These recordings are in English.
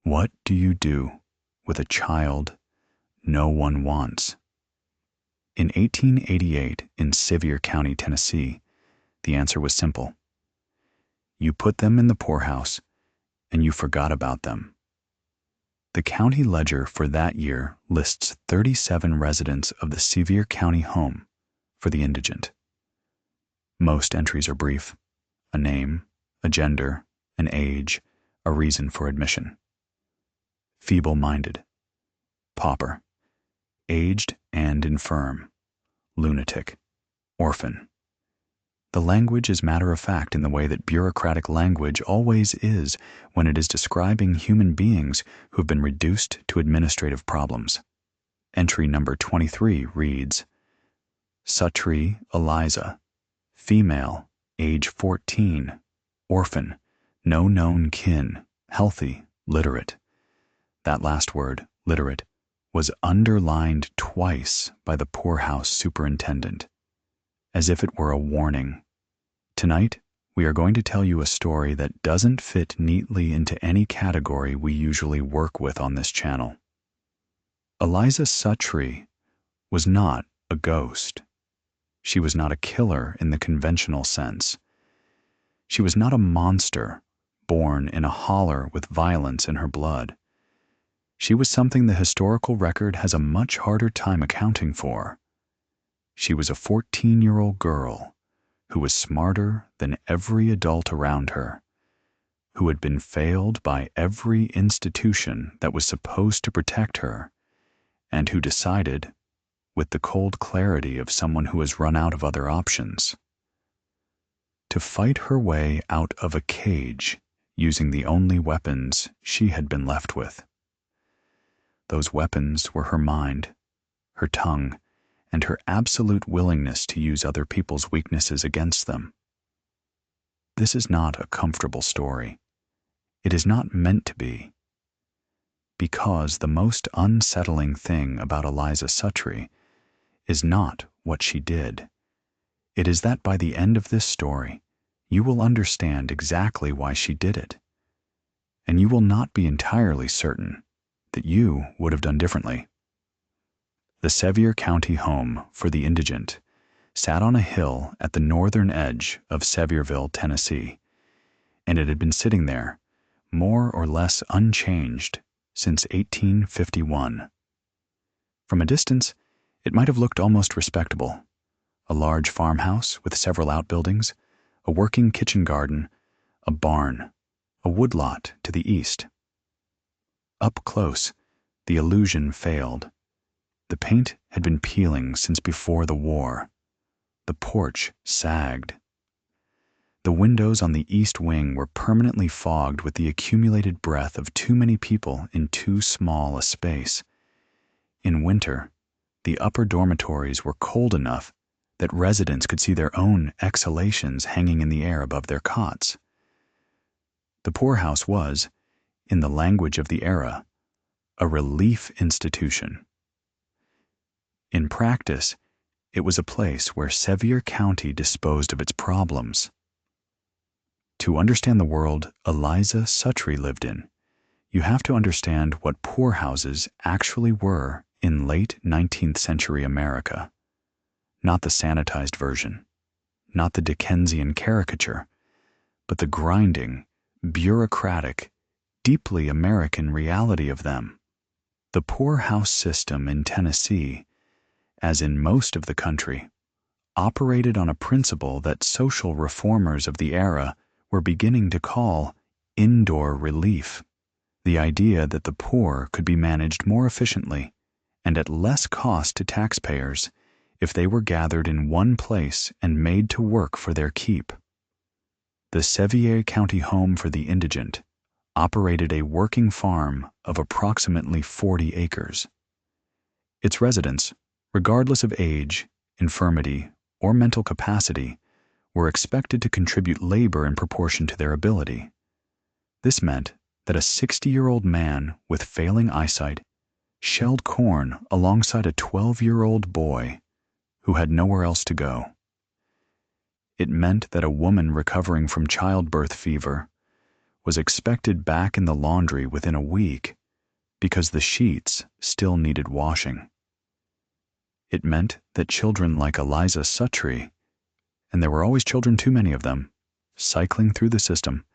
What do you do with a child no one wants? In 1888, in Sevier County, Tennessee, the answer was simple. You put them in the poorhouse, and you forgot about them. The county ledger for that year lists 37 residents of the Sevier County home for the indigent. Most entries are brief: a name, a gender, an age, a reason for admission. Feeble-minded, pauper, aged and infirm, lunatic, orphan. The language is matter-of-fact in the way that bureaucratic language always is when it is describing human beings who have been reduced to administrative problems. Entry number 23 reads, Suttree, Eliza, female, age 14, orphan, no known kin, healthy, literate. That last word, literate, was underlined twice by the poorhouse superintendent, as if it were a warning. Tonight, we are going to tell you a story that doesn't fit neatly into any category we usually work with on this channel. Eliza Suttree was not a ghost. She was not a killer in the conventional sense. She was not a monster born in a holler with violence in her blood. She was something the historical record has a much harder time accounting for. She was a 14-year-old girl who was smarter than every adult around her, who had been failed by every institution that was supposed to protect her, and who decided, with the cold clarity of someone who has run out of other options, to fight her way out of a cage using the only weapons she had been left with. Those weapons were her mind, her tongue, and her absolute willingness to use other people's weaknesses against them. This is not a comfortable story. It is not meant to be. Because the most unsettling thing about Eliza Suttree is not what she did. It is that by the end of this story, you will understand exactly why she did it, and you will not be entirely certain that you would have done differently. The Sevier County home for the indigent sat on a hill at the northern edge of Sevierville, Tennessee, and it had been sitting there, more or less unchanged, since 1851. From a distance, it might have looked almost respectable. A large farmhouse with several outbuildings, a working kitchen garden, a barn, a woodlot to the east. Up close, the illusion failed. The paint had been peeling since before the war. The porch sagged. The windows on the east wing were permanently fogged with the accumulated breath of too many people in too small a space. In winter, the upper dormitories were cold enough that residents could see their own exhalations hanging in the air above their cots. The poorhouse was, in the language of the era, a relief institution. In practice, it was a place where Sevier County disposed of its problems. To understand the world Eliza Suttree lived in, you have to understand what poorhouses actually were in late 19th century America. Not the sanitized version, not the Dickensian caricature, but the grinding, bureaucratic, deeply American reality of them. The poorhouse system in Tennessee, as in most of the country, operated on a principle that social reformers of the era were beginning to call indoor relief, the idea that the poor could be managed more efficiently and at less cost to taxpayers if they were gathered in one place and made to work for their keep. The Sevier County Home for the Indigent operated a working farm of approximately 40 acres. Its residents, regardless of age, infirmity, or mental capacity, were expected to contribute labor in proportion to their ability. This meant that a 60-year-old man with failing eyesight shelled corn alongside a 12-year-old boy who had nowhere else to go. It meant that a woman recovering from childbirth fever was expected back in the laundry within a week because the sheets still needed washing. It meant that children like Eliza Suttree, and there were always children, too many of them, cycling through the system,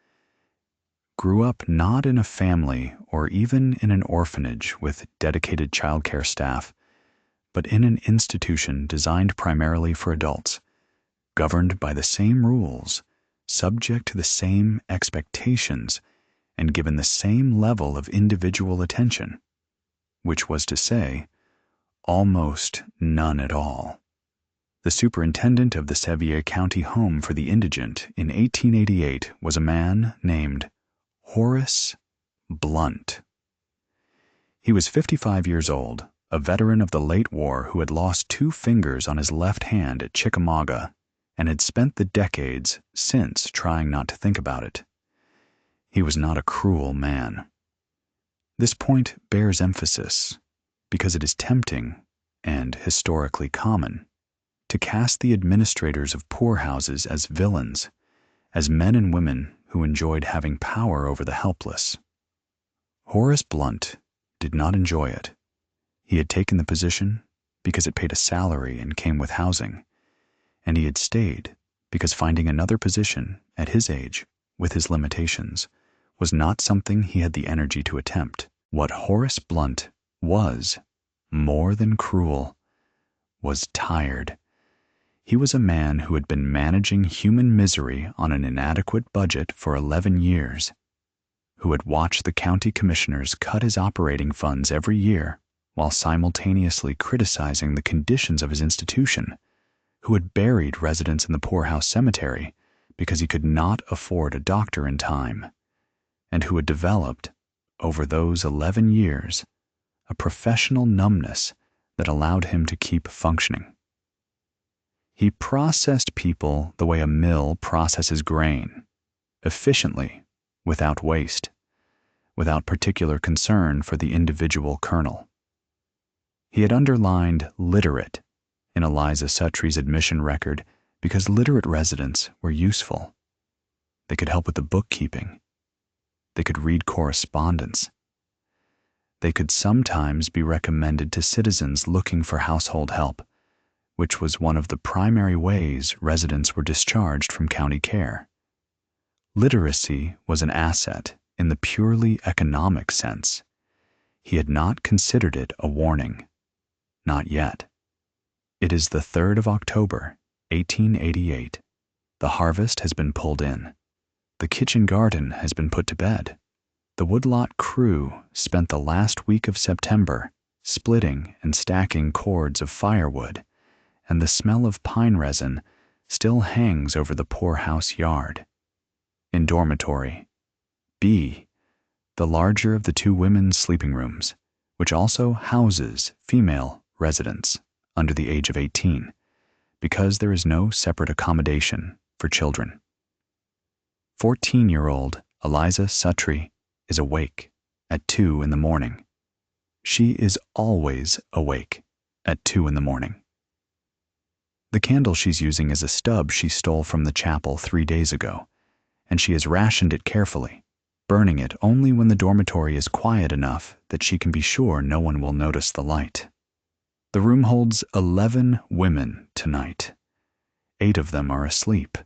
grew up not in a family or even in an orphanage with dedicated childcare staff, but in an institution designed primarily for adults, governed by the same rules, subject to the same expectations, and given the same level of individual attention, which was to say, almost none at all. The superintendent of the Sevier County Home for the Indigent in 1888 was a man named Horace Blunt. He was 55 years old, a veteran of the late war who had lost 2 fingers on his left hand at Chickamauga and had spent the decades since trying not to think about it. He was not a cruel man. This point bears emphasis because it is tempting and historically common to cast the administrators of poorhouses as villains, as men and women who enjoyed having power over the helpless. Horace Blunt did not enjoy it. He had taken the position because it paid a salary and came with housing, and he had stayed because finding another position at his age, with his limitations, was not something he had the energy to attempt. What Horace Blunt was, more than cruel, was tired. He was a man who had been managing human misery on an inadequate budget for 11 years, who had watched the county commissioners cut his operating funds every year while simultaneously criticizing the conditions of his institution, who had buried residents in the poorhouse cemetery because he could not afford a doctor in time, and who had developed, over those 11 years, a professional numbness that allowed him to keep functioning. He processed people the way a mill processes grain, efficiently, without waste, without particular concern for the individual kernel. He had underlined literate in Eliza Suttree's admission record because literate residents were useful. They could help with the bookkeeping. They could read correspondence. They could sometimes be recommended to citizens looking for household help, which was one of the primary ways residents were discharged from county care. Literacy was an asset in the purely economic sense. He had not considered it a warning. Not yet. It is the 3rd of October, 1888. The harvest has been pulled in. The kitchen garden has been put to bed. The woodlot crew spent the last week of September splitting and stacking cords of firewood, and the smell of pine resin still hangs over the poorhouse yard. In dormitory B, the larger of the 2 women's sleeping rooms, which also houses female residents under the age of 18, because there is no separate accommodation for children. 14-year-old Eliza Suttree is awake at 2 in the morning. She is always awake at 2 in the morning. The candle she's using is a stub she stole from the chapel 3 days ago, and she has rationed it carefully, burning it only when the dormitory is quiet enough that she can be sure no one will notice the light. The room holds 11 women tonight. 8 of them are asleep.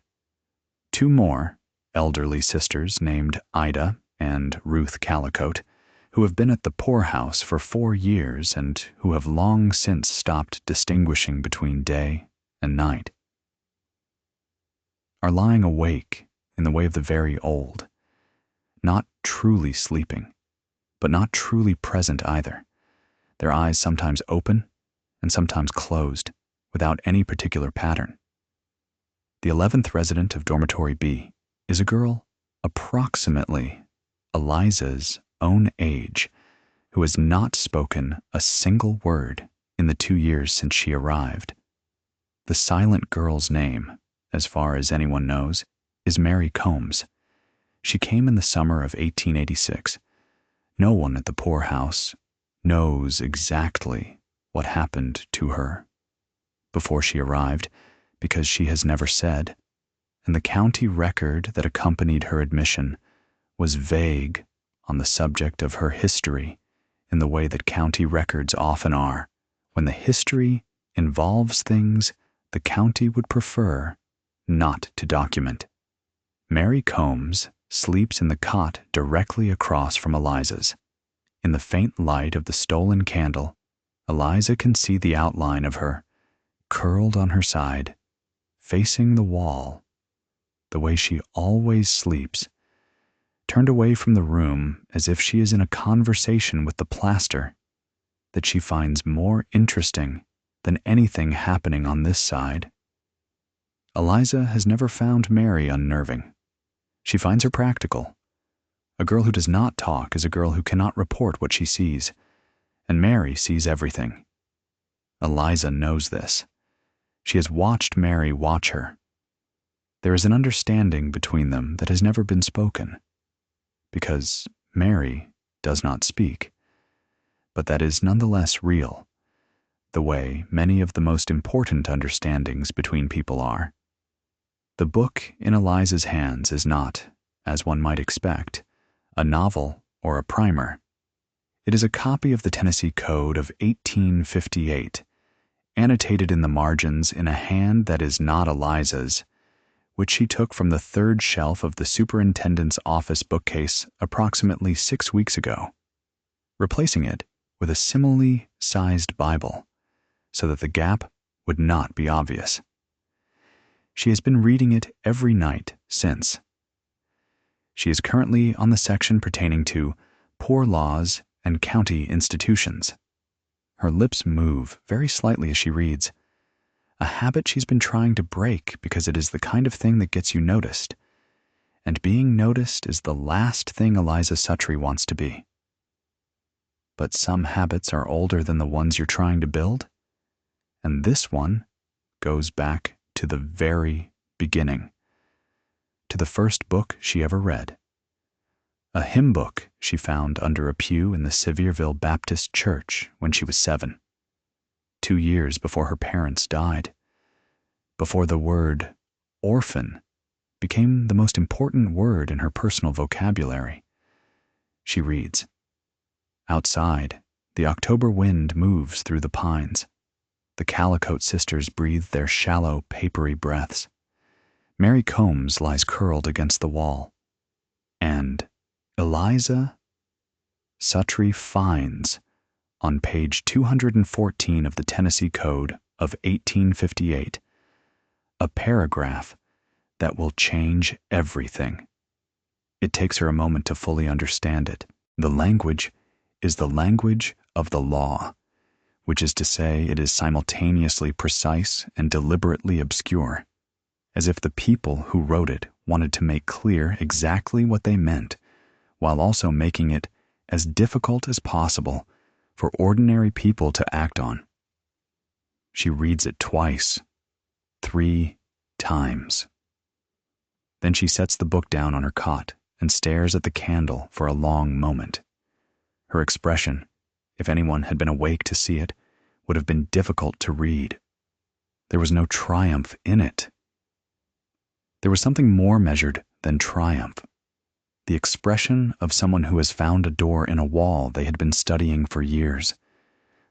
2 more, elderly sisters named Ida and Ruth Calicote, who have been at the poorhouse for 4 years and who have long since stopped distinguishing between day and night, are lying awake in the way of the very old, not truly sleeping, but not truly present either, their eyes sometimes open and sometimes closed, without any particular pattern. The 11th resident of Dormitory B is a girl approximately Eliza's own age, who has not spoken a single word in the 2 years since she arrived. The silent girl's name, as far as anyone knows, is Mary Combs. She came in the summer of 1886. No one at the poorhouse knows exactly what happened to her before she arrived, because she has never said, and the county record that accompanied her admission was vague on the subject of her history in the way that county records often are, when the history involves things the county would prefer not to document. Mary Combs sleeps in the cot directly across from Eliza's. In the faint light of the stolen candle, Eliza can see the outline of her, curled on her side, facing the wall, the way she always sleeps, turned away from the room as if she is in a conversation with the plaster that she finds more interesting than anything happening on this side. Eliza has never found Mary unnerving. She finds her practical. A girl who does not talk is a girl who cannot report what she sees, and Mary sees everything. Eliza knows this. She has watched Mary watch her. There is an understanding between them that has never been spoken, because Mary does not speak, but that is nonetheless real, the way many of the most important understandings between people are. The book in Eliza's hands is not, as one might expect, a novel or a primer. It is a copy of the Tennessee Code of 1858, annotated in the margins in a hand that is not Eliza's, which she took from the third shelf of the superintendent's office bookcase approximately 6 weeks ago, replacing it with a similarly sized Bible, so that the gap would not be obvious. She has been reading it every night since. She is currently on the section pertaining to poor laws and county institutions. Her lips move very slightly as she reads, a habit she's been trying to break because it is the kind of thing that gets you noticed, and being noticed is the last thing Eliza Suttree wants to be. But some habits are older than the ones you're trying to build, and this one goes back to the very beginning, to the first book she ever read, a hymn book she found under a pew in the Sevierville Baptist Church when she was 7. 2 years before her parents died, before the word orphan became the most important word in her personal vocabulary. She reads, outside, the October wind moves through the pines. The Calicote sisters breathe their shallow, papery breaths. Mary Combs lies curled against the wall. And Eliza Suttree finds, on page 214 of the Tennessee Code of 1858, a paragraph that will change everything. It takes her a moment to fully understand it. The language is the language of the law, which is to say it is simultaneously precise and deliberately obscure, as if the people who wrote it wanted to make clear exactly what they meant, while also making it as difficult as possible for ordinary people to act on. She reads it twice, 3 times. Then she sets the book down on her cot and stares at the candle for a long moment. Her expression, if anyone had been awake to see it, would have been difficult to read. There was no triumph in it. There was something more measured than triumph. The expression of someone who has found a door in a wall they had been studying for years.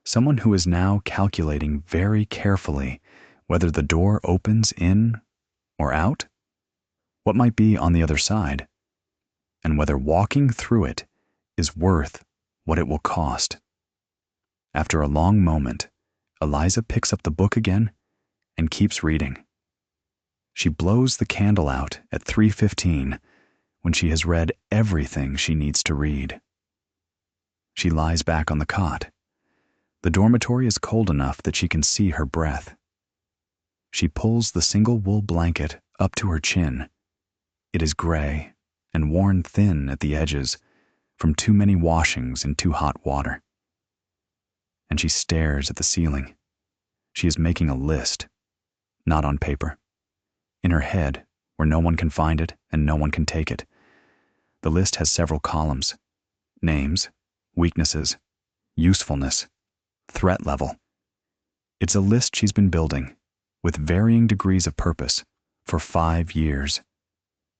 Someone who is now calculating very carefully whether the door opens in or out, what might be on the other side, and whether walking through it is worth what it will cost. After a long moment, Eliza picks up the book again and keeps reading. She blows the candle out at 3:15 when she has read everything she needs to read. She lies back on the cot. The dormitory is cold enough that she can see her breath. She pulls the single wool blanket up to her chin. It is gray and worn thin at the edges from too many washings in too hot water. And she stares at the ceiling. She is making a list, not on paper. In her head, where no one can find it and no one can take it. The list has several columns: names, weaknesses, usefulness, threat level. It's a list she's been building, with varying degrees of purpose, for 5 years.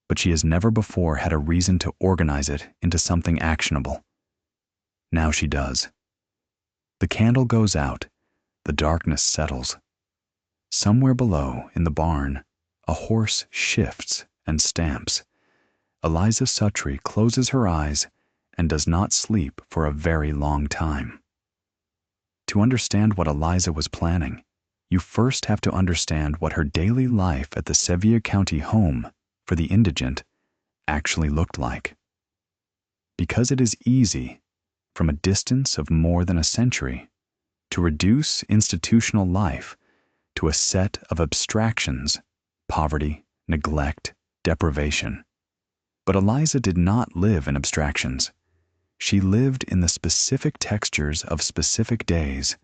but she has never before had a reason to organize it into something actionable. Now she does. The candle goes out, the darkness settles. Somewhere below, in the barn, a horse shifts and stamps. Eliza Suttree closes her eyes and does not sleep for a very long time. To understand what Eliza was planning, you first have to understand what her daily life at the Sevier County home for the indigent actually looked like. Because it is easy, from a distance of more than a century, to reduce institutional life to a set of abstractions: poverty, neglect, deprivation. But Eliza did not live in abstractions. She lived in the specific textures of specific days,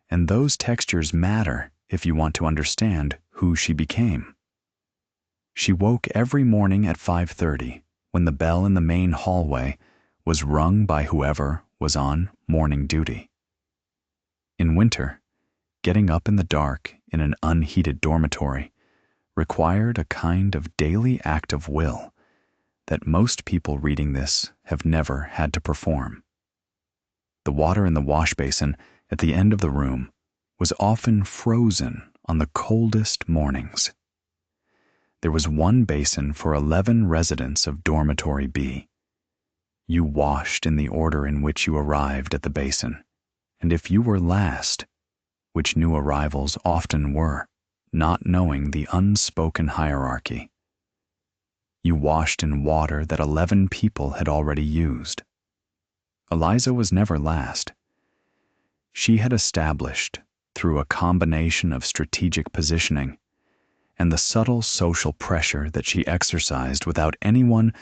and those textures matter if you want to understand who she became. She woke every morning at 5:30 when the bell in the main hallway was rung by whoever was on morning duty. In winter, getting up in the dark in an unheated dormitory required a kind of daily act of will that most people reading this have never had to perform. The water in the wash basin at the end of the room was often frozen on the coldest mornings. There was one basin for 11 residents of Dormitory B. You washed in the order in which you arrived at the basin, and if you were last, which new arrivals often were, not knowing the unspoken hierarchy, you washed in water that 11 people had already used. Eliza was never last. She had established, through a combination of strategic positioning and the subtle social pressure that she exercised without anyone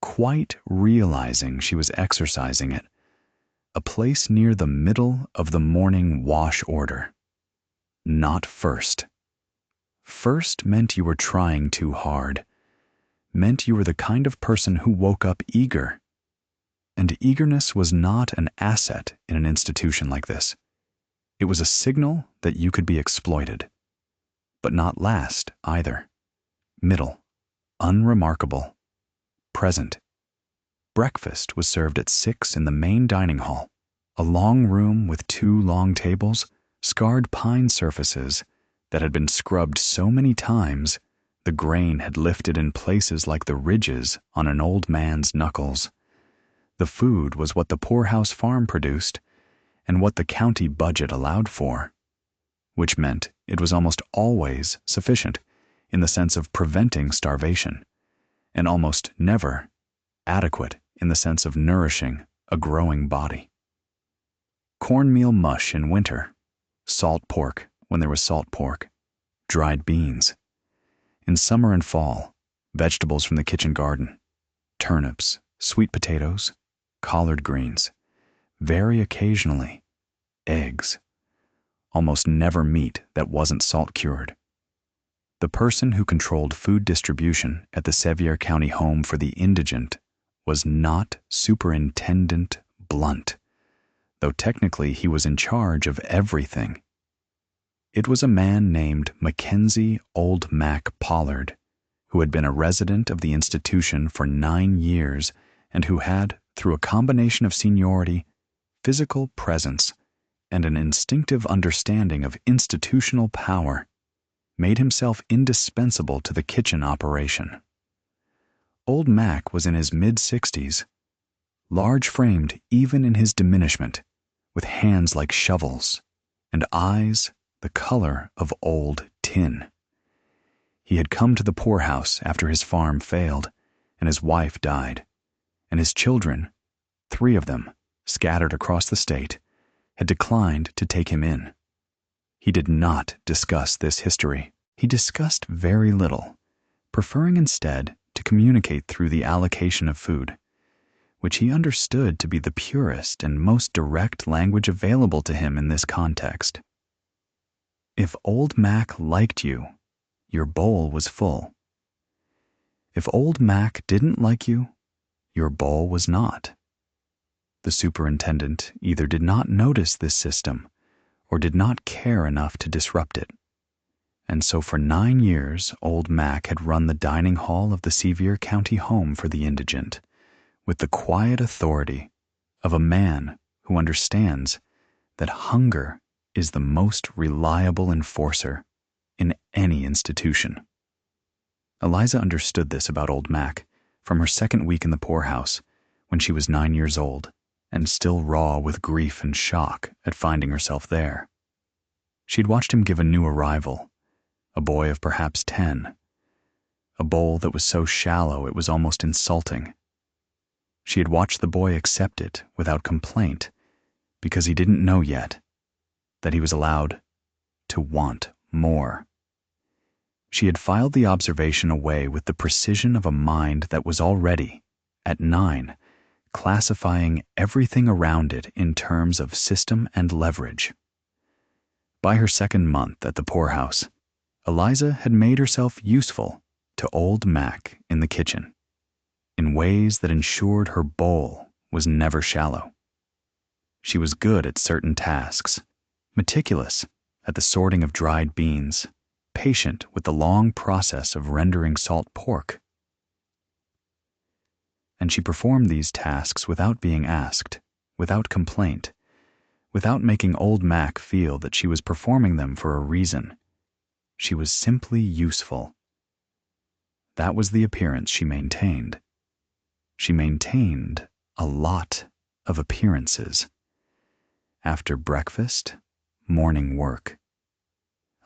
quite realizing she was exercising it, a place near the middle of the morning wash order. Not first. First meant you were trying too hard, meant you were the kind of person who woke up eager. And eagerness was not an asset in an institution like this. It was a signal that you could be exploited. But not last either. Middle, unremarkable, present. Breakfast was served at 6 in the main dining hall, a long room with 2 long tables, scarred pine surfaces that had been scrubbed so many times the grain had lifted in places like the ridges on an old man's knuckles. The food was what the poorhouse farm produced and what the county budget allowed for, which meant it was almost always sufficient in the sense of preventing starvation, and almost never adequate in the sense of nourishing a growing body. Cornmeal mush in winter, salt pork when there was salt pork, dried beans. In summer and fall, vegetables from the kitchen garden, turnips, sweet potatoes, collard greens, very occasionally, eggs. Almost never meat that wasn't salt cured. The person who controlled food distribution at the Sevier County Home for the Indigent was not Superintendent Blunt, though technically he was in charge of everything. It was a man named Mackenzie Old Mac Pollard, who had been a resident of the institution for 9 years and who had, through a combination of seniority, physical presence, and an instinctive understanding of institutional power, made himself indispensable to the kitchen operation. Old Mac was in his mid-60s, large-framed even in his diminishment, with hands like shovels, and eyes the color of old tin. He had come to the poorhouse after his farm failed, and his wife died, and his children, 3 of them, scattered across the state, had declined to take him in. He did not discuss this history. He discussed very little, preferring instead to communicate through the allocation of food, which he understood to be the purest and most direct language available to him in this context. If Old Mac liked you, your bowl was full. If Old Mac didn't like you, your bowl was not. The superintendent either did not notice this system or did not care enough to disrupt it. And so for 9 years, old Mac had run the dining hall of the Sevier County Home for the Indigent with the quiet authority of a man who understands that hunger is the most reliable enforcer in any institution. Eliza understood this about old Mac from her second week in the poorhouse when she was 9 years old and still raw with grief and shock at finding herself there. She'd watched him give a new arrival, a boy of perhaps 10, a bowl that was so shallow it was almost insulting. She had watched the boy accept it without complaint because he didn't know yet that he was allowed to want more. She had filed the observation away with the precision of a mind that was already, at 9, classifying everything around it in terms of system and leverage. By her second month at the poorhouse, Eliza had made herself useful to old Mac in the kitchen in ways that ensured her bowl was never shallow. She was good at certain tasks, meticulous at the sorting of dried beans, patient with the long process of rendering salt pork. And she performed these tasks without being asked, without complaint, without making old Mac feel that she was performing them for a reason. She was simply useful. That was the appearance she maintained. She maintained a lot of appearances. After breakfast, morning work.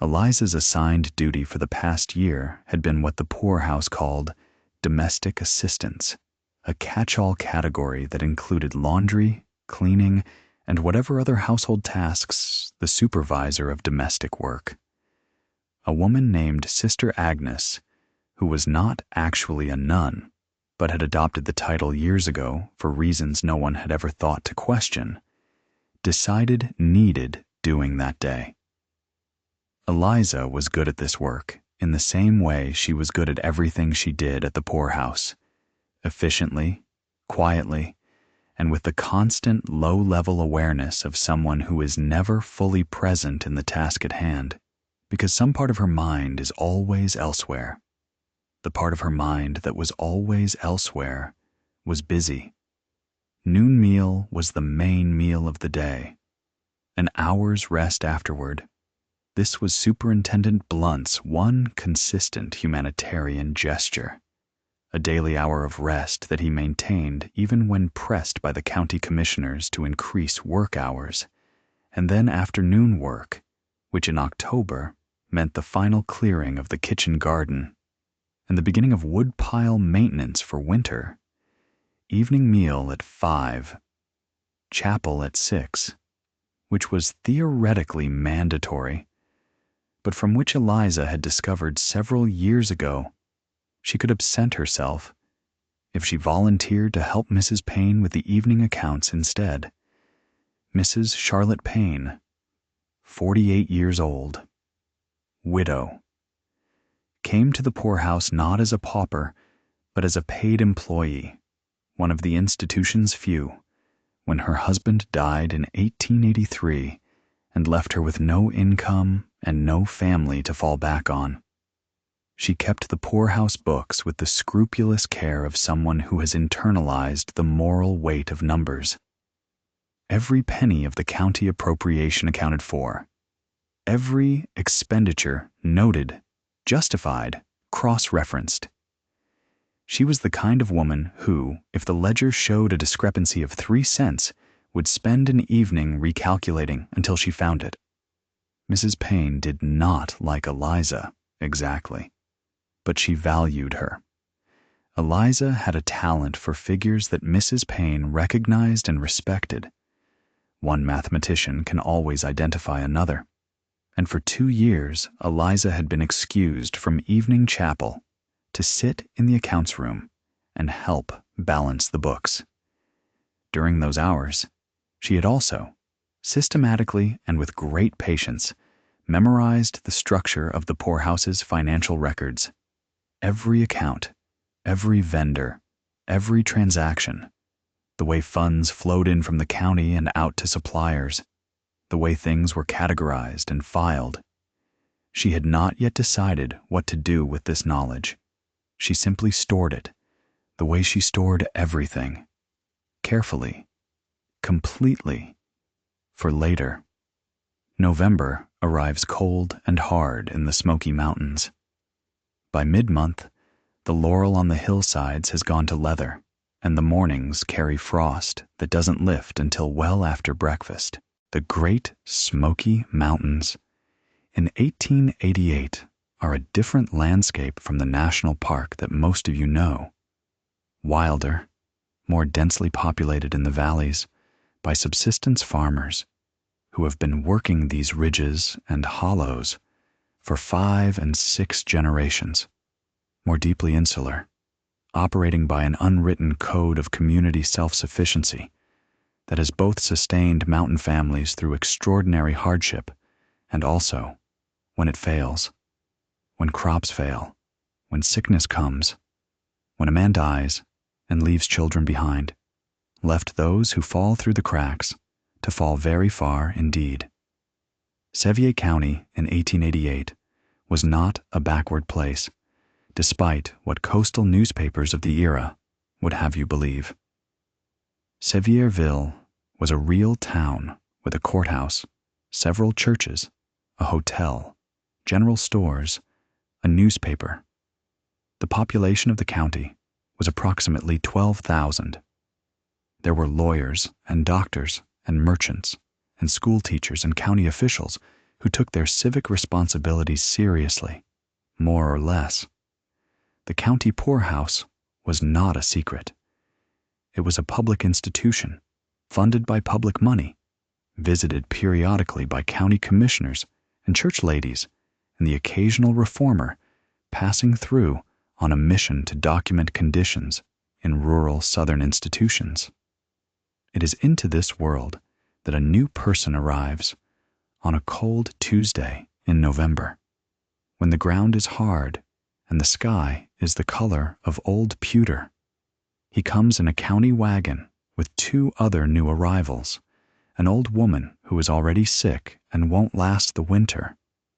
Eliza's assigned duty for the past year had been what the poorhouse called domestic assistance, a catch-all category that included laundry, cleaning, and whatever other household tasks the supervisor of domestic work. A woman named Sister Agnes, who was not actually a nun, but had adopted the title years ago for reasons no one had ever thought to question, decided needed doing that day. Eliza was good at this work in the same way she was good at everything she did at the poorhouse, efficiently, quietly, and with the constant low-level awareness of someone who is never fully present in the task at hand, because some part of her mind is always elsewhere. The part of her mind that was always elsewhere was busy. Noon meal was the main meal of the day. An hour's rest afterward. This was Superintendent Blunt's one consistent humanitarian gesture. A daily hour of rest that he maintained even when pressed by the county commissioners to increase work hours, and then afternoon work, which in October meant the final clearing of the kitchen garden and the beginning of woodpile maintenance for winter. Evening meal at 5, chapel at 6, which was theoretically mandatory, but from which Eliza had discovered several years ago she could absent herself if she volunteered to help Mrs. Payne with the evening accounts instead. Mrs. Charlotte Payne, 48 years old, widow, came to the poorhouse not as a pauper, but as a paid employee, one of the institution's few, when her husband died in 1883 and left her with no income and no family to fall back on. She kept the poorhouse books with the scrupulous care of someone who has internalized the moral weight of numbers. Every penny of the county appropriation accounted for, every expenditure noted, justified, cross-referenced. She was the kind of woman who, if the ledger showed a discrepancy of 3 cents, would spend an evening recalculating until she found it. Mrs. Payne did not like Eliza, exactly, but she valued her. Eliza had a talent for figures that Mrs. Payne recognized and respected. One mathematician can always identify another. And for 2 years, Eliza had been excused from evening chapel to sit in the accounts room and help balance the books. During those hours, she had also, systematically and with great patience, memorized the structure of the poorhouse's financial records. Every account, every vendor, every transaction, the way funds flowed in from the county and out to suppliers, the way things were categorized and filed. She had not yet decided what to do with this knowledge. She simply stored it, the way she stored everything, carefully, completely, for later. November arrives cold and hard in the Smoky Mountains. By mid-month, the laurel on the hillsides has gone to leather, and the mornings carry frost that doesn't lift until well after breakfast. The Great Smoky Mountains in 1888 are a different landscape from the national park that most of you know. Wilder, more densely populated in the valleys by subsistence farmers who have been working these ridges and hollows for 5 and 6 generations, more deeply insular, operating by an unwritten code of community self-sufficiency that has both sustained mountain families through extraordinary hardship and also, when it fails, when crops fail, when sickness comes, when a man dies and leaves children behind, left those who fall through the cracks to fall very far indeed. Sevier County in 1888 was not a backward place, despite what coastal newspapers of the era would have you believe. Sevierville was a real town with a courthouse, several churches, a hotel, general stores, a newspaper. The population of the county was approximately 12,000. There were lawyers and doctors and merchants and school teachers and county officials who took their civic responsibilities seriously, more or less. The county poorhouse was not a secret. It was a public institution, funded by public money, visited periodically by county commissioners and church ladies, and the occasional reformer passing through on a mission to document conditions in rural southern institutions. It is into this world that a new person arrives on a cold Tuesday in November, when the ground is hard and the sky is the color of old pewter. He comes in a county wagon with 2 other new arrivals, an old woman who is already sick and won't last the winter,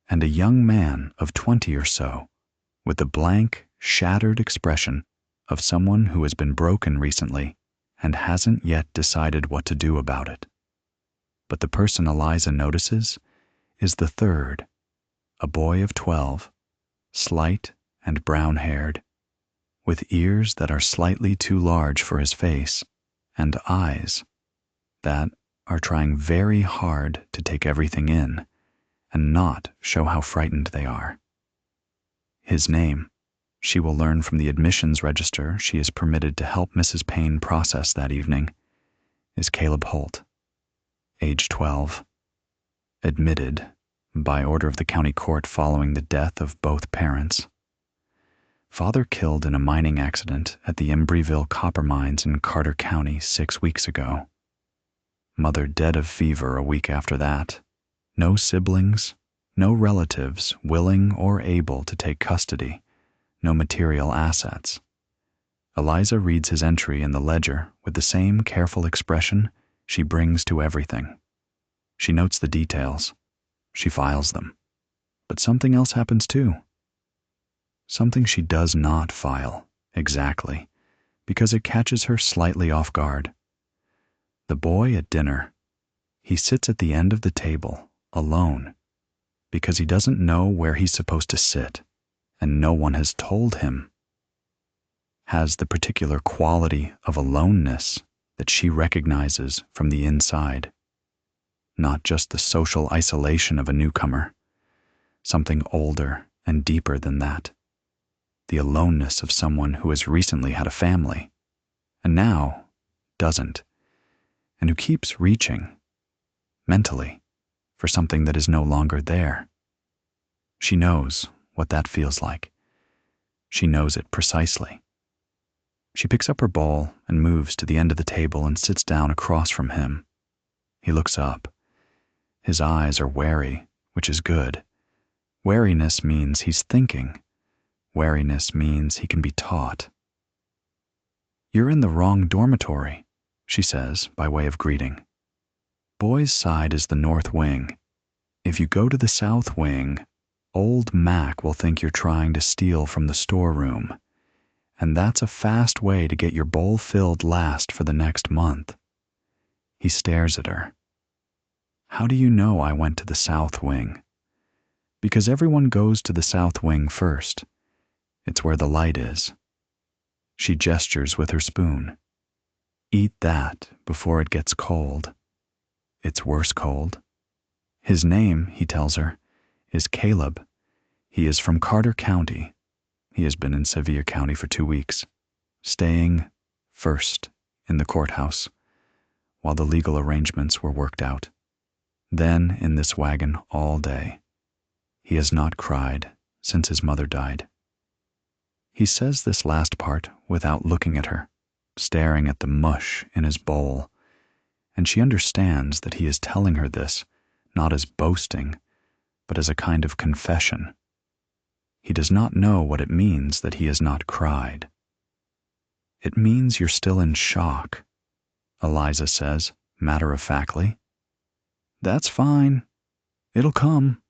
and a young man of 20 or so, with the blank, shattered expression of someone who has been broken recently and hasn't yet decided what to do about it. But the person Eliza notices is the third, a boy of 12, slight and brown-haired, with ears that are slightly too large for his face, and eyes that are trying very hard to take everything in and not show how frightened they are. His name, she will learn from the admissions register she is permitted to help Mrs. Payne process that evening, is Caleb Holt, age 12, admitted by order of the county court following the death of both parents. Father killed in a mining accident at the Embreeville copper mines in Carter County 6 weeks ago. Mother dead of fever a week after that. No siblings, no relatives willing or able to take custody, no material assets. Eliza reads his entry in the ledger with the same careful expression she brings to everything. She notes the details. She files them. But something else happens too. Something she does not file, exactly, because it catches her slightly off guard. The boy at dinner. He sits at the end of the table, alone, because he doesn't know where he's supposed to sit, and no one has told him. Has the particular quality of aloneness that she recognizes from the inside. Not just the social isolation of a newcomer, something older and deeper than that. The aloneness of someone who has recently had a family, and now doesn't, and who keeps reaching, mentally, for something that is no longer there. She knows what that feels like. She knows it precisely. She picks up her bowl and moves to the end of the table and sits down across from him. He looks up. His eyes are wary, which is good. Wariness means he's thinking. Wariness means he can be taught. "You're in the wrong dormitory," she says by way of greeting. "Boys' side is the north wing. If you go to the south wing..." Old Mac will think you're trying to steal from the storeroom, and that's a fast way to get your bowl filled last for the next month. He stares at her. How do you know I went to the south wing? Because everyone goes to the south wing first. It's where the light is. She gestures with her spoon. Eat that before it gets cold. It's worse cold. His name, he tells her, is Caleb. He is from Carter County. He has been in Sevier County for 2 weeks, staying first in the courthouse while the legal arrangements were worked out. Then in this wagon all day. He has not cried since his mother died. He says this last part without looking at her, staring at the mush in his bowl, and she understands that he is telling her this not as boasting, but as a kind of confession. He does not know what it means that he has not cried. It means you're still in shock, Eliza says, matter-of-factly. That's fine. It'll come.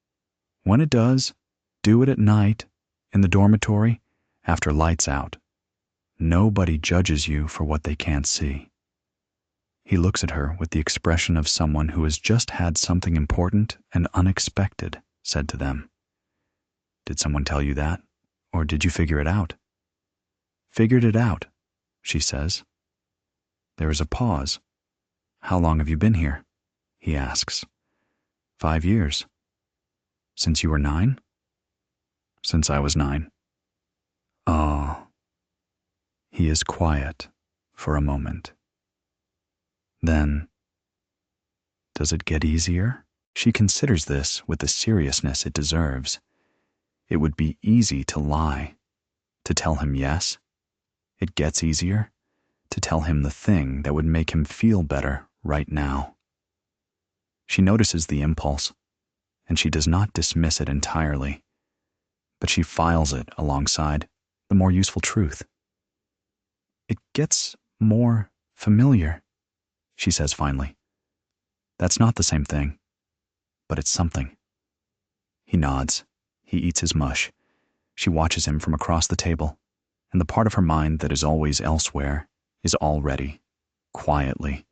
When it does, do it at night, in the dormitory, after lights out. Nobody judges you for what they can't see. He looks at her with the expression of someone who has just had something important and unexpected said to them. Did someone tell you that, or did you figure it out? Figured it out, she says. There is a pause. How long have you been here? He asks. 5 years. Since you were 9? Since I was 9. Oh. He is quiet for a moment. Then, does it get easier? She considers this with the seriousness it deserves. It would be easy to lie, to tell him yes. It gets easier to tell him the thing that would make him feel better right now. She notices the impulse, and she does not dismiss it entirely, but she files it alongside the more useful truth. It gets more familiar, she says finally. That's not the same thing, but it's something. He nods. He eats his mush. She watches him from across the table, and the part of her mind that is always elsewhere is already, quietly,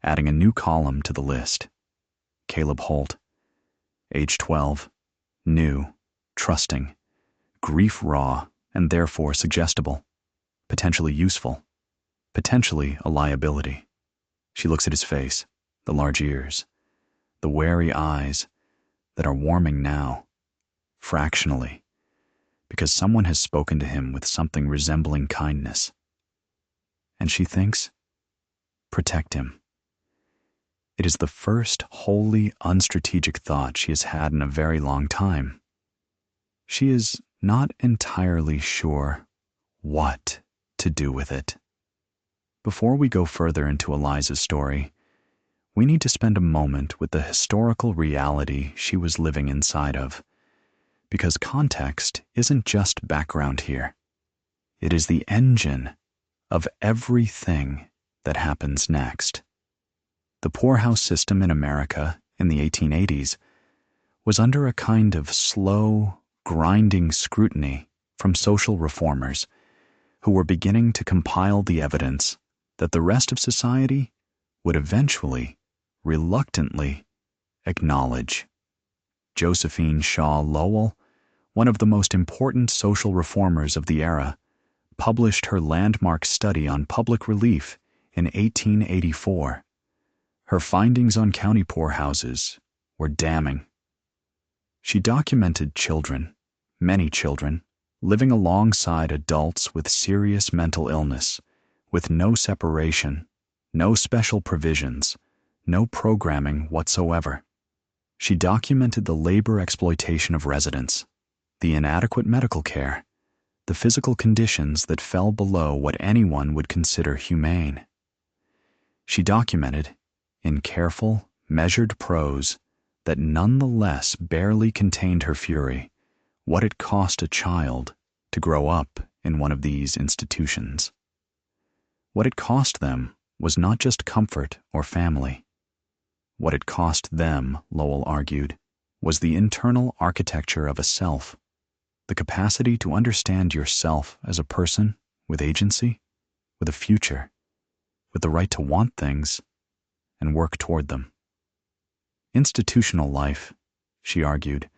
adding a new column to the list. Caleb Holt, age 12, new, trusting, grief raw, and therefore suggestible, potentially useful, potentially a liability. She looks at his face, the large ears, the wary eyes that are warming now, fractionally, because someone has spoken to him with something resembling kindness. And she thinks, protect him. It is the first wholly unstrategic thought she has had in a very long time. She is not entirely sure what to do with it. Before we go further into Eliza's story, we need to spend a moment with the historical reality she was living inside of, because context isn't just background here. It is the engine of everything that happens next. The poorhouse system in America in the 1880s was under a kind of slow, grinding scrutiny from social reformers who were beginning to compile the evidence that the rest of society would eventually, reluctantly, acknowledge. Josephine Shaw Lowell, one of the most important social reformers of the era, published her landmark study on public relief in 1884. Her findings on county poorhouses were damning. She documented children, many children, living alongside adults with serious mental illness, with no separation, no special provisions, no programming whatsoever. She documented the labor exploitation of residents, the inadequate medical care, the physical conditions that fell below what anyone would consider humane. She documented, in careful, measured prose that nonetheless barely contained her fury, what it cost a child to grow up in one of these institutions. What it cost them was not just comfort or family. What it cost them, Lowell argued, was the internal architecture of a self, the capacity to understand yourself as a person with agency, with a future, with the right to want things and work toward them. Institutional life, she argued,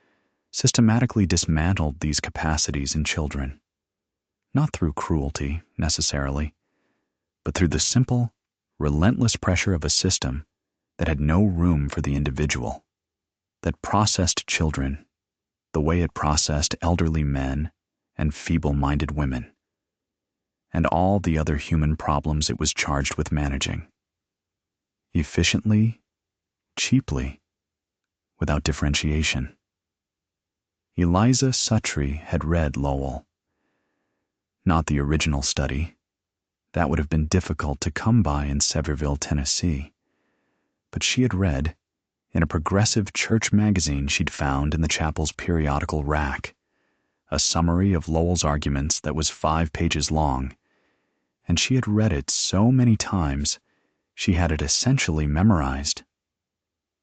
systematically dismantled these capacities in children, not through cruelty necessarily, but through the simple, relentless pressure of a system that had no room for the individual, that processed children the way it processed elderly men and feeble-minded women, and all the other human problems it was charged with managing, efficiently, cheaply, without differentiation. Eliza Suttree had read Lowell. Not the original study. That would have been difficult to come by in Sevierville, Tennessee. But she had read, in a progressive church magazine she'd found in the chapel's periodical rack, a summary of Lowell's arguments that was 5 pages long, and she had read it so many times she had it essentially memorized.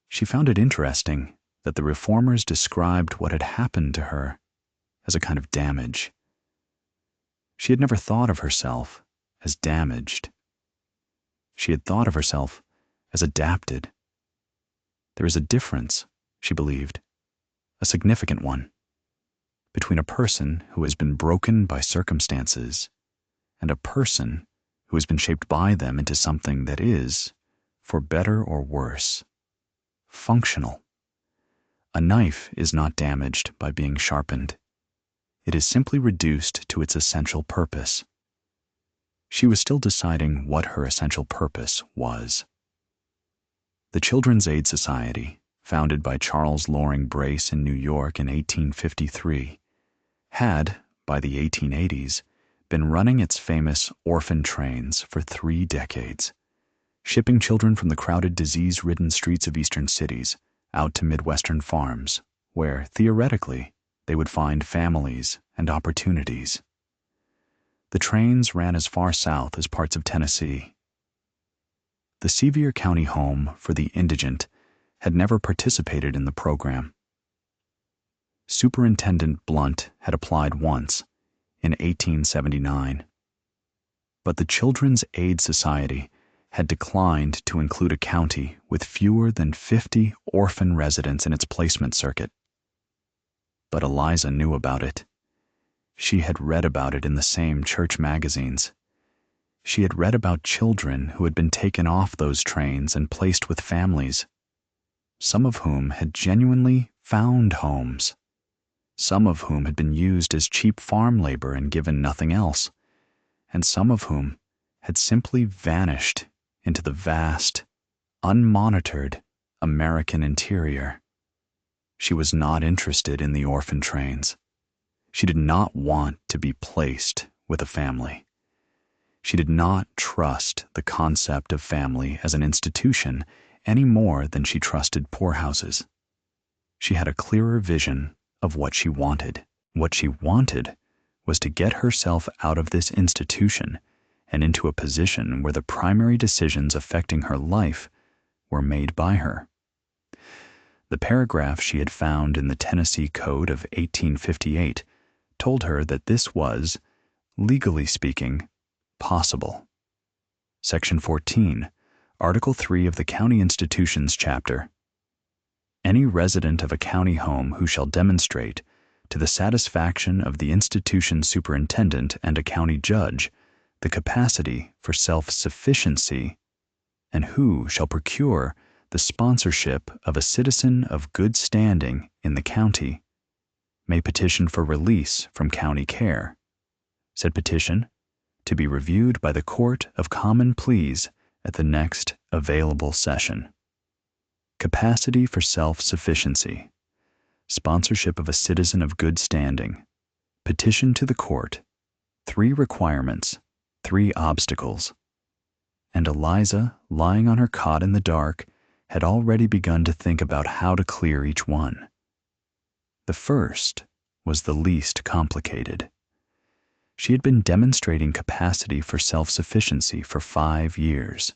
She found it interesting that the reformers described what had happened to her as a kind of damage. She had never thought of herself as damaged. She had thought of herself as adapted. There is a difference, she believed, a significant one, between a person who has been broken by circumstances and a person who has been shaped by them into something that is, for better or worse, functional. A knife is not damaged by being sharpened. It is simply reduced to its essential purpose. She was still deciding what her essential purpose was. The Children's Aid Society, founded by Charles Loring Brace in New York in 1853, had, by the 1880s, been running its famous orphan trains for 3 decades, shipping children from the crowded, disease-ridden streets of eastern cities out to Midwestern farms, where, theoretically, they would find families and opportunities. The trains ran as far south as parts of Tennessee. The Sevier County Home for the Indigent had never participated in the program. Superintendent Blunt had applied once, in 1879. But the Children's Aid Society had declined to include a county with fewer than 50 orphan residents in its placement circuit. But Eliza knew about it. She had read about it in the same church magazines. She had read about children who had been taken off those trains and placed with families, some of whom had genuinely found homes, some of whom had been used as cheap farm labor and given nothing else, and some of whom had simply vanished into the vast, unmonitored American interior. She was not interested in the orphan trains. She did not want to be placed with a family. She did not trust the concept of family as an institution any more than she trusted poorhouses. She had a clearer vision of what she wanted. What she wanted was to get herself out of this institution and into a position where the primary decisions affecting her life were made by her. The paragraph she had found in the Tennessee Code of 1858 told her that this was, legally speaking, possible. Section 14, Article 3 of the County Institutions Chapter. Any resident of a county home who shall demonstrate, to the satisfaction of the institution superintendent and a county judge, the capacity for self-sufficiency, and who shall procure the sponsorship of a citizen of good standing in the county, may petition for release from county care. Said petition to be reviewed by the Court of Common Pleas at the next available session. Capacity for self-sufficiency. Sponsorship of a citizen of good standing. Petition to the court. 3 requirements, 3 obstacles. And Eliza, lying on her cot in the dark, had already begun to think about how to clear each one. The first was the least complicated. She had been demonstrating capacity for self-sufficiency for 5 years.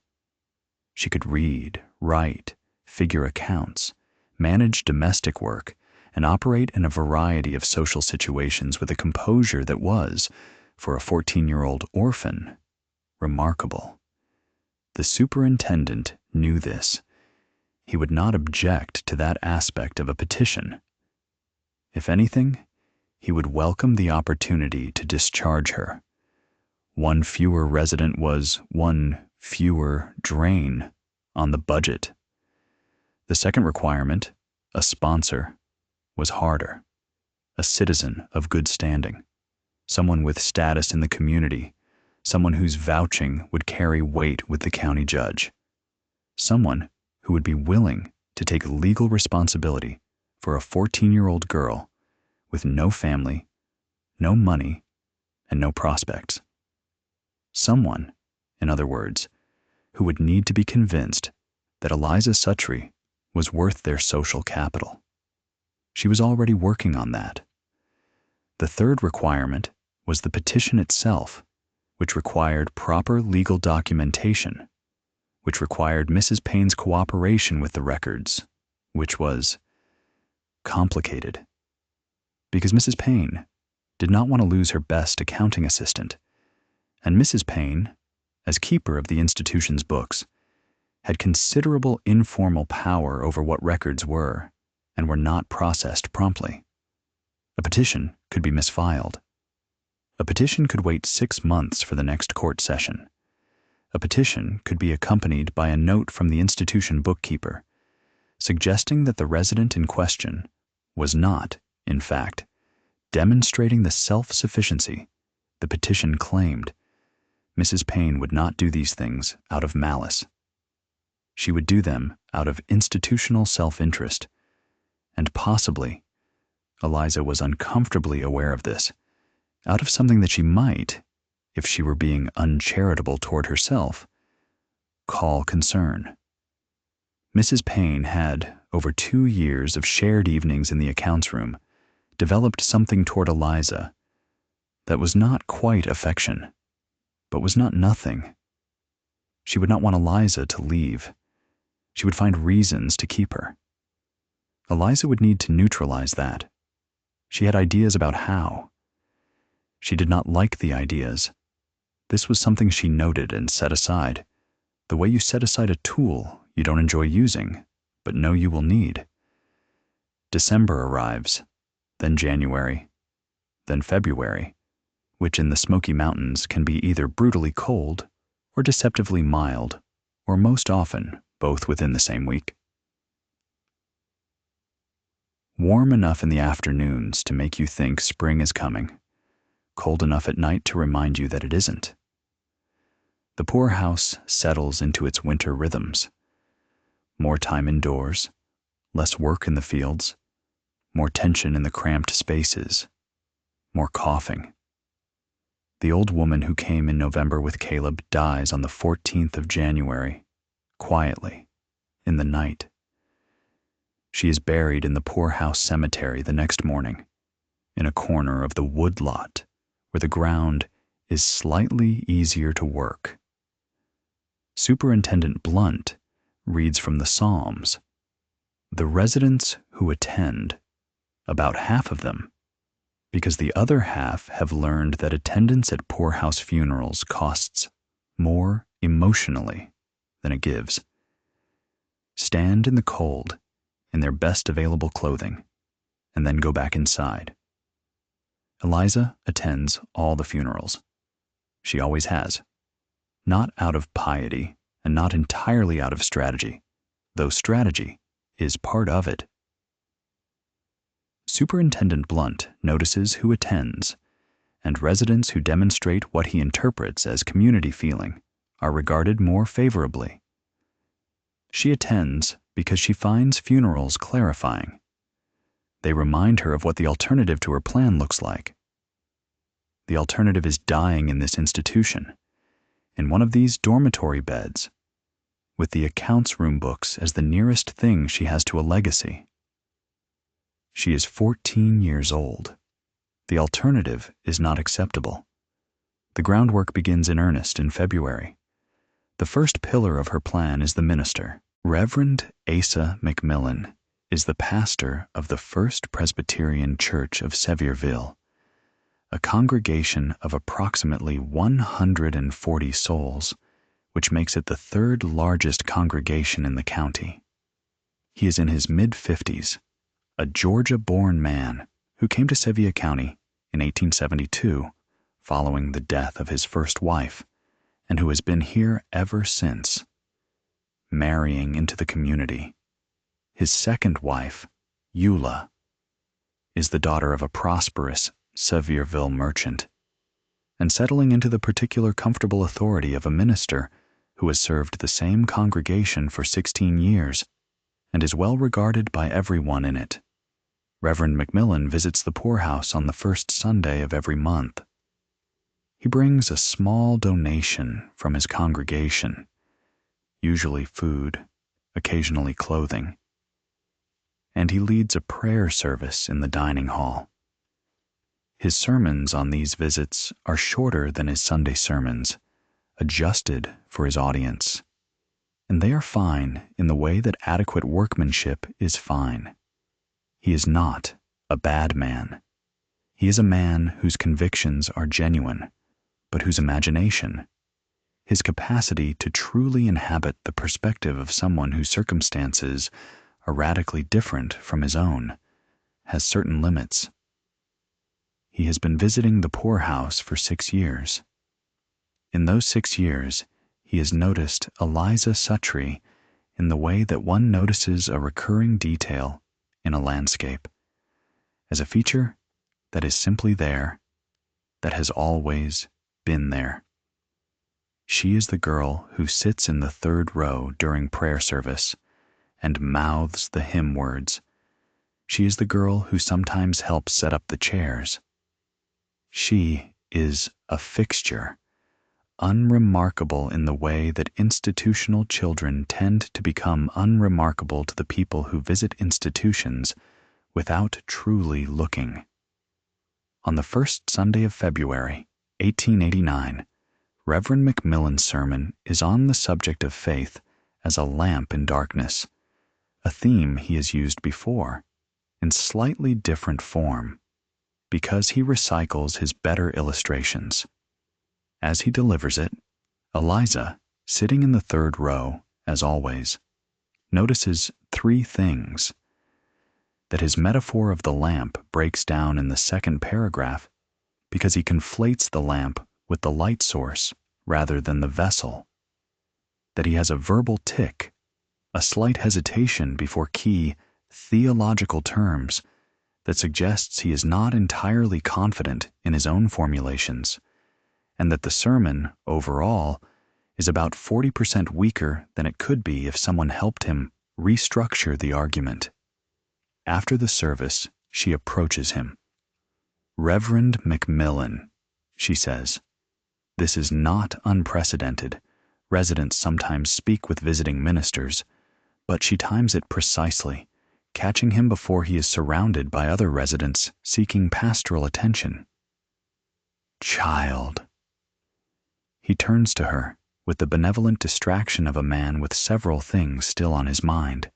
She could read, write, figure accounts, manage domestic work, and operate in a variety of social situations with a composure that was, for a 14-year-old orphan, remarkable. The superintendent knew this. He would not object to that aspect of a petition. If anything, he would welcome the opportunity to discharge her. One fewer resident was one fewer drain on the budget. The second requirement, a sponsor, was harder. A citizen of good standing, someone with status in the community, someone whose vouching would carry weight with the county judge, someone who would be willing to take legal responsibility for a 14-year-old girl with no family, no money, and no prospects. Someone, in other words, who would need to be convinced that Eliza Suttree was worth their social capital. She was already working on that. The third requirement was the petition itself, which required proper legal documentation, which required Mrs. Payne's cooperation with the records, which was complicated. Because Mrs. Payne did not want to lose her best accounting assistant, and Mrs. Payne, as keeper of the institution's books, had considerable informal power over what records were and were not processed promptly. A petition could be misfiled. A petition could wait 6 months for the next court session. A petition could be accompanied by a note from the institution bookkeeper, suggesting that the resident in question was not, in fact, demonstrating the self-sufficiency the petition claimed. Mrs. Payne would not do these things out of malice. She would do them out of institutional self-interest, and possibly, Eliza was uncomfortably aware of this, out of something that she might, if she were being uncharitable toward herself, call concern. Mrs. Payne had, over 2 years of shared evenings in the accounts room, developed something toward Eliza that was not quite affection, but was not nothing. She would not want Eliza to leave. She would find reasons to keep her. Eliza would need to neutralize that. She had ideas about how. She did not like the ideas. This was something she noted and set aside, the way you set aside a tool you don't enjoy using, but know you will need. December arrives, then January, then February, which in the Smoky Mountains can be either brutally cold or deceptively mild, or most often both within the same week. Warm enough in the afternoons to make you think spring is coming, cold enough at night to remind you that it isn't. The poorhouse settles into its winter rhythms. More time indoors, less work in the fields, more tension in the cramped spaces, more coughing. The old woman who came in November with Caleb dies on the 14th of January, quietly, in the night. She is buried in the poorhouse cemetery the next morning, in a corner of the wood lot where the ground is slightly easier to work. Superintendent Blunt reads from the Psalms. The residents who attend, about half of them, because the other half have learned that attendance at poorhouse funerals costs more emotionally than it gives, stand in the cold in their best available clothing, and then go back inside. Eliza attends all the funerals. She always has. Not out of piety, and not entirely out of strategy, though strategy is part of it. Superintendent Blunt notices who attends, and residents who demonstrate what he interprets as community feeling are regarded more favorably. She attends because she finds funerals clarifying. They remind her of what the alternative to her plan looks like. The alternative is dying in this institution, in one of these dormitory beds, with the accounts room books as the nearest thing she has to a legacy. She is 14 years old. The alternative is not acceptable. The groundwork begins in earnest in February. The first pillar of her plan is the minister, Reverend Asa McMillan. is the pastor of the First Presbyterian Church of Sevierville, a congregation of approximately 140 souls, which makes it the third largest congregation in the county. He is in his mid-50s, a Georgia-born man who came to Sevier County in 1872 following the death of his first wife, and who has been here ever since, marrying into the community. His second wife, Eula, is the daughter of a prosperous Sevierville merchant, and settling into the particular comfortable authority of a minister who has served the same congregation for 16 years and is well regarded by everyone in it. Reverend McMillan visits the poorhouse on the first Sunday of every month. He brings a small donation from his congregation, usually food, occasionally clothing, and he leads a prayer service in the dining hall. His sermons on these visits are shorter than his Sunday sermons, adjusted for his audience, and they are fine in the way that adequate workmanship is fine. He is not a bad man. He is a man whose convictions are genuine, but whose imagination, his capacity to truly inhabit the perspective of someone whose circumstances are radically different from his own, has certain limits. He has been visiting the poorhouse for 6 years. In those 6 years, he has noticed Eliza Suttree in the way that one notices a recurring detail in a landscape, as a feature that is simply there, that has always been there. She is the girl who sits in the third row during prayer service and mouths the hymn words. She is the girl who sometimes helps set up the chairs. She is a fixture, unremarkable in the way that institutional children tend to become unremarkable to the people who visit institutions without truly looking. On the first Sunday of February, 1889, Reverend McMillan's sermon is on the subject of faith as a lamp in darkness, a theme he has used before, in slightly different form, because he recycles his better illustrations. As he delivers it, Eliza, sitting in the third row, as always, notices 3 things: that his metaphor of the lamp breaks down in the second paragraph because he conflates the lamp with the light source rather than the vessel, that he has a verbal tic, a slight hesitation before key theological terms that suggests he is not entirely confident in his own formulations, and that the sermon, overall, is about 40% weaker than it could be if someone helped him restructure the argument. After the service, she approaches him. "Reverend McMillan," she says, "this is not unprecedented. Residents sometimes speak with visiting ministers, but she times it precisely, catching him before he is surrounded by other residents seeking pastoral attention." Child. He turns to her with the benevolent distraction of a man with several things still on his mind.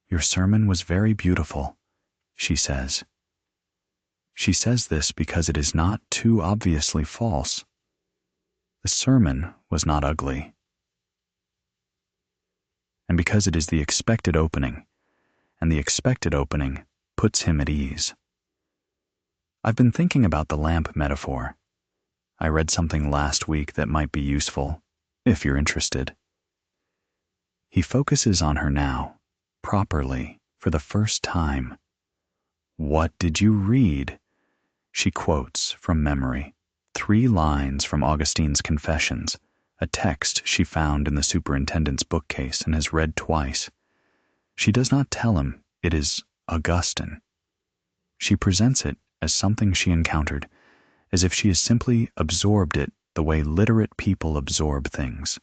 "Your sermon was very beautiful," she says. She says this because it is not too obviously false. The sermon was not ugly, and because it is the expected opening, and the expected opening puts him at ease. I've been thinking about the lamp metaphor. I read something last week that might be useful, if you're interested. He focuses on her now, properly, for the first time. "What did you read?" She quotes, from memory, 3 lines from Augustine's Confessions, a text she found in the superintendent's bookcase and has read twice. She does not tell him it is Augustine. She presents it as something she encountered, as if she has simply absorbed it the way literate people absorb things,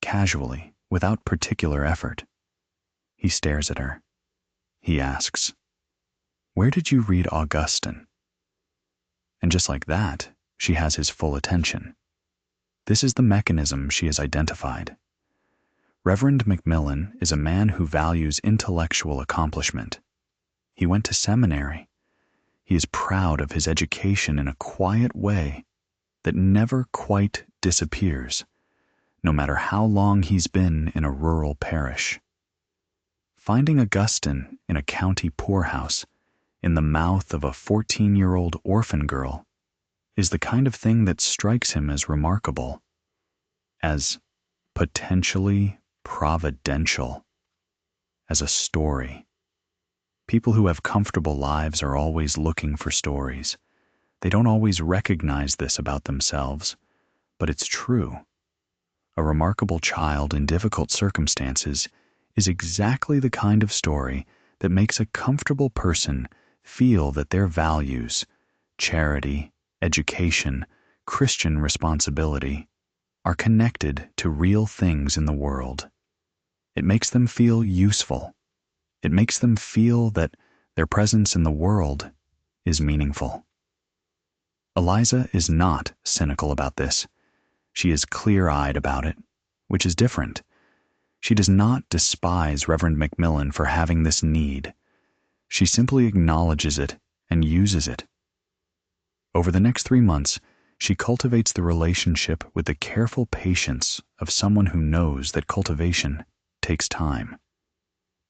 casually, without particular effort. He stares at her. He asks, "Where did you read Augustine?" And just like that, she has his full attention. This is the mechanism she has identified. Reverend McMillan is a man who values intellectual accomplishment. He went to seminary. He is proud of his education in a quiet way that never quite disappears, no matter how long he's been in a rural parish. Finding Augustine in a county poorhouse, in the mouth of a 14-year-old orphan girl, is the kind of thing that strikes him as remarkable, as potentially providential, as a story. People who have comfortable lives are always looking for stories. They don't always recognize this about themselves, but it's true. A remarkable child in difficult circumstances is exactly the kind of story that makes a comfortable person feel that their values, charity, education, Christian responsibility, are connected to real things in the world. It makes them feel useful. It makes them feel that their presence in the world is meaningful. Eliza is not cynical about this. She is clear-eyed about it, which is different. She does not despise Reverend McMillan for having this need. She simply acknowledges it and uses it. Over the next 3 months, she cultivates the relationship with the careful patience of someone who knows that cultivation takes time.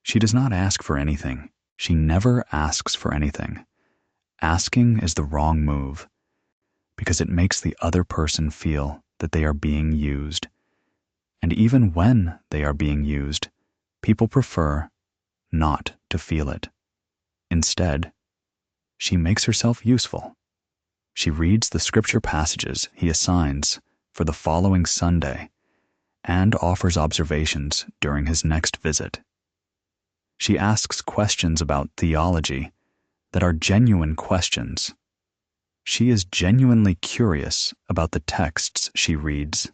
She does not ask for anything. She never asks for anything. Asking is the wrong move, because it makes the other person feel that they are being used. And even when they are being used, people prefer not to feel it. Instead, she makes herself useful. She reads the scripture passages he assigns for the following Sunday and offers observations during his next visit. She asks questions about theology that are genuine questions. She is genuinely curious about the texts she reads,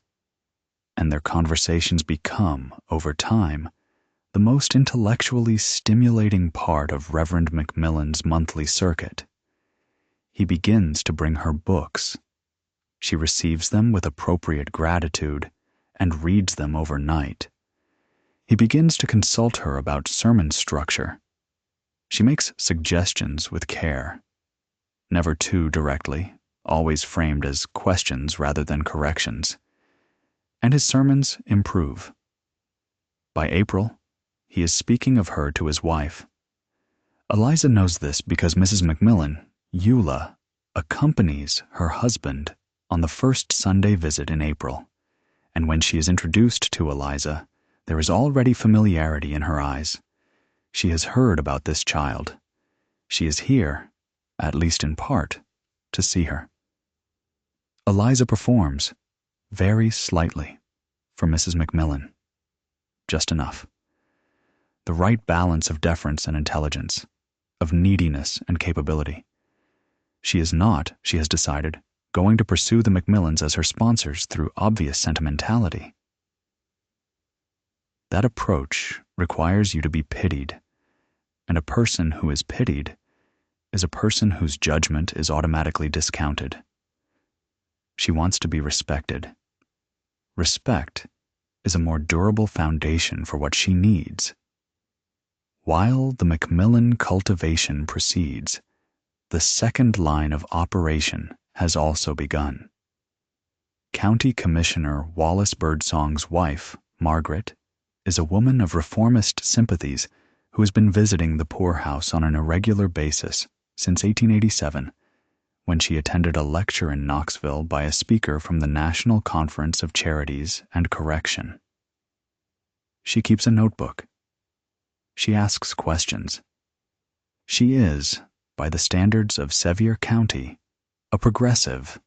and their conversations become, over time, the most intellectually stimulating part of Reverend McMillan's monthly circuit. He begins to bring her books. She receives them with appropriate gratitude and reads them overnight. He begins to consult her about sermon structure. She makes suggestions with care, never too directly, always framed as questions rather than corrections. And his sermons improve. By April, he is speaking of her to his wife. Eliza knows this because Mrs. McMillan, Eula, accompanies her husband on the first Sunday visit in April, and when she is introduced to Eliza, there is already familiarity in her eyes. She has heard about this child. She is here, at least in part, to see her. Eliza performs, very slightly, for Mrs. McMillan. Just enough. The right balance of deference and intelligence, of neediness and capability. She is not, she has decided, going to pursue the McMillans as her sponsors through obvious sentimentality. That approach requires you to be pitied, and a person who is pitied is a person whose judgment is automatically discounted. She wants to be respected. Respect is a more durable foundation for what she needs. While the McMillan cultivation proceeds, the second line of operation has also begun. County Commissioner Wallace Birdsong's wife, Margaret, is a woman of reformist sympathies who has been visiting the poorhouse on an irregular basis since 1887, when she attended a lecture in Knoxville by a speaker from the National Conference of Charities and Correction. She keeps a notebook. She asks questions. She is, by the standards of Sevier County, a progressive,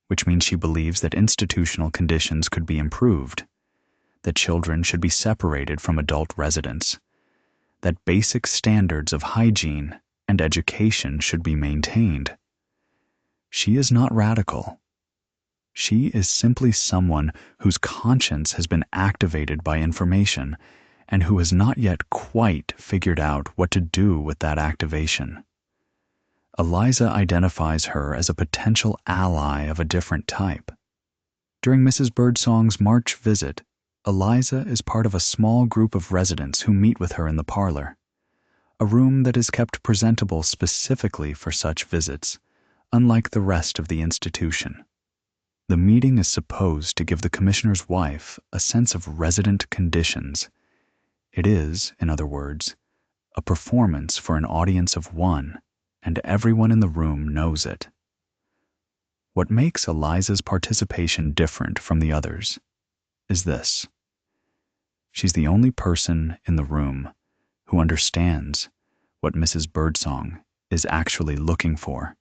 which means she believes that institutional conditions could be improved, that children should be separated from adult residents, that basic standards of hygiene and education should be maintained. She is not radical. She is simply someone whose conscience has been activated by information and who has not yet quite figured out what to do with that activation. Eliza identifies her as a potential ally of a different type. During Mrs. Birdsong's March visit, Eliza is part of a small group of residents who meet with her in the parlor, a room that is kept presentable specifically for such visits, unlike the rest of the institution. The meeting is supposed to give the commissioner's wife a sense of resident conditions. It is, in other words, a performance for an audience of one, and everyone in the room knows it. What makes Eliza's participation different from the others is this. She's the only person in the room who understands what Mrs. Birdsong is actually looking for,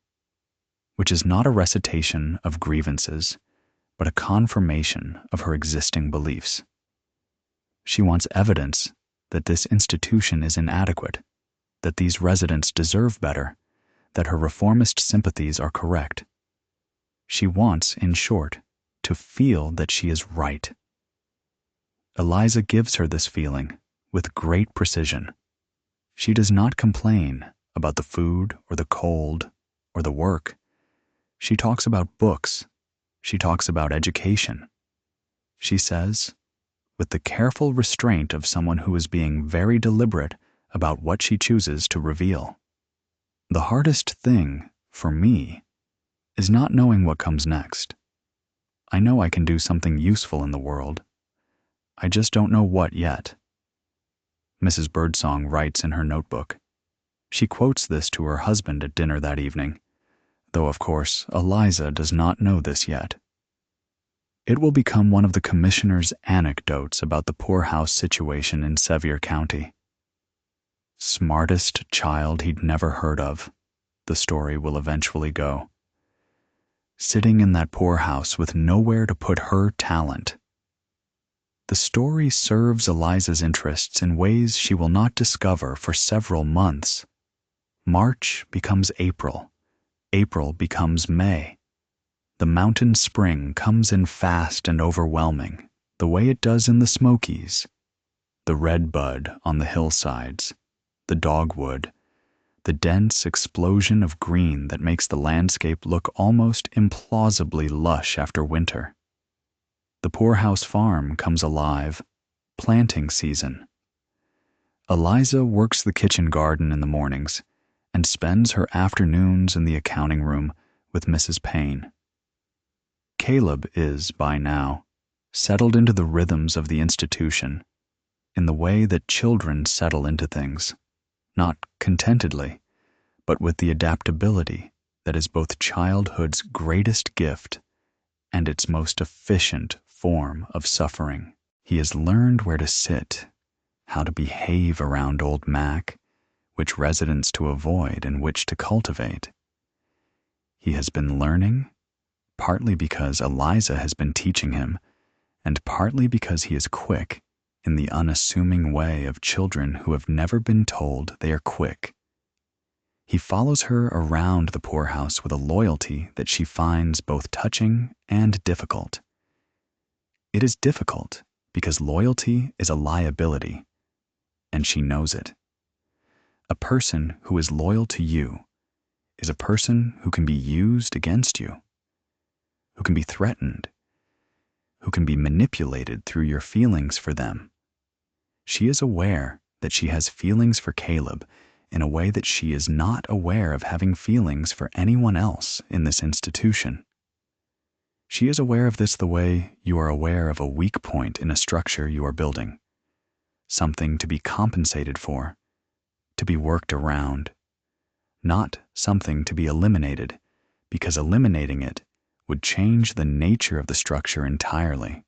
which is not a recitation of grievances, but a confirmation of her existing beliefs. She wants evidence that this institution is inadequate, that these residents deserve better, that her reformist sympathies are correct. She wants, in short, to feel that she is right. Eliza gives her this feeling with great precision. She does not complain about the food or the cold or the work. She talks about books. She talks about education. She says, with the careful restraint of someone who is being very deliberate about what she chooses to reveal, the hardest thing for me is not knowing what comes next. I know I can do something useful in the world. I just don't know what yet. Mrs. Birdsong writes in her notebook. She quotes this to her husband at dinner that evening, though of course Eliza does not know this yet. It will become one of the commissioner's anecdotes about the poorhouse situation in Sevier County. Smartest child he'd never heard of, the story will eventually go. Sitting in that poorhouse with nowhere to put her talent. The story serves Eliza's interests in ways she will not discover for several months. March becomes April. April becomes May. The mountain spring comes in fast and overwhelming, the way it does in the Smokies. The red bud on the hillsides, the dogwood, the dense explosion of green that makes the landscape look almost implausibly lush after winter. The poorhouse farm comes alive, planting season. Eliza works the kitchen garden in the mornings and spends her afternoons in the accounting room with Mrs. Payne. Caleb is, by now, settled into the rhythms of the institution in the way that children settle into things, not contentedly, but with the adaptability that is both childhood's greatest gift and its most efficient form of suffering. He has learned where to sit, how to behave around old Mac, which residents to avoid and which to cultivate. He has been learning, partly because Eliza has been teaching him, and partly because he is quick in the unassuming way of children who have never been told they are quick. He follows her around the poorhouse with a loyalty that she finds both touching and difficult. It is difficult because loyalty is a liability, and she knows it. A person who is loyal to you is a person who can be used against you, who can be threatened, who can be manipulated through your feelings for them. She is aware that she has feelings for Caleb in a way that she is not aware of having feelings for anyone else in this institution. She is aware of this the way you are aware of a weak point in a structure you are building, something to be compensated for, to be worked around, not something to be eliminated, because eliminating it would change the nature of the structure entirely.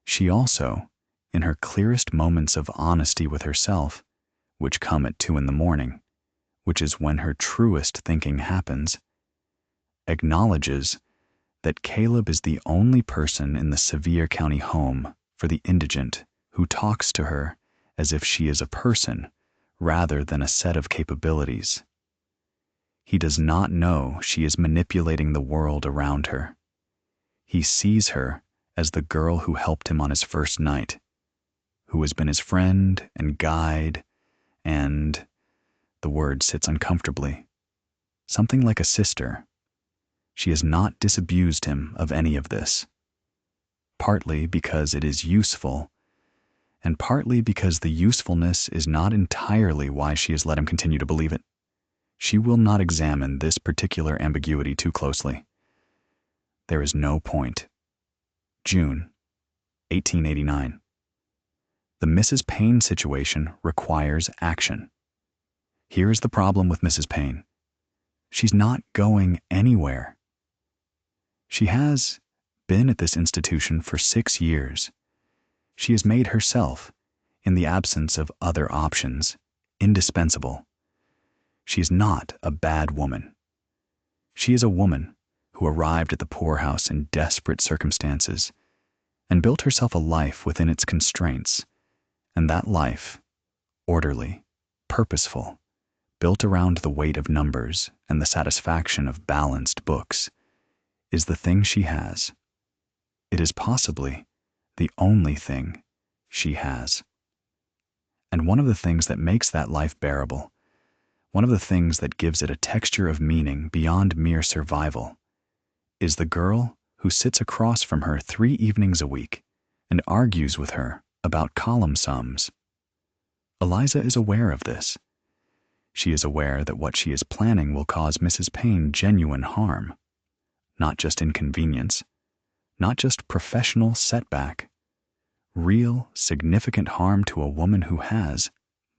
She also, in her clearest moments of honesty with herself, which come at 2 a.m, which is when her truest thinking happens, acknowledges that Caleb is the only person in the Sevier County home for the indigent who talks to her as if she is a person rather than a set of capabilities. He does not know she is manipulating the world around her. He sees her as the girl who helped him on his first night, who has been his friend and guide and, the word sits uncomfortably, something like a sister. She has not disabused him of any of this. partly because it is useful, and partly because the usefulness is not entirely why she has let him continue to believe it. She will not examine this particular ambiguity too closely. There is no point. June, 1889. The Mrs. Payne situation requires action. Here is the problem with Mrs. Payne. She's not going anywhere. She has been at this institution for 6 years. She has made herself, in the absence of other options, indispensable. She is not a bad woman. She is a woman who arrived at the poorhouse in desperate circumstances and built herself a life within its constraints, and that life, orderly, purposeful, built around the weight of numbers and the satisfaction of balanced books, is the thing she has. It is possibly the only thing she has. And one of the things that makes that life bearable, one of the things that gives it a texture of meaning beyond mere survival, is the girl who sits across from her 3 evenings a week and argues with her about column sums. Eliza is aware of this. She is aware that what she is planning will cause Mrs. Payne genuine harm, not just inconvenience, not just professional setback, real, significant harm to a woman who has,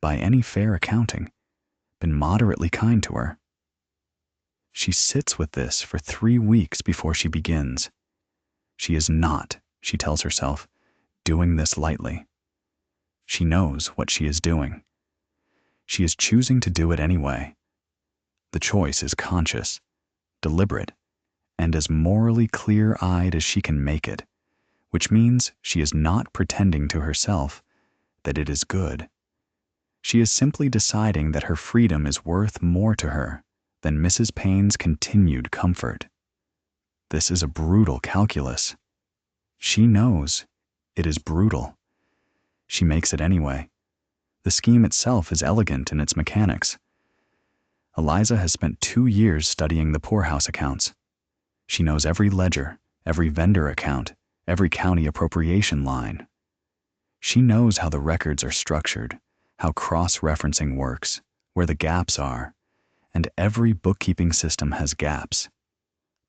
by any fair accounting, been moderately kind to her. She sits with this for 3 weeks before she begins. She is not, she tells herself, doing this lightly. She knows what she is doing. She is choosing to do it anyway. The choice is conscious, deliberate, and as morally clear-eyed as she can make it, which means she is not pretending to herself that it is good. She is simply deciding that her freedom is worth more to her than Mrs. Payne's continued comfort. This is a brutal calculus. She knows it is brutal. She makes it anyway. The scheme itself is elegant in its mechanics. Eliza has spent 2 years studying the poorhouse accounts. She knows every ledger, every vendor account, every county appropriation line. She knows how the records are structured, how cross-referencing works, where the gaps are, and every bookkeeping system has gaps,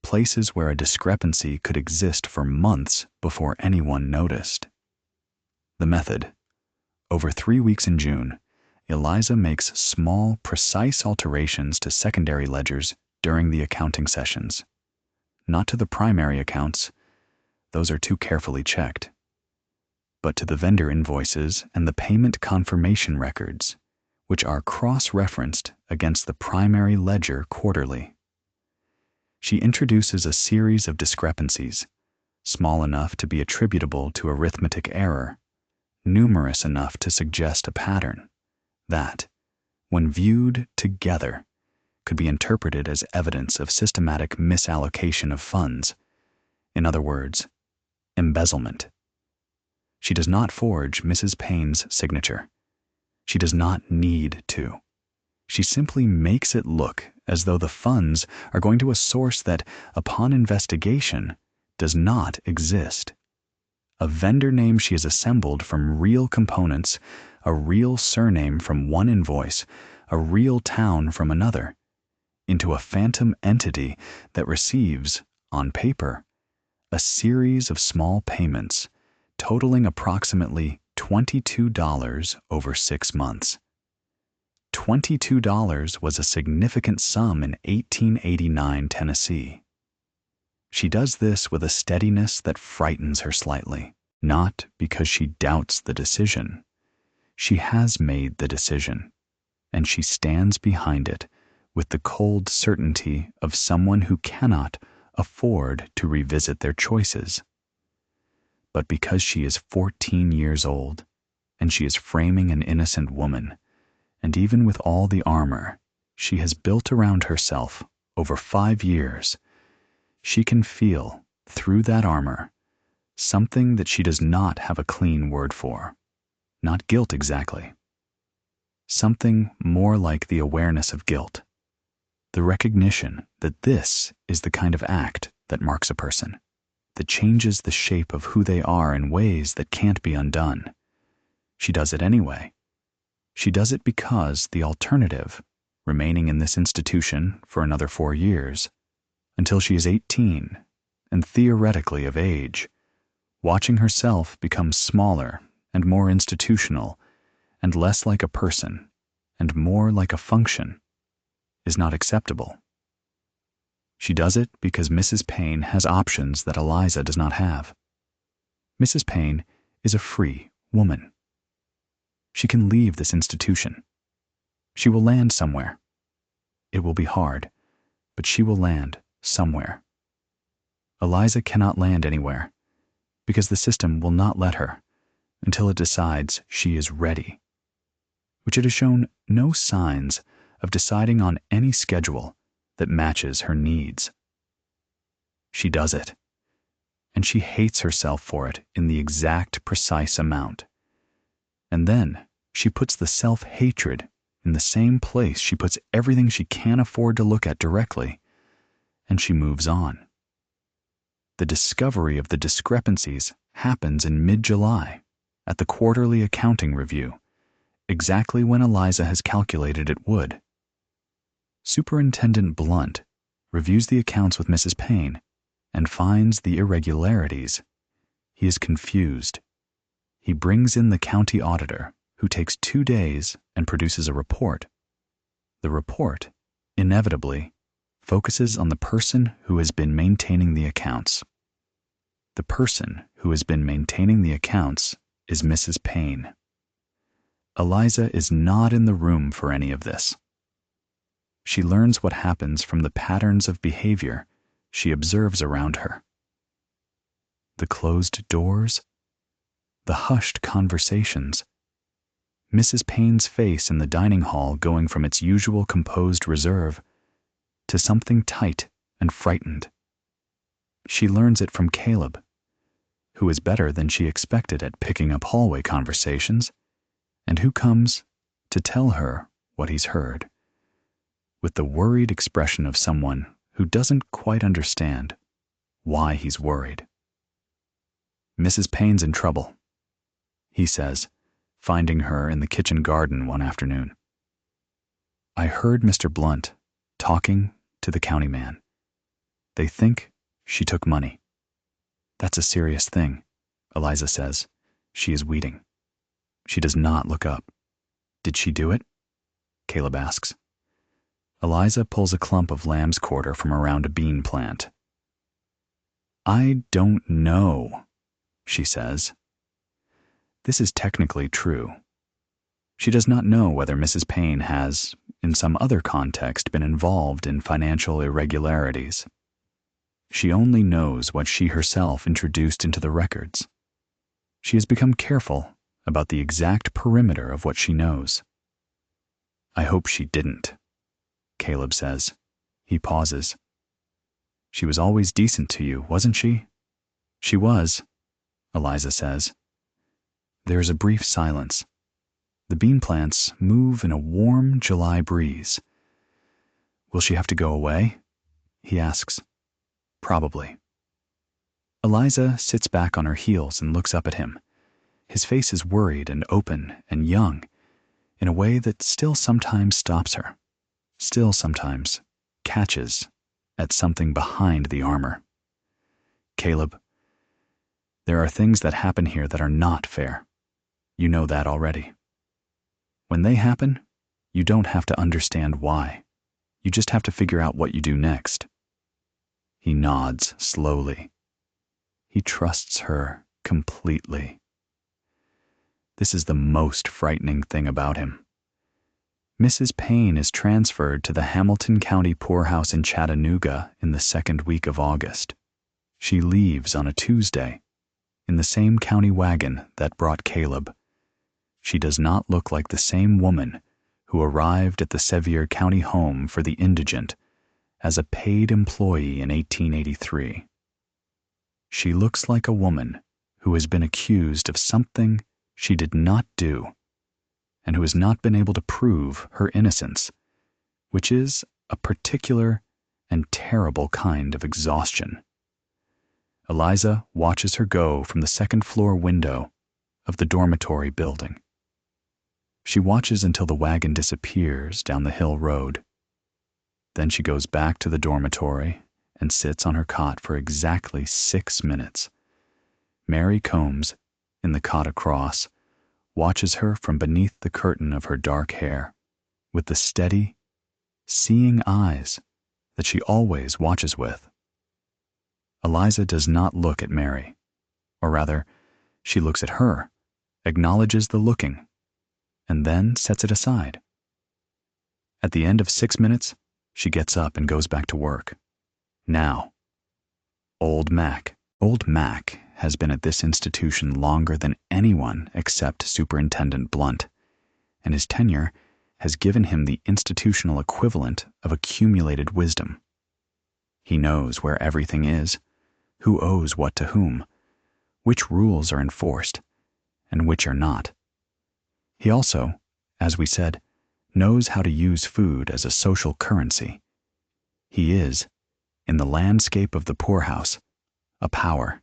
places where a discrepancy could exist for months before anyone noticed. The method. Over 3 weeks in June, Eliza makes small, precise alterations to secondary ledgers during the accounting sessions. Not to the primary accounts, those are too carefully checked, but to the vendor invoices and the payment confirmation records, which are cross-referenced against the primary ledger quarterly. She introduces a series of discrepancies, small enough to be attributable to arithmetic error, numerous enough to suggest a pattern that, when viewed together, could be interpreted as evidence of systematic misallocation of funds. In other words, embezzlement. She does not forge Mrs. Payne's signature. She does not need to. She simply makes it look as though the funds are going to a source that, upon investigation, does not exist. A vendor name she has assembled from real components, a real surname from one invoice, a real town from another, into a phantom entity that receives, on paper, a series of small payments totaling approximately $22 over 6 months. $22 was a significant sum in 1889 Tennessee. She does this with a steadiness that frightens her slightly, not because she doubts the decision. She has made the decision, and she stands behind it with the cold certainty of someone who cannot afford to revisit their choices. But because she is 14 years old, and she is framing an innocent woman, and even with all the armor she has built around herself over 5 years, she can feel, through that armor, something that she does not have a clean word for. Not guilt exactly. Something more like the awareness of guilt. The recognition that this is the kind of act that marks a person. that changes the shape of who they are in ways that can't be undone. She does it anyway. She does it because the alternative, remaining in this institution for another 4 years, until she is 18 and theoretically of age, watching herself become smaller and more institutional and less like a person and more like a function, is not acceptable. She does it because Mrs. Payne has options that Eliza does not have. Mrs. Payne is a free woman. She can leave this institution. She will land somewhere. It will be hard, but she will land somewhere. Eliza cannot land anywhere because the system will not let her until it decides she is ready, which it has shown no signs of deciding on any schedule that matches her needs. She does it, and she hates herself for it in the exact precise amount. And then she puts the self-hatred in the same place she puts everything she can't afford to look at directly, and she moves on. The discovery of the discrepancies happens in mid-July at the quarterly accounting review, exactly when Eliza has calculated it would. Superintendent Blunt reviews the accounts with Mrs. Payne and finds the irregularities. He is confused. He brings in the county auditor, who takes 2 days and produces a report. The report, inevitably, focuses on the person who has been maintaining the accounts. The person who has been maintaining the accounts is Mrs. Payne. Eliza is not in the room for any of this. She learns what happens from the patterns of behavior she observes around her. The closed doors, the hushed conversations, Mrs. Payne's face in the dining hall going from its usual composed reserve to something tight and frightened. She learns it from Caleb, who is better than she expected at picking up hallway conversations, and who comes to tell her what he's heard, with the worried expression of someone who doesn't quite understand why he's worried. Mrs. Payne's in trouble, he says, finding her in the kitchen garden one afternoon. I heard Mr. Blunt talking to the county man. They think she took money. That's a serious thing, Eliza says. She is weeding. She does not look up. Did she do it? Caleb asks. Eliza pulls a clump of lamb's quarter from around a bean plant. I don't know, she says. This is technically true. She does not know whether Mrs. Payne has, in some other context, been involved in financial irregularities. She only knows what she herself introduced into the records. She has become careful about the exact perimeter of what she knows. I hope she didn't, Caleb says. He pauses. She was always decent to you, wasn't she? She was, Eliza says. There is a brief silence. The bean plants move in a warm July breeze. Will she have to go away? He asks. Probably. Eliza sits back on her heels and looks up at him. His face is worried and open and young, in a way that still sometimes stops her, still sometimes catches at something behind the armor. Caleb, there are things that happen here that are not fair. You know that already. When they happen, you don't have to understand why. You just have to figure out what you do next. He nods slowly. He trusts her completely. This is the most frightening thing about him. Mrs. Payne is transferred to the Hamilton County Poorhouse in Chattanooga in the second week of August. She leaves on a Tuesday, in the same county wagon that brought Caleb. She does not look like the same woman who arrived at the Sevier County home for the indigent as a paid employee in 1883. She looks like a woman who has been accused of something she did not do, and who has not been able to prove her innocence, which is a particular and terrible kind of exhaustion. Eliza watches her go from the second-floor window of the dormitory building. She watches until the wagon disappears down the hill road. Then she goes back to the dormitory and sits on her cot for exactly 6 minutes. Mary Combs, in the cot across, watches her from beneath the curtain of her dark hair with the steady, seeing eyes that she always watches with. Eliza does not look at Mary, or rather, she looks at her, acknowledges the looking, and then sets it aside. At the end of 6 minutes, she gets up and goes back to work. Now, Old Mac. Old Mac has been at this institution longer than anyone except Superintendent Blunt, and his tenure has given him the institutional equivalent of accumulated wisdom. He knows where everything is, who owes what to whom, which rules are enforced, and which are not. He also, as we said, knows how to use food as a social currency. He is, in the landscape of the poorhouse, a power.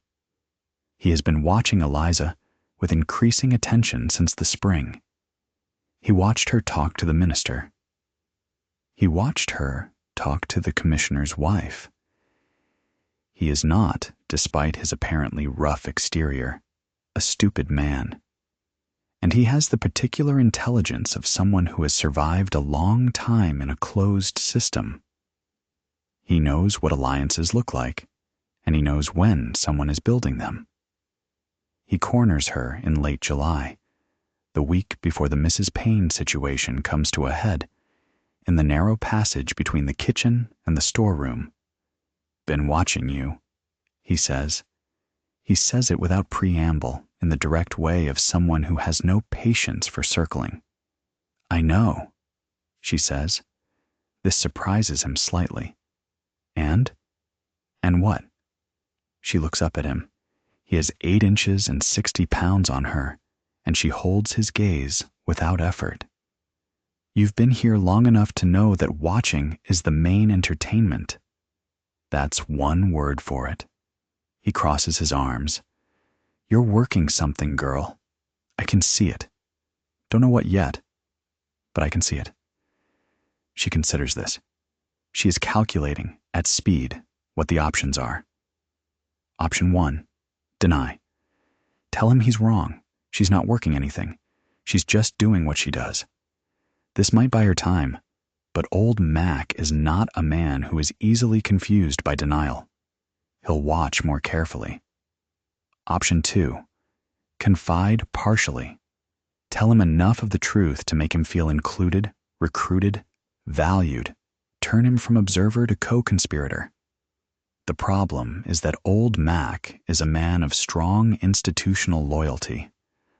He has been watching Eliza with increasing attention since the spring. He watched her talk to the minister. He watched her talk to the commissioner's wife. He is not, despite his apparently rough exterior, a stupid man. And he has the particular intelligence of someone who has survived a long time in a closed system. He knows what alliances look like, and he knows when someone is building them. He corners her in late July, the week before the Mrs. Payne situation comes to a head, in the narrow passage between the kitchen and the storeroom. "Been watching you," he says. He says it without preamble, in the direct way of someone who has no patience for circling. "I know," she says. This surprises him slightly. And what?" She looks up at him. He has 8 inches and 60 pounds on her, and she holds his gaze without effort. "You've been here long enough to know that watching is the main entertainment." That's one word for it. He crosses his arms. "You're working something, girl. I can see it. Don't know what yet, but I can see it." She considers this. She is calculating, at speed, what the options are. Option 1, deny. Tell him he's wrong. She's not working anything. She's just doing what she does. This might buy her time, but Old Mac is not a man who is easily confused by denial. He'll watch more carefully. Option 2, confide partially. Tell him enough of the truth to make him feel included, recruited, valued. Turn him from observer to co-conspirator. The problem is that Old Mac is a man of strong institutional loyalty,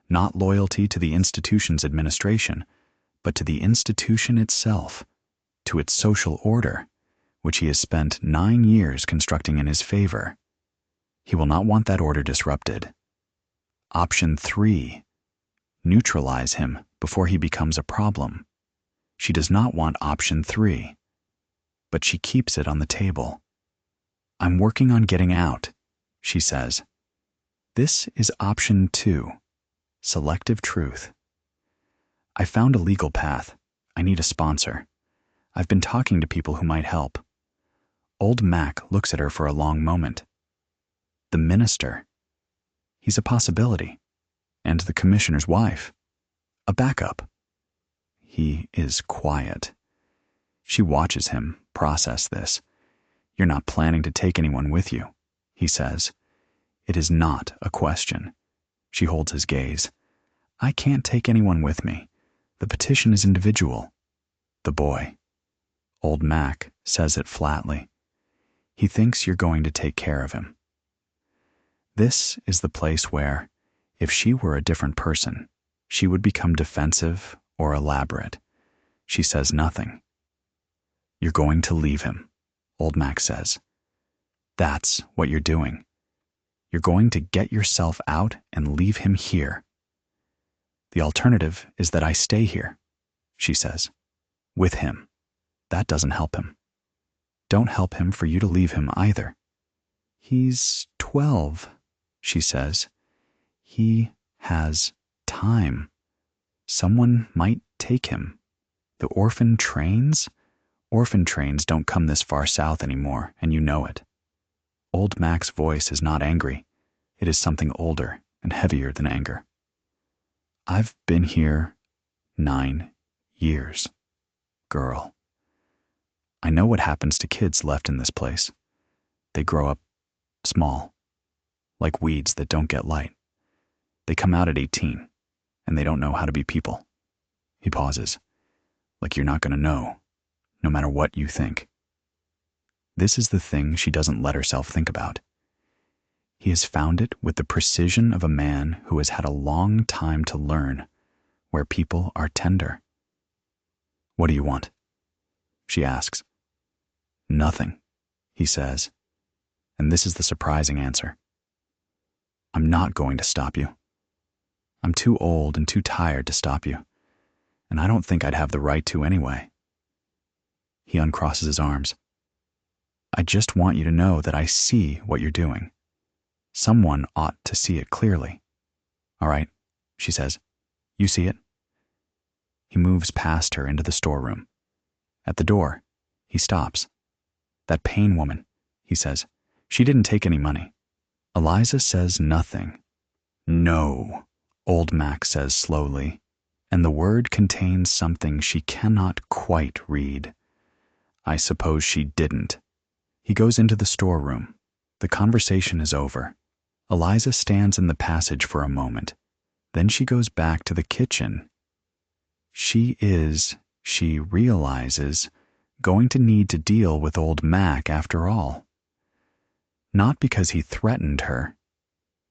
not loyalty to the institution's administration, but to the institution itself, to its social order, which he has spent 9 years constructing in his favor. He will not want that order disrupted. Option 3, neutralize him before he becomes a problem. She does not want option 3, but she keeps it on the table. "I'm working on getting out," she says. This is option 2, selective truth. "I found a legal path. I need a sponsor. I've been talking to people who might help." Old Mac looks at her for a long moment. The minister. He's a possibility. And the commissioner's wife. A backup. He is quiet. She watches him process this. "You're not planning to take anyone with you," he says. It is not a question. She holds his gaze. "I can't take anyone with me. The petition is individual." The boy. Old Mac says it flatly. He thinks you're going to take care of him. This is the place where, if she were a different person, she would become defensive or elaborate. She says nothing. "You're going to leave him," Old Mac says. "That's what you're doing. You're going to get yourself out and leave him here." "The alternative is that I stay here," she says. "With him. That doesn't help him. Don't help him for you to leave him either. He's 12, she says. He has time. Someone might take him. The orphan trains? Orphan trains don't come this far south anymore, and you know it. Old Mac's voice is not angry. It is something older and heavier than anger. I've been here 9 years, girl. I know what happens to kids left in this place. They grow up small, like weeds that don't get light. They come out at 18, and they don't know how to be people. He pauses, like you're not going to know, no matter what you think. This is the thing she doesn't let herself think about. He has found it with the precision of a man who has had a long time to learn where people are tender. What do you want? She asks. Nothing, he says, and this is the surprising answer. I'm not going to stop you. I'm too old and too tired to stop you, and I don't think I'd have the right to anyway. He uncrosses his arms. I just want you to know that I see what you're doing. Someone ought to see it clearly. All right, she says. You see it? He moves past her into the storeroom. At the door, he stops. That Payne woman, he says. She didn't take any money. Eliza says nothing. No, old Mac says slowly, and the word contains something she cannot quite read. I suppose she didn't. He goes into the storeroom. The conversation is over. Eliza stands in the passage for a moment. Then she goes back to the kitchen. She realizes, going to need to deal with old Mac after all. Not because he threatened her.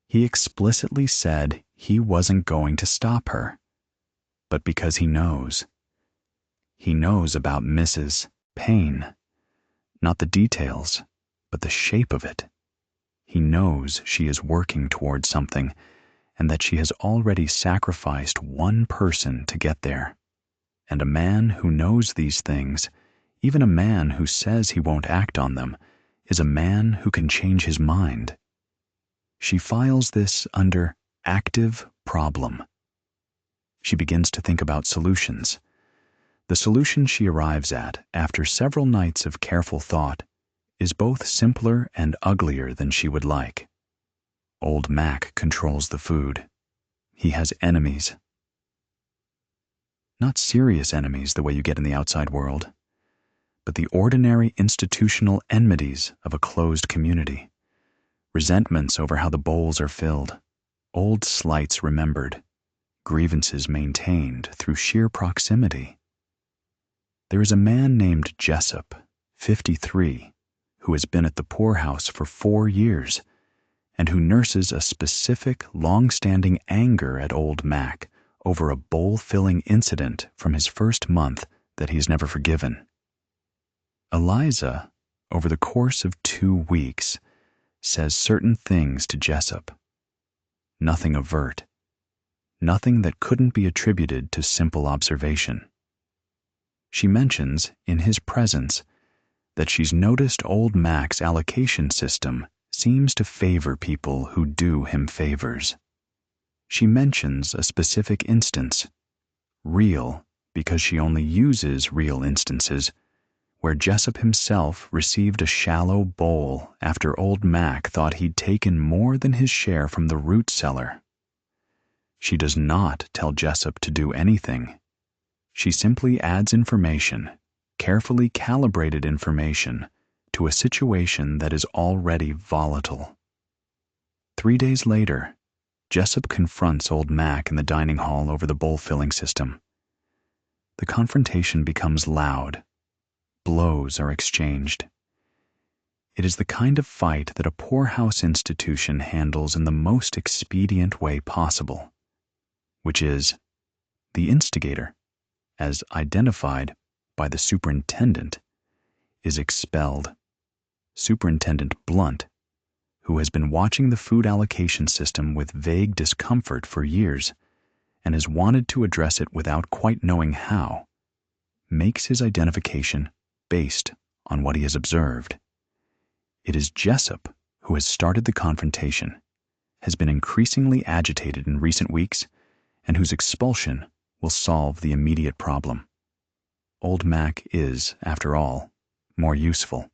He explicitly said he wasn't going to stop her, but because he knows. He knows about Mrs. Payne. Not the details, but the shape of it. He knows she is working toward something, and that she has already sacrificed one person to get there. And a man who knows these things, even a man who says he won't act on them, is a man who can change his mind. She files this under active problem. She begins to think about solutions. The solution she arrives at, after several nights of careful thought, is both simpler and uglier than she would like. Old Mac controls the food. He has enemies. Not serious enemies the way you get in the outside world, but the ordinary institutional enmities of a closed community. Resentments over how the bowls are filled, old slights remembered, grievances maintained through sheer proximity. There is a man named Jessup, 53, who has been at the poorhouse for 4 years, and who nurses a specific, long-standing anger at old Mac over a bowl-filling incident from his first month that he's never forgiven. Eliza, over the course of 2 weeks, says certain things to Jessup. Nothing overt. Nothing that couldn't be attributed to simple observation. She mentions, in his presence, that she's noticed old Mac's allocation system seems to favor people who do him favors. She mentions a specific instance, real because she only uses real instances, where Jessup himself received a shallow bowl after old Mac thought he'd taken more than his share from the root cellar. She does not tell Jessup to do anything. She simply adds information, carefully calibrated information, to a situation that is already volatile. 3 days later, Jessup confronts old Mac in the dining hall over the bowl-filling system. The confrontation becomes loud. Blows are exchanged. It is the kind of fight that a poorhouse institution handles in the most expedient way possible, which is the instigator, as identified by the superintendent, is expelled. Superintendent Blunt, who has been watching the food allocation system with vague discomfort for years and has wanted to address it without quite knowing how, makes his identification based on what he has observed. It is Jessup who has started the confrontation, has been increasingly agitated in recent weeks, and whose expulsion will solve the immediate problem. Old Mac is, after all, more useful.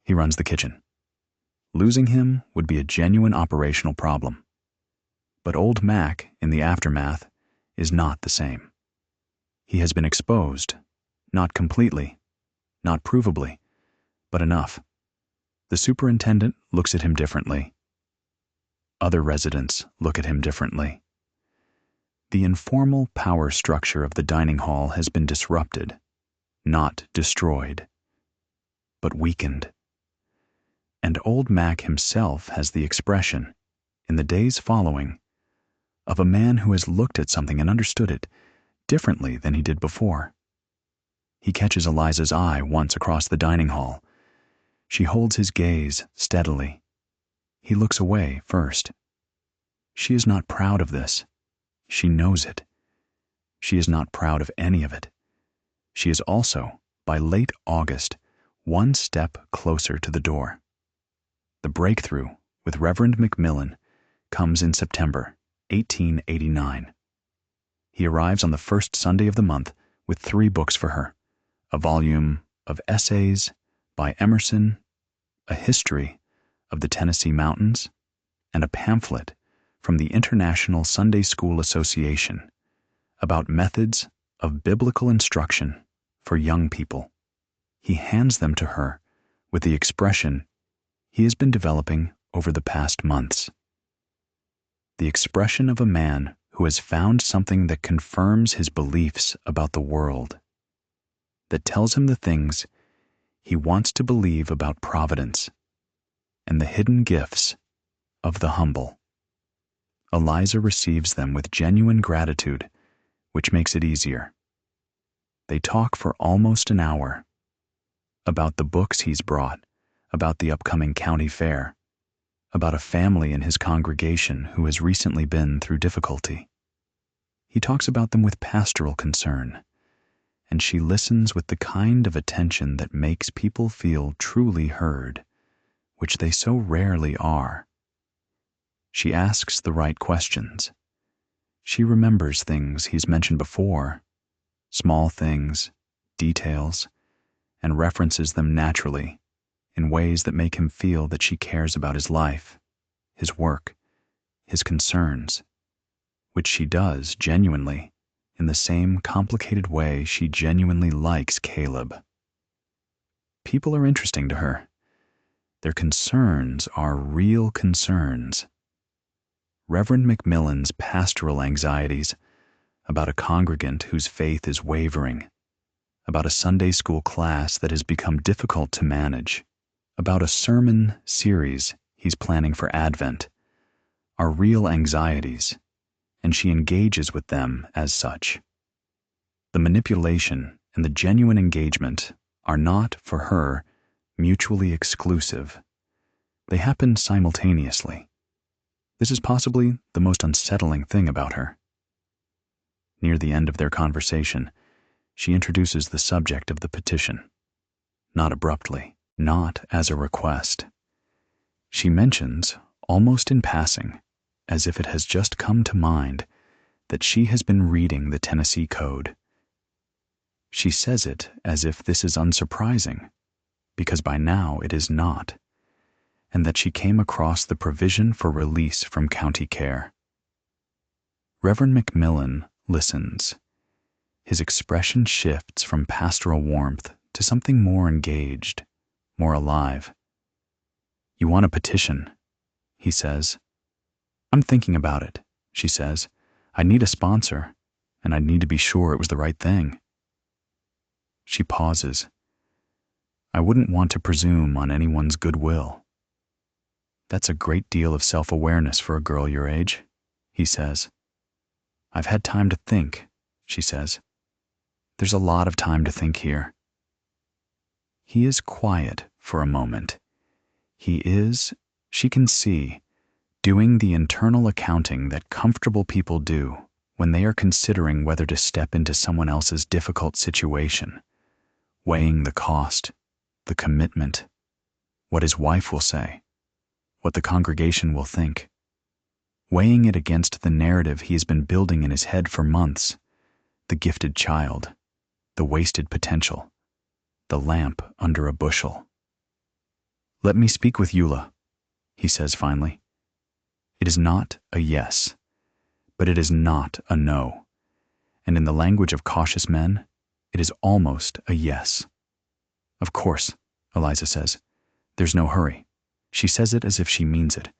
He runs the kitchen. Losing him would be a genuine operational problem. But Old Mac, in the aftermath, is not the same. He has been exposed, not completely, not provably, but enough. The superintendent looks at him differently. Other residents look at him differently. The informal power structure of the dining hall has been disrupted, not destroyed, but weakened. And Old Mac himself has the expression, in the days following, of a man who has looked at something and understood it differently than he did before. He catches Eliza's eye once across the dining hall. She holds his gaze steadily. He looks away first. She is not proud of this. She knows it. She is not proud of any of it. She is also, by late August, one step closer to the door. The breakthrough with Reverend Macmillan comes in September 1889. He arrives on the first Sunday of the month with 3 books for her: a volume of essays by Emerson, a history of the Tennessee Mountains, and a pamphlet from the International Sunday School Association about methods of biblical instruction for young people. He hands them to her with the expression he has been developing over the past months. The expression of a man who has found something that confirms his beliefs about the world, that tells him the things he wants to believe about providence and the hidden gifts of the humble. Eliza receives them with genuine gratitude, which makes it easier. They talk for almost an hour about the books he's brought, about the upcoming county fair, about a family in his congregation who has recently been through difficulty. He talks about them with pastoral concern, and she listens with the kind of attention that makes people feel truly heard, which they so rarely are. She asks the right questions. She remembers things he's mentioned before, small things, details, and references them naturally in ways that make him feel that she cares about his life, his work, his concerns, which she does genuinely in the same complicated way she genuinely likes Caleb. People are interesting to her. Their concerns are real concerns. Reverend Macmillan's pastoral anxieties about a congregant whose faith is wavering, about a Sunday school class that has become difficult to manage, about a sermon series he's planning for Advent, are real anxieties, and she engages with them as such. The manipulation and the genuine engagement are not, for her, mutually exclusive. They happen simultaneously. This is possibly the most unsettling thing about her. Near the end of their conversation, she introduces the subject of the petition. Not abruptly, not as a request. She mentions, almost in passing, as if it has just come to mind, that she has been reading the Tennessee Code. She says it as if this is unsurprising, because by now it is not, and that she came across the provision for release from county care. Reverend Macmillan listens. His expression shifts from pastoral warmth to something more engaged, more alive. "You want a petition," he says. "I'm thinking about it," she says. "I'd need a sponsor, and I'd need to be sure it was the right thing." She pauses. "I wouldn't want to presume on anyone's goodwill." "That's a great deal of self-awareness for a girl your age," he says. "I've had time to think," she says. "There's a lot of time to think here." He is quiet for a moment. He is, she can see, doing the internal accounting that comfortable people do when they are considering whether to step into someone else's difficult situation, weighing the cost, the commitment, what his wife will say, what the congregation will think, weighing it against the narrative he has been building in his head for months, the gifted child, the wasted potential, the lamp under a bushel. "Let me speak with Eula," he says finally. It is not a yes, but it is not a no. And in the language of cautious men, it is almost a yes. "Of course," Eliza says. "There's no hurry." She says it as if she means it,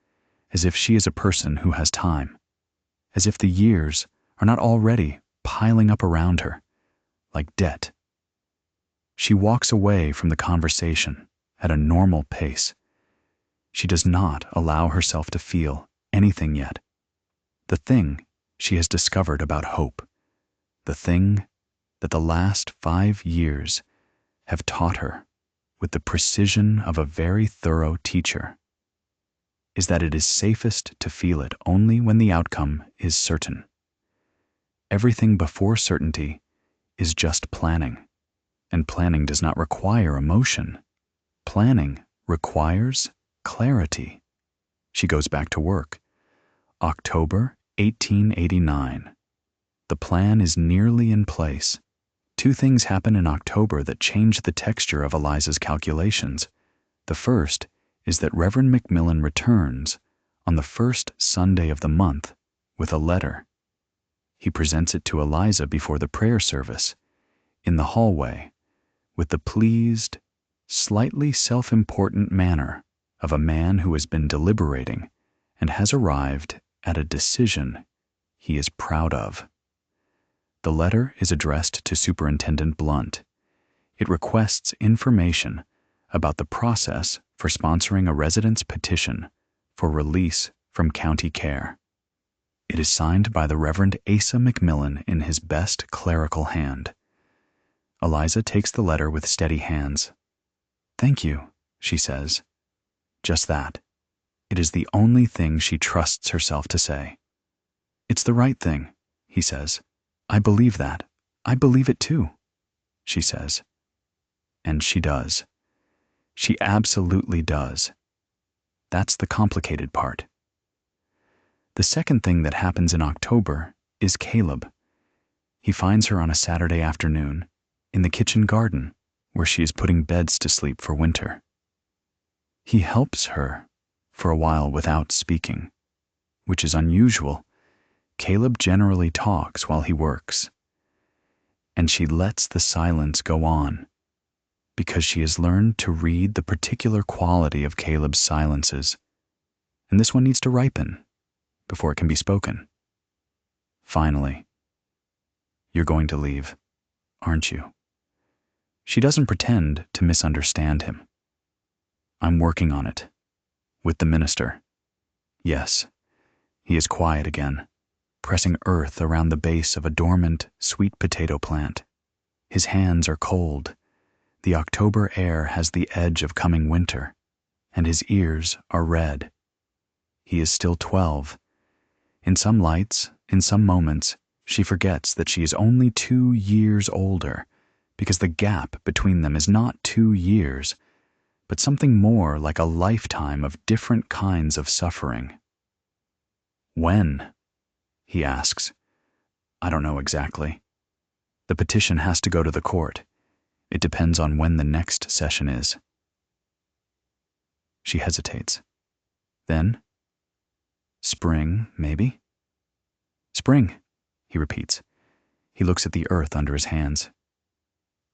as if she is a person who has time, as if the years are not already piling up around her, like debt. She walks away from the conversation at a normal pace. She does not allow herself to feel anything yet. The thing she has discovered about hope, the thing that the last 5 years have taught her with the precision of a very thorough teacher, is that it is safest to feel it only when the outcome is certain. Everything before certainty is just planning, and planning does not require emotion. Planning requires clarity. She goes back to work. October 1889. The plan is nearly in place. 2 things happen in October that change the texture of Eliza's calculations. The first is that Reverend Macmillan returns on the first Sunday of the month with a letter. He presents it to Eliza before the prayer service, in the hallway, with the pleased, slightly self-important manner of a man who has been deliberating and has arrived at a decision he is proud of. The letter is addressed to Superintendent Blunt. It requests information about the process for sponsoring a resident's petition for release from county care. It is signed by the Reverend Asa Macmillan in his best clerical hand. Eliza takes the letter with steady hands. "Thank you," she says. Just that. It is the only thing she trusts herself to say. "It's the right thing," he says. "I believe that. I believe it too," she says. And she does. She absolutely does. That's the complicated part. The second thing that happens in October is Caleb. He finds her on a Saturday afternoon in the kitchen garden where she is putting beds to sleep for winter. He helps her for a while without speaking, which is unusual. Caleb generally talks while he works. And she lets the silence go on because she has learned to read the particular quality of Caleb's silences, and this one needs to ripen before it can be spoken. Finally, "You're going to leave, aren't you?" She doesn't pretend to misunderstand him. "I'm working on it. With the minister." Yes, he is quiet again, pressing earth around the base of a dormant sweet potato plant. His hands are cold. The October air has the edge of coming winter, and his ears are red. He is still 12. In some lights, in some moments, she forgets that she is only 2 years older, because the gap between them is not 2 years, but something more like a lifetime of different kinds of suffering. "When?" he asks. "I don't know exactly. The petition has to go to the court. It depends on when the next session is." She hesitates. Then, "Spring, maybe?" "Spring," he repeats. He looks at the earth under his hands.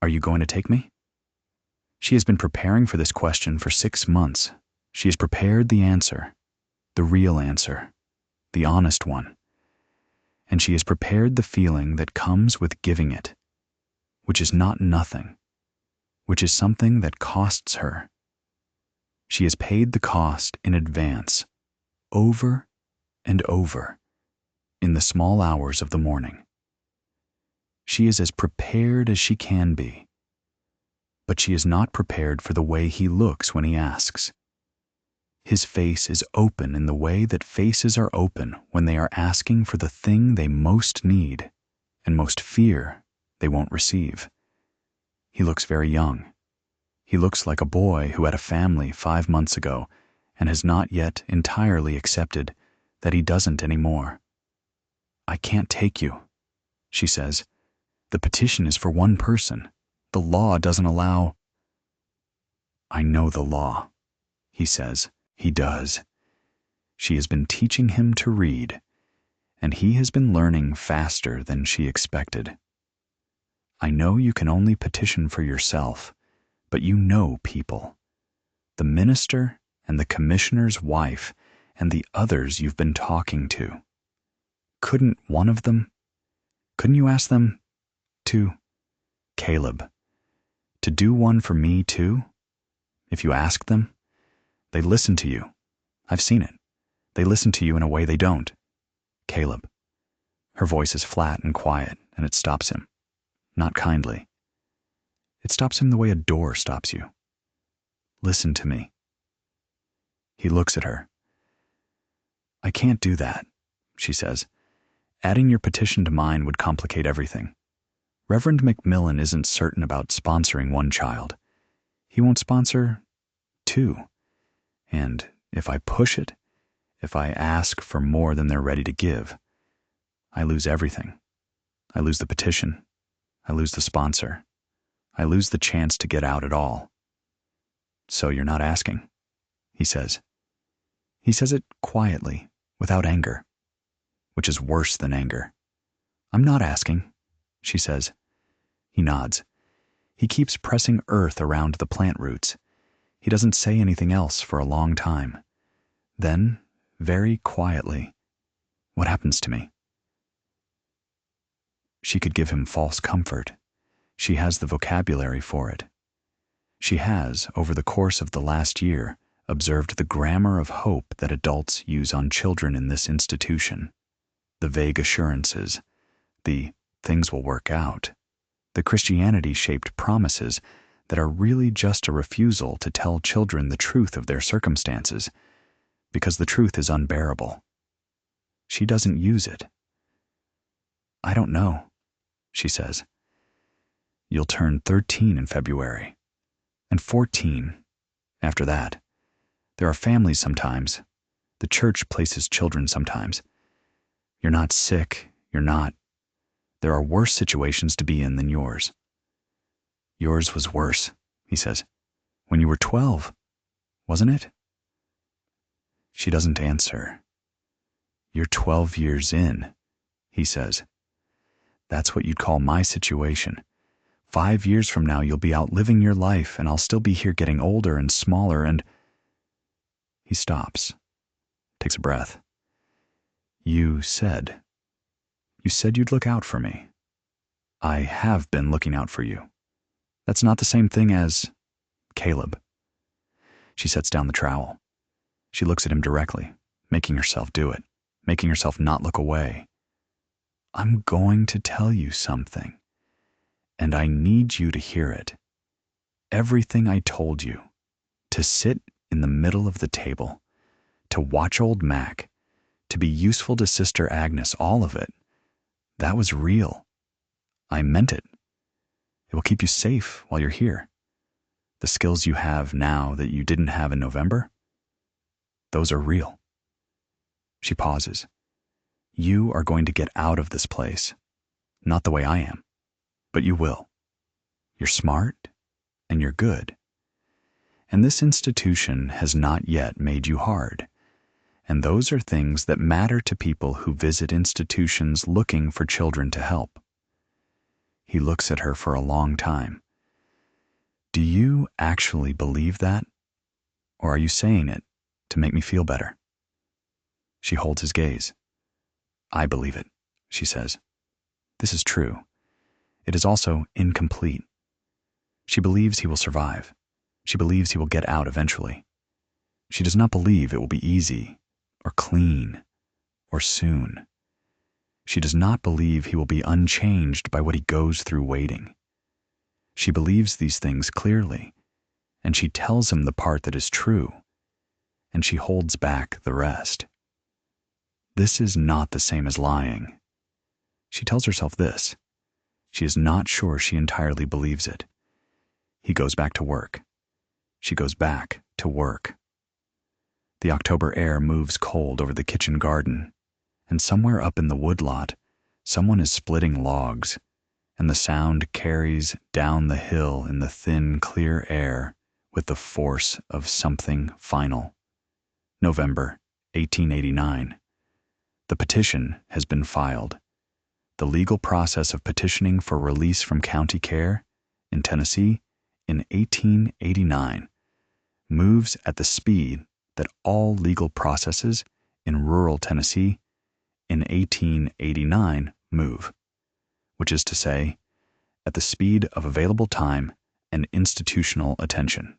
"Are you going to take me?" She has been preparing for this question for 6 months. She has prepared the answer, the real answer, the honest one. And she has prepared the feeling that comes with giving it, which is not nothing, which is something that costs her. She has paid the cost in advance, over and over, in the small hours of the morning. She is as prepared as she can be, but she is not prepared for the way he looks when he asks. His face is open in the way that faces are open when they are asking for the thing they most need and most fear they won't receive. He looks very young. He looks like a boy who had a family 5 months ago and has not yet entirely accepted that he doesn't anymore. "I can't take you," she says. "The petition is for one person. The law doesn't allow—" "I know the law," he says. He does. She has been teaching him to read, and he has been learning faster than she expected. "I know you can only petition for yourself, but you know people. The minister and the commissioner's wife and the others you've been talking to. Couldn't you ask them to, Caleb, to do one for me too? If you ask them, they listen to you. I've seen it. They listen to you in a way they don't. Caleb." Her voice is flat and quiet, and it stops him. Not kindly. It stops him the way a door stops you. "Listen to me." He looks at her. "I can't do that," she says. "Adding your petition to mine would complicate everything. Reverend McMillan isn't certain about sponsoring one child. He won't sponsor two. And if I push it, if I ask for more than they're ready to give, I lose everything. I lose the petition. I lose the sponsor. I lose the chance to get out at all." "So you're not asking," he says. He says it quietly, without anger, which is worse than anger. "I'm not asking," she says. He nods. He keeps pressing earth around the plant roots. He doesn't say anything else for a long time. Then, very quietly, "What happens to me?" She could give him false comfort. She has the vocabulary for it. She has, over the course of the last year, observed the grammar of hope that adults use on children in this institution. The vague assurances, the "things will work out," the Christianity-shaped promises that are really just a refusal to tell children the truth of their circumstances, because the truth is unbearable. She doesn't use it. "I don't know," she says. "You'll turn 13 in February, and 14 after that. There are families sometimes. The church places children sometimes. You're not sick, you're not. There are worse situations to be in than yours." "Yours was worse," he says. "When you were 12, wasn't it?" She doesn't answer. "You're 12 years in," he says. "That's what you'd call my situation. 5 years from now you'll be out living your life, and I'll still be here getting older and smaller and—" He stops, takes a breath. You said you'd look out for me. I have been looking out for you. That's not the same thing as Caleb." She sets down the trowel. She looks at him directly, making herself do it, making herself not look away. "I'm going to tell you something, and I need you to hear it. Everything I told you, to sit in the middle of the table, to watch old Mac, to be useful to Sister Agnes, all of it, that was real. I meant it. It will keep you safe while you're here. The skills you have now that you didn't have in November, those are real." She pauses. "You are going to get out of this place. Not the way I am, but you will. You're smart, and you're good. And this institution has not yet made you hard. And those are things that matter to people who visit institutions looking for children to help." He looks at her for a long time. "Do you actually believe that? Or are you saying it to make me feel better?" She holds his gaze. "I believe it," she says. "This is true. It is also incomplete. She believes he will survive. She believes he will get out eventually. She does not believe it will be easy, or clean, or soon. She does not believe he will be unchanged by what he goes through waiting. She believes these things clearly, and she tells him the part that is true, and she holds back the rest. This is not the same as lying. She tells herself this. She is not sure she entirely believes it. He goes back to work. She goes back to work. The October air moves cold over the kitchen garden, and somewhere up in the woodlot, someone is splitting logs, and the sound carries down the hill in the thin, clear air with the force of something final. November 1889. The petition has been filed. The legal process of petitioning for release from county care in Tennessee in 1889 moves at the speed that all legal processes in rural Tennessee in 1889 move, which is to say, at the speed of available time and institutional attention.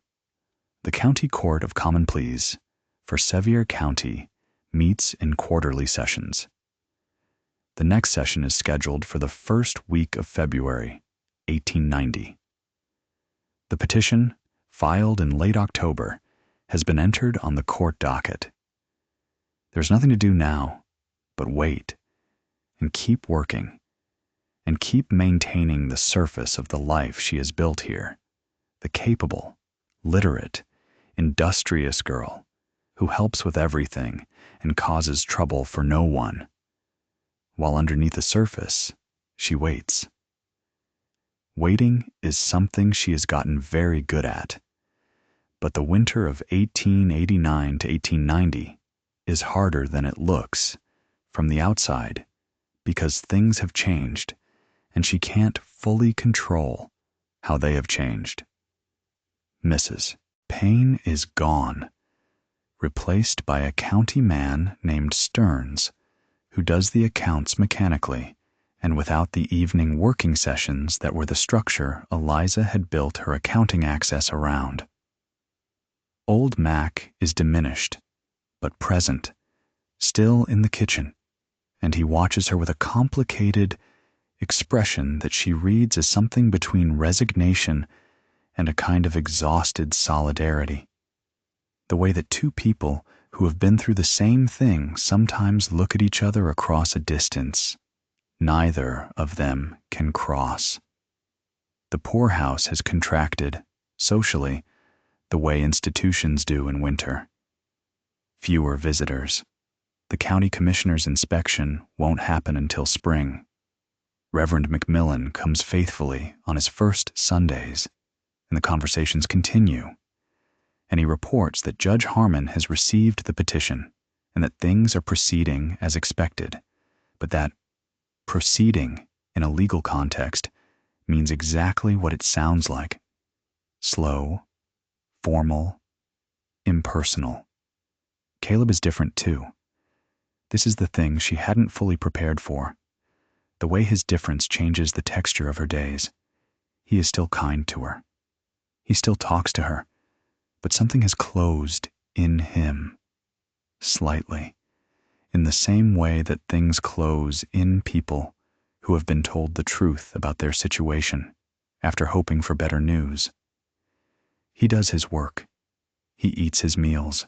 The County Court of Common Pleas for Sevier County meets in quarterly sessions. The next session is scheduled for the first week of February, 1890. The petition, filed in late October, has been entered on the court docket. There's nothing to do now but wait and keep working and keep maintaining the surface of the life she has built here, the capable, literate, industrious girl who helps with everything and causes trouble for no one, while underneath the surface she waits. Waiting is something she has gotten very good at, but the winter of 1889 to 1890 is harder than it looks from the outside because things have changed and she can't fully control how they have changed. Mrs. Payne is gone, replaced by a county man named Stearns, who does the accounts mechanically and without the evening working sessions that were the structure Eliza had built her accounting access around. Old Mac is diminished, but present, still in the kitchen, and he watches her with a complicated expression that she reads as something between resignation and a kind of exhausted solidarity. The way that two people who have been through the same thing sometimes look at each other across a distance. Neither of them can cross. The poorhouse has contracted, socially, the way institutions do in winter. Fewer visitors. The county commissioner's inspection won't happen until spring. Reverend McMillan comes faithfully on his first Sundays, and the conversations continue. And he reports that Judge Harmon has received the petition and that things are proceeding as expected, but that proceeding in a legal context means exactly what it sounds like: slow, formal, impersonal. Caleb is different too. This is the thing she hadn't fully prepared for. The way his difference changes the texture of her days. He is still kind to her. He still talks to her, but something has closed in him, slightly, in the same way that things close in people who have been told the truth about their situation after hoping for better news. He does his work. He eats his meals.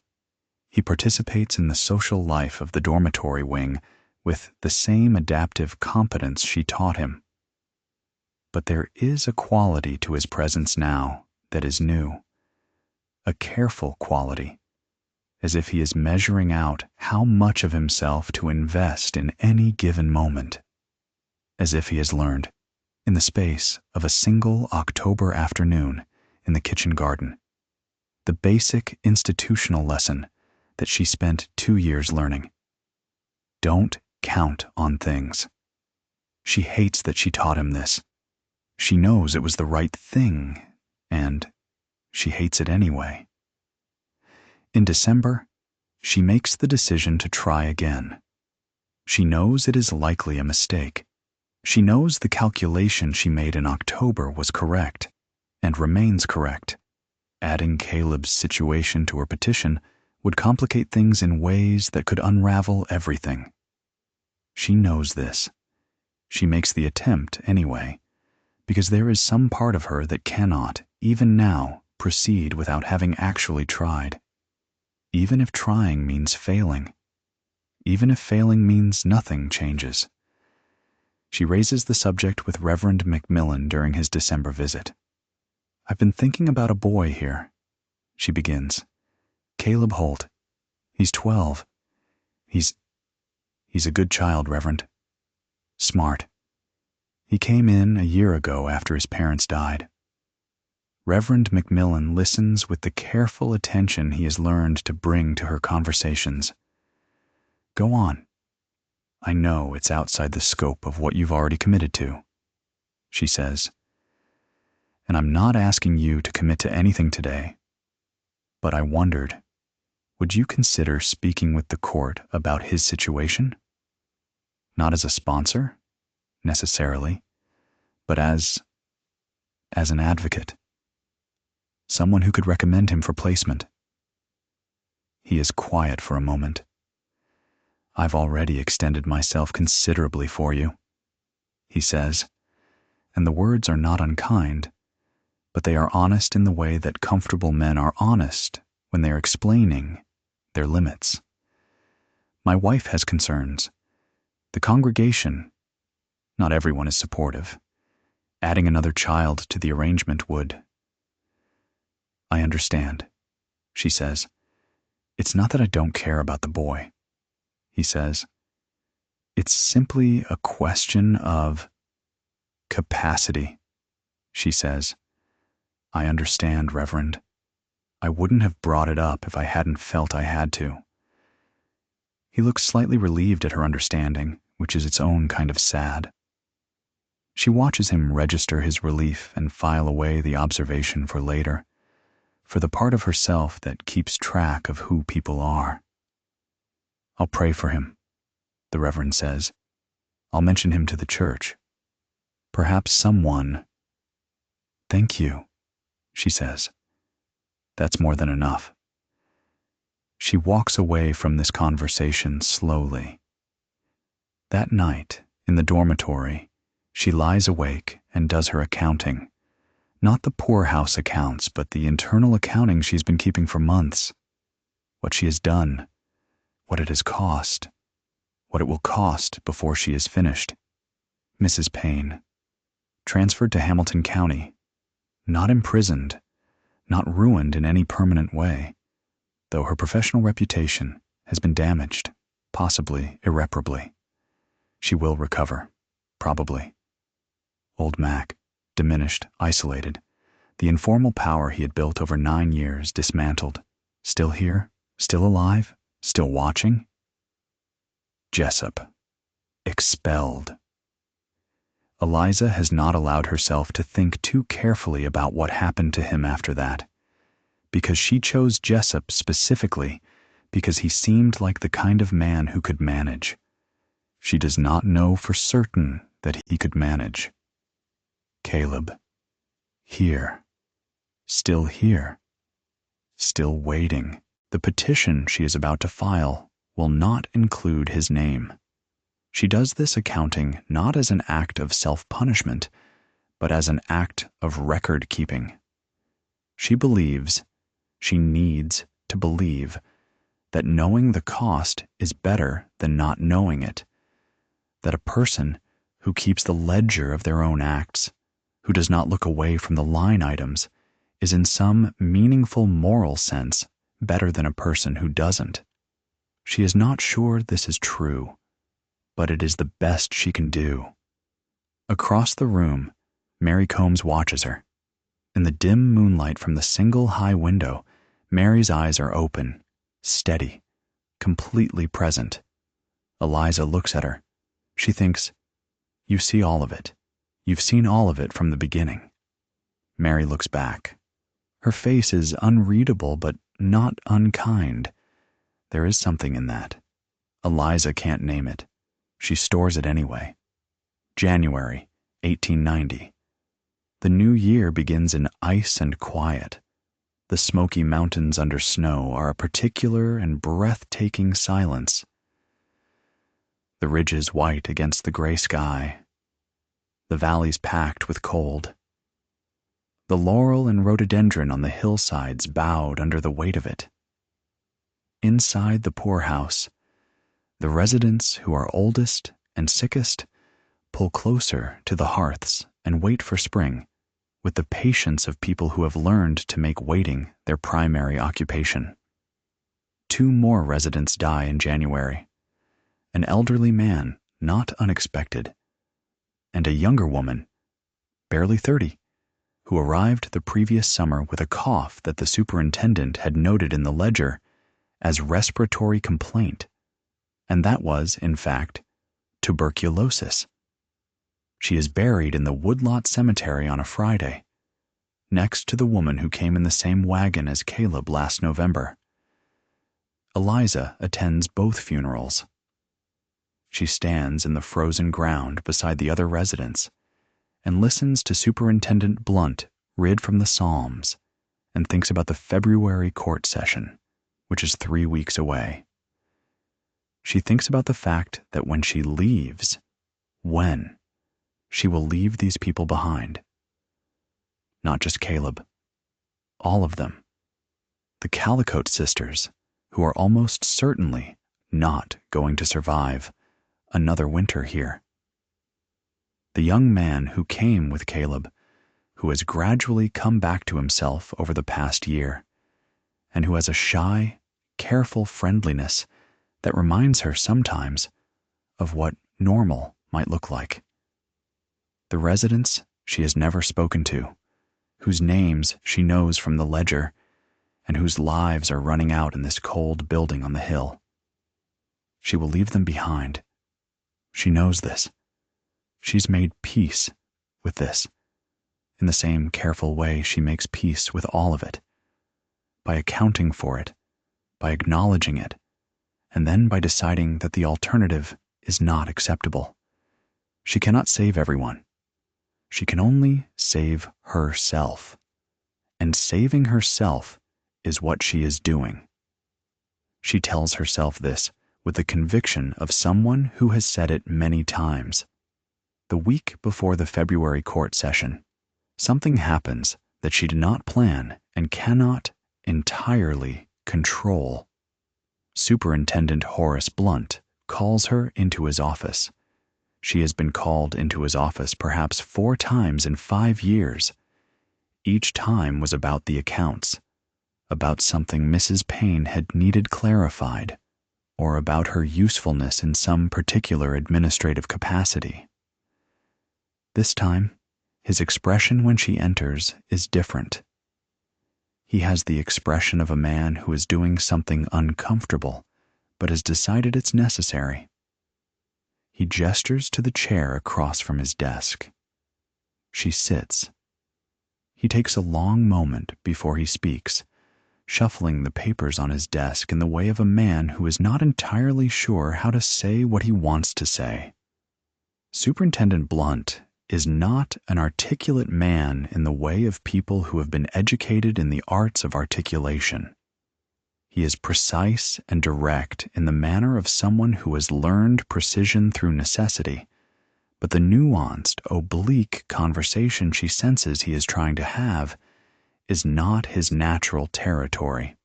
He participates in the social life of the dormitory wing with the same adaptive competence she taught him. But there is a quality to his presence now that is new, a careful quality, as if he is measuring out how much of himself to invest in any given moment, as if he has learned, in the space of a single October afternoon in the kitchen garden, the basic institutional lesson that she spent 2 years learning. Don't count on things. She hates that she taught him this. She knows it was the right thing, and she hates it anyway. In December, she makes the decision to try again. She knows it is likely a mistake. She knows the calculation she made in October was correct, and remains correct. Adding Caleb's situation to her petition would complicate things in ways that could unravel everything. She knows this. She makes the attempt anyway, because there is some part of her that cannot, even now, proceed without having actually tried. Even if trying means failing. Even if failing means nothing changes. She raises the subject with Reverend McMillan during his December visit. "I've been thinking about a boy here," she begins. "Caleb Holt. He's 12. He's a good child, Reverend. Smart. He came in a year ago after his parents died. Reverend Macmillan listens with the careful attention he has learned to bring to her conversations. Go on. I know it's outside the scope of what you've already committed to, she says. And I'm not asking you to commit to anything today. But I wondered, would you consider speaking with the court about his situation? Not as a sponsor, necessarily, but as an advocate. Someone who could recommend him for placement. He is quiet for a moment. I've already extended myself considerably for you, he says, and the words are not unkind, but they are honest in the way that comfortable men are honest when they are explaining their limits. My wife has concerns. The congregation, not everyone is supportive. Adding another child to the arrangement would. I understand, she says. It's not that I don't care about the boy, he says. It's simply a question of capacity, she says. I understand, Reverend. I wouldn't have brought it up if I hadn't felt I had to. He looks slightly relieved at her understanding, which is its own kind of sad. She watches him register his relief and file away the observation for later, for the part of herself that keeps track of who people are. I'll pray for him, the Reverend says. I'll mention him to the church. Perhaps someone. Thank you, she says. That's more than enough. She walks away from this conversation slowly. That night, in the dormitory, she lies awake and does her accounting. Not the poorhouse accounts, but the internal accounting she's been keeping for months. What she has done, what it has cost, what it will cost before she is finished. Mrs. Payne, transferred to Hamilton County, not imprisoned, not ruined in any permanent way, though her professional reputation has been damaged, possibly irreparably. She will recover, probably. Old Mac, diminished, isolated, the informal power he had built over 9 years dismantled, still here, still alive, still watching. Jessup, expelled. Eliza has not allowed herself to think too carefully about what happened to him after that, because she chose Jessup specifically because he seemed like the kind of man who could manage. She does not know for certain that he could manage. Caleb, here, still waiting. The petition she is about to file will not include his name. She does this accounting not as an act of self-punishment, but as an act of record-keeping. She believes, she needs to believe, that knowing the cost is better than not knowing it, that a person who keeps the ledger of their own acts, who does not look away from the line items, is in some meaningful moral sense better than a person who doesn't. She is not sure this is true, but it is the best she can do. Across the room, Mary Combs watches her. In the dim moonlight from the single high window, Mary's eyes are open, steady, completely present. Eliza looks at her. She thinks, "You see all of it. You've seen all of it from the beginning." Mary looks back. Her face is unreadable but not unkind. There is something in that. Eliza can't name it. She stores it anyway. January, 1890. The new year begins in ice and quiet. The Smoky Mountains under snow are a particular and breathtaking silence. The ridges white against the gray sky. The valleys packed with cold. The laurel and rhododendron on the hillsides bowed under the weight of it. Inside the poorhouse, the residents who are oldest and sickest pull closer to the hearths and wait for spring, with the patience of people who have learned to make waiting their primary occupation. 2 more residents die in January. An elderly man, not unexpected, and a younger woman, barely 30, who arrived the previous summer with a cough that the superintendent had noted in the ledger as respiratory complaint, and that was, in fact, tuberculosis. She is buried in the Woodlot Cemetery on a Friday, next to the woman who came in the same wagon as Caleb last November. Eliza attends both funerals. She stands in the frozen ground beside the other residents and listens to Superintendent Blunt read from the Psalms and thinks about the February court session, which is 3 weeks away. She thinks about the fact that when she leaves, she will leave these people behind. Not just Caleb, all of them. The Calicote sisters, who are almost certainly not going to survive another winter here. The young man who came with Caleb, who has gradually come back to himself over the past year, and who has a shy, careful friendliness that reminds her sometimes of what normal might look like. The residents she has never spoken to, whose names she knows from the ledger, and whose lives are running out in this cold building on the hill. She will leave them behind. She knows this. She's made peace with this, in the same careful way she makes peace with all of it, by accounting for it, by acknowledging it, and then by deciding that the alternative is not acceptable. She cannot save everyone. She can only save herself. And saving herself is what she is doing. She tells herself this with the conviction of someone who has said it many times. The week before the February court session, something happens that she did not plan and cannot entirely control. Superintendent Horace Blunt calls her into his office. She has been called into his office perhaps 4 times in 5 years. Each time was about the accounts, about something Mrs. Payne had needed clarified, or about her usefulness in some particular administrative capacity. This time, his expression when she enters is different. He has the expression of a man who is doing something uncomfortable, but has decided it's necessary. He gestures to the chair across from his desk. She sits. He takes a long moment before he speaks, shuffling the papers on his desk in the way of a man who is not entirely sure how to say what he wants to say. Superintendent Blunt is not an articulate man in the way of people who have been educated in the arts of articulation. He is precise and direct in the manner of someone who has learned precision through necessity, but the nuanced, oblique conversation she senses he is trying to have is not his natural territory.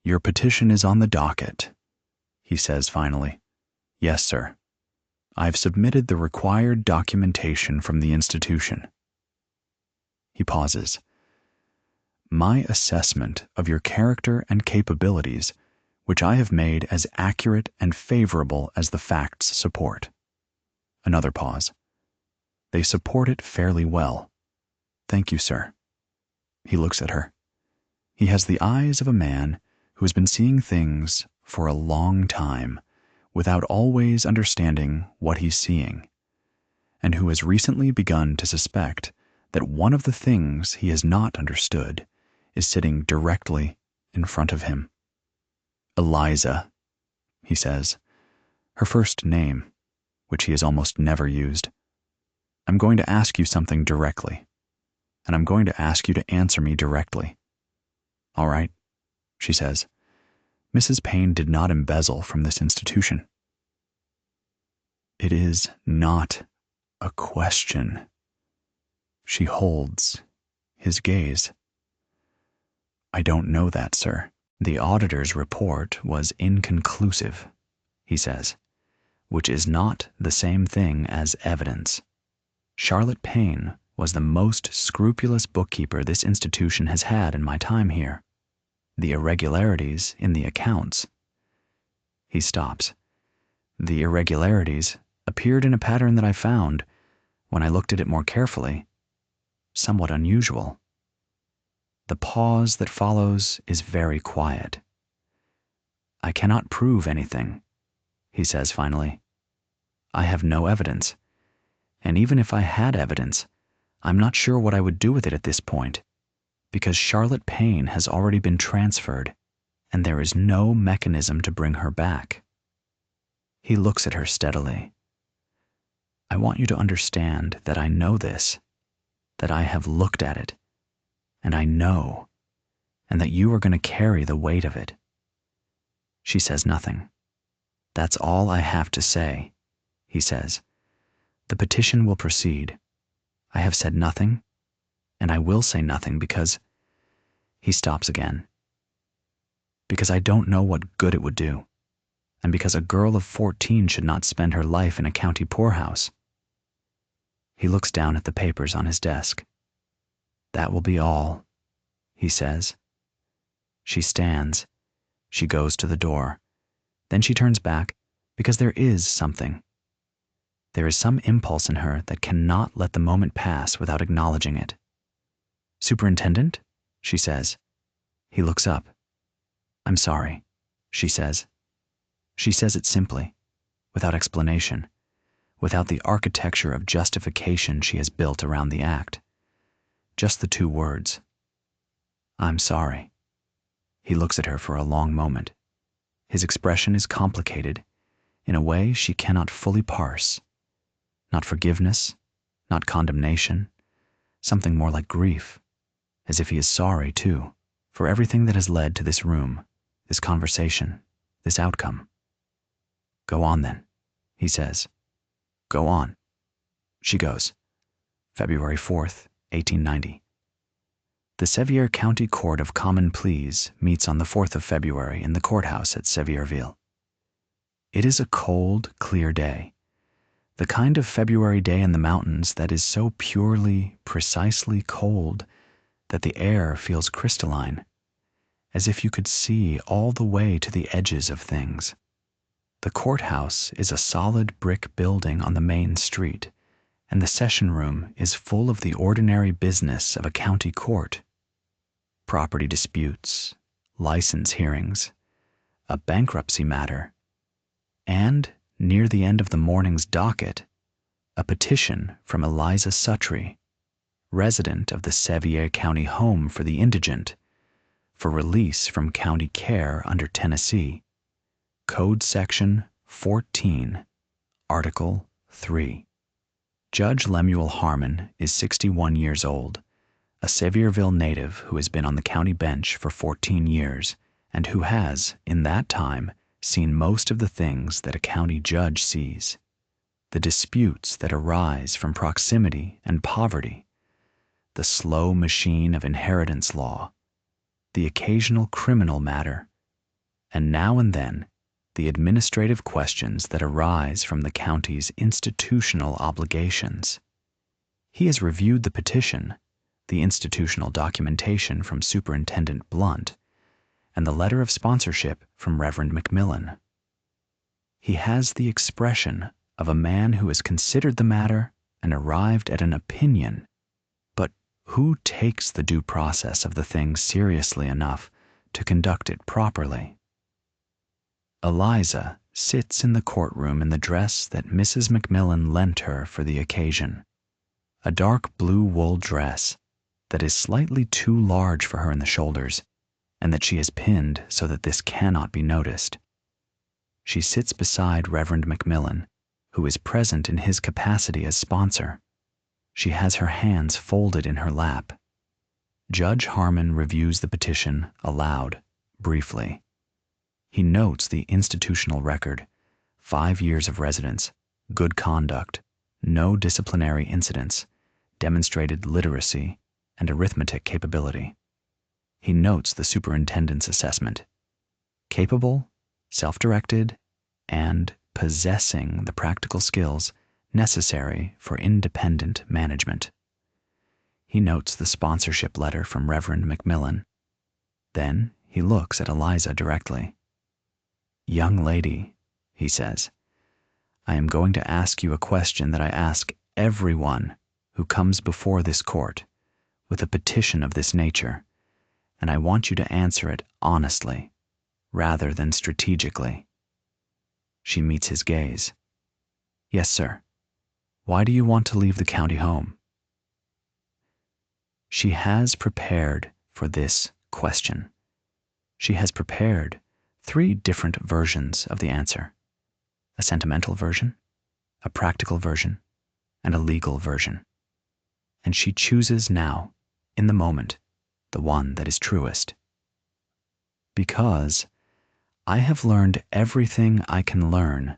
"Your petition is on the docket," he says finally. "Yes, sir. I've submitted the required documentation from the institution." He pauses. "My assessment of your character and capabilities, which I have made as accurate and favorable as the facts support." Another pause. "They support it fairly well. Thank you, sir." He looks at her. He has the eyes of a man who has been seeing things for a long time without always understanding what he's seeing, and who has recently begun to suspect that one of the things he has not understood is sitting directly in front of him. "Eliza," he says, her first name, which he has almost never used. "I'm going to ask you something directly, and I'm going to ask you to answer me directly." "All right," she says. "Mrs. Payne did not embezzle from this institution." "It is not a question." She holds his gaze. "I don't know that, sir. The auditor's report was inconclusive," he says, "which is not the same thing as evidence. Charlotte Payne was the most scrupulous bookkeeper this institution has had in my time here. The irregularities in the accounts. He stops. The irregularities appeared in a pattern that I found, when I looked at it more carefully, somewhat unusual. The pause that follows is very quiet. I cannot prove anything, he says finally. I have no evidence, and even if I had evidence, I'm not sure what I would do with it at this point, because Charlotte Payne has already been transferred, and there is no mechanism to bring her back. He looks at her steadily. I want you to understand that I know this, that I have looked at it, and I know, and that you are going to carry the weight of it. She says nothing. That's all I have to say, he says. The petition will proceed. I have said nothing, and I will say nothing because... He stops again. Because I don't know what good it would do, and because a girl of 14 should not spend her life in a county poorhouse. He looks down at the papers on his desk. That will be all, he says. She stands. She goes to the door. Then she turns back because there is something. There is some impulse in her that cannot let the moment pass without acknowledging it. Superintendent? She says. He looks up. I'm sorry, she says. She says it simply, without explanation, without the architecture of justification she has built around the act. Just the two words. I'm sorry. He looks at her for a long moment. His expression is complicated, in a way she cannot fully parse. Not forgiveness, not condemnation, something more like grief, as if he is sorry, too, for everything that has led to this room, this conversation, this outcome. Go on, then, he says. Go on. She goes. February 4th, 1890. The Sevier County Court of Common Pleas meets on the 4th of February in the courthouse at Sevierville. It is a cold, clear day. The kind of February day in the mountains that is so purely, precisely cold that the air feels crystalline, as if you could see all the way to the edges of things. The courthouse is a solid brick building on the main street, and the session room is full of the ordinary business of a county court. Property disputes, license hearings, a bankruptcy matter, and, near the end of the morning's docket, a petition from Eliza Suttree, resident of the Sevier County Home for the Indigent, for release from county care under Tennessee, Code Section 14, Article 3. Judge Lemuel Harmon is 61 years old, a Sevierville native who has been on the county bench for 14 years and who has, in that time, seen most of the things that a county judge sees. The disputes that arise from proximity and poverty, the slow machine of inheritance law, the occasional criminal matter, and now and then the administrative questions that arise from the county's institutional obligations. He has reviewed the petition, the institutional documentation from Superintendent Blunt, and the letter of sponsorship from Reverend McMillan. He has the expression of a man who has considered the matter and arrived at an opinion, but who takes the due process of the thing seriously enough to conduct it properly. Eliza sits in the courtroom in the dress that Mrs. McMillan lent her for the occasion, a dark blue wool dress that is slightly too large for her in the shoulders, and that she has pinned so that this cannot be noticed. She sits beside Reverend McMillan, who is present in his capacity as sponsor. She has her hands folded in her lap. Judge Harmon reviews the petition aloud, briefly. He notes the institutional record, 5 years of residence, good conduct, no disciplinary incidents, demonstrated literacy, and arithmetic capability. He notes the superintendent's assessment. Capable, self-directed, and possessing the practical skills necessary for independent management. He notes the sponsorship letter from Reverend McMillan. Then He looks at Eliza directly. "Young lady," he says, "I am going to ask you a question that I ask everyone who comes before this court with a petition of this nature, and I want you to answer it honestly, rather than strategically." She meets his gaze. "Yes, sir. Why do you want to leave the county home?" She has prepared for this question. She has prepared 3 different versions of the answer: a sentimental version, a practical version, and a legal version. And she chooses now, in the moment, the one that is truest. "Because I have learned everything I can learn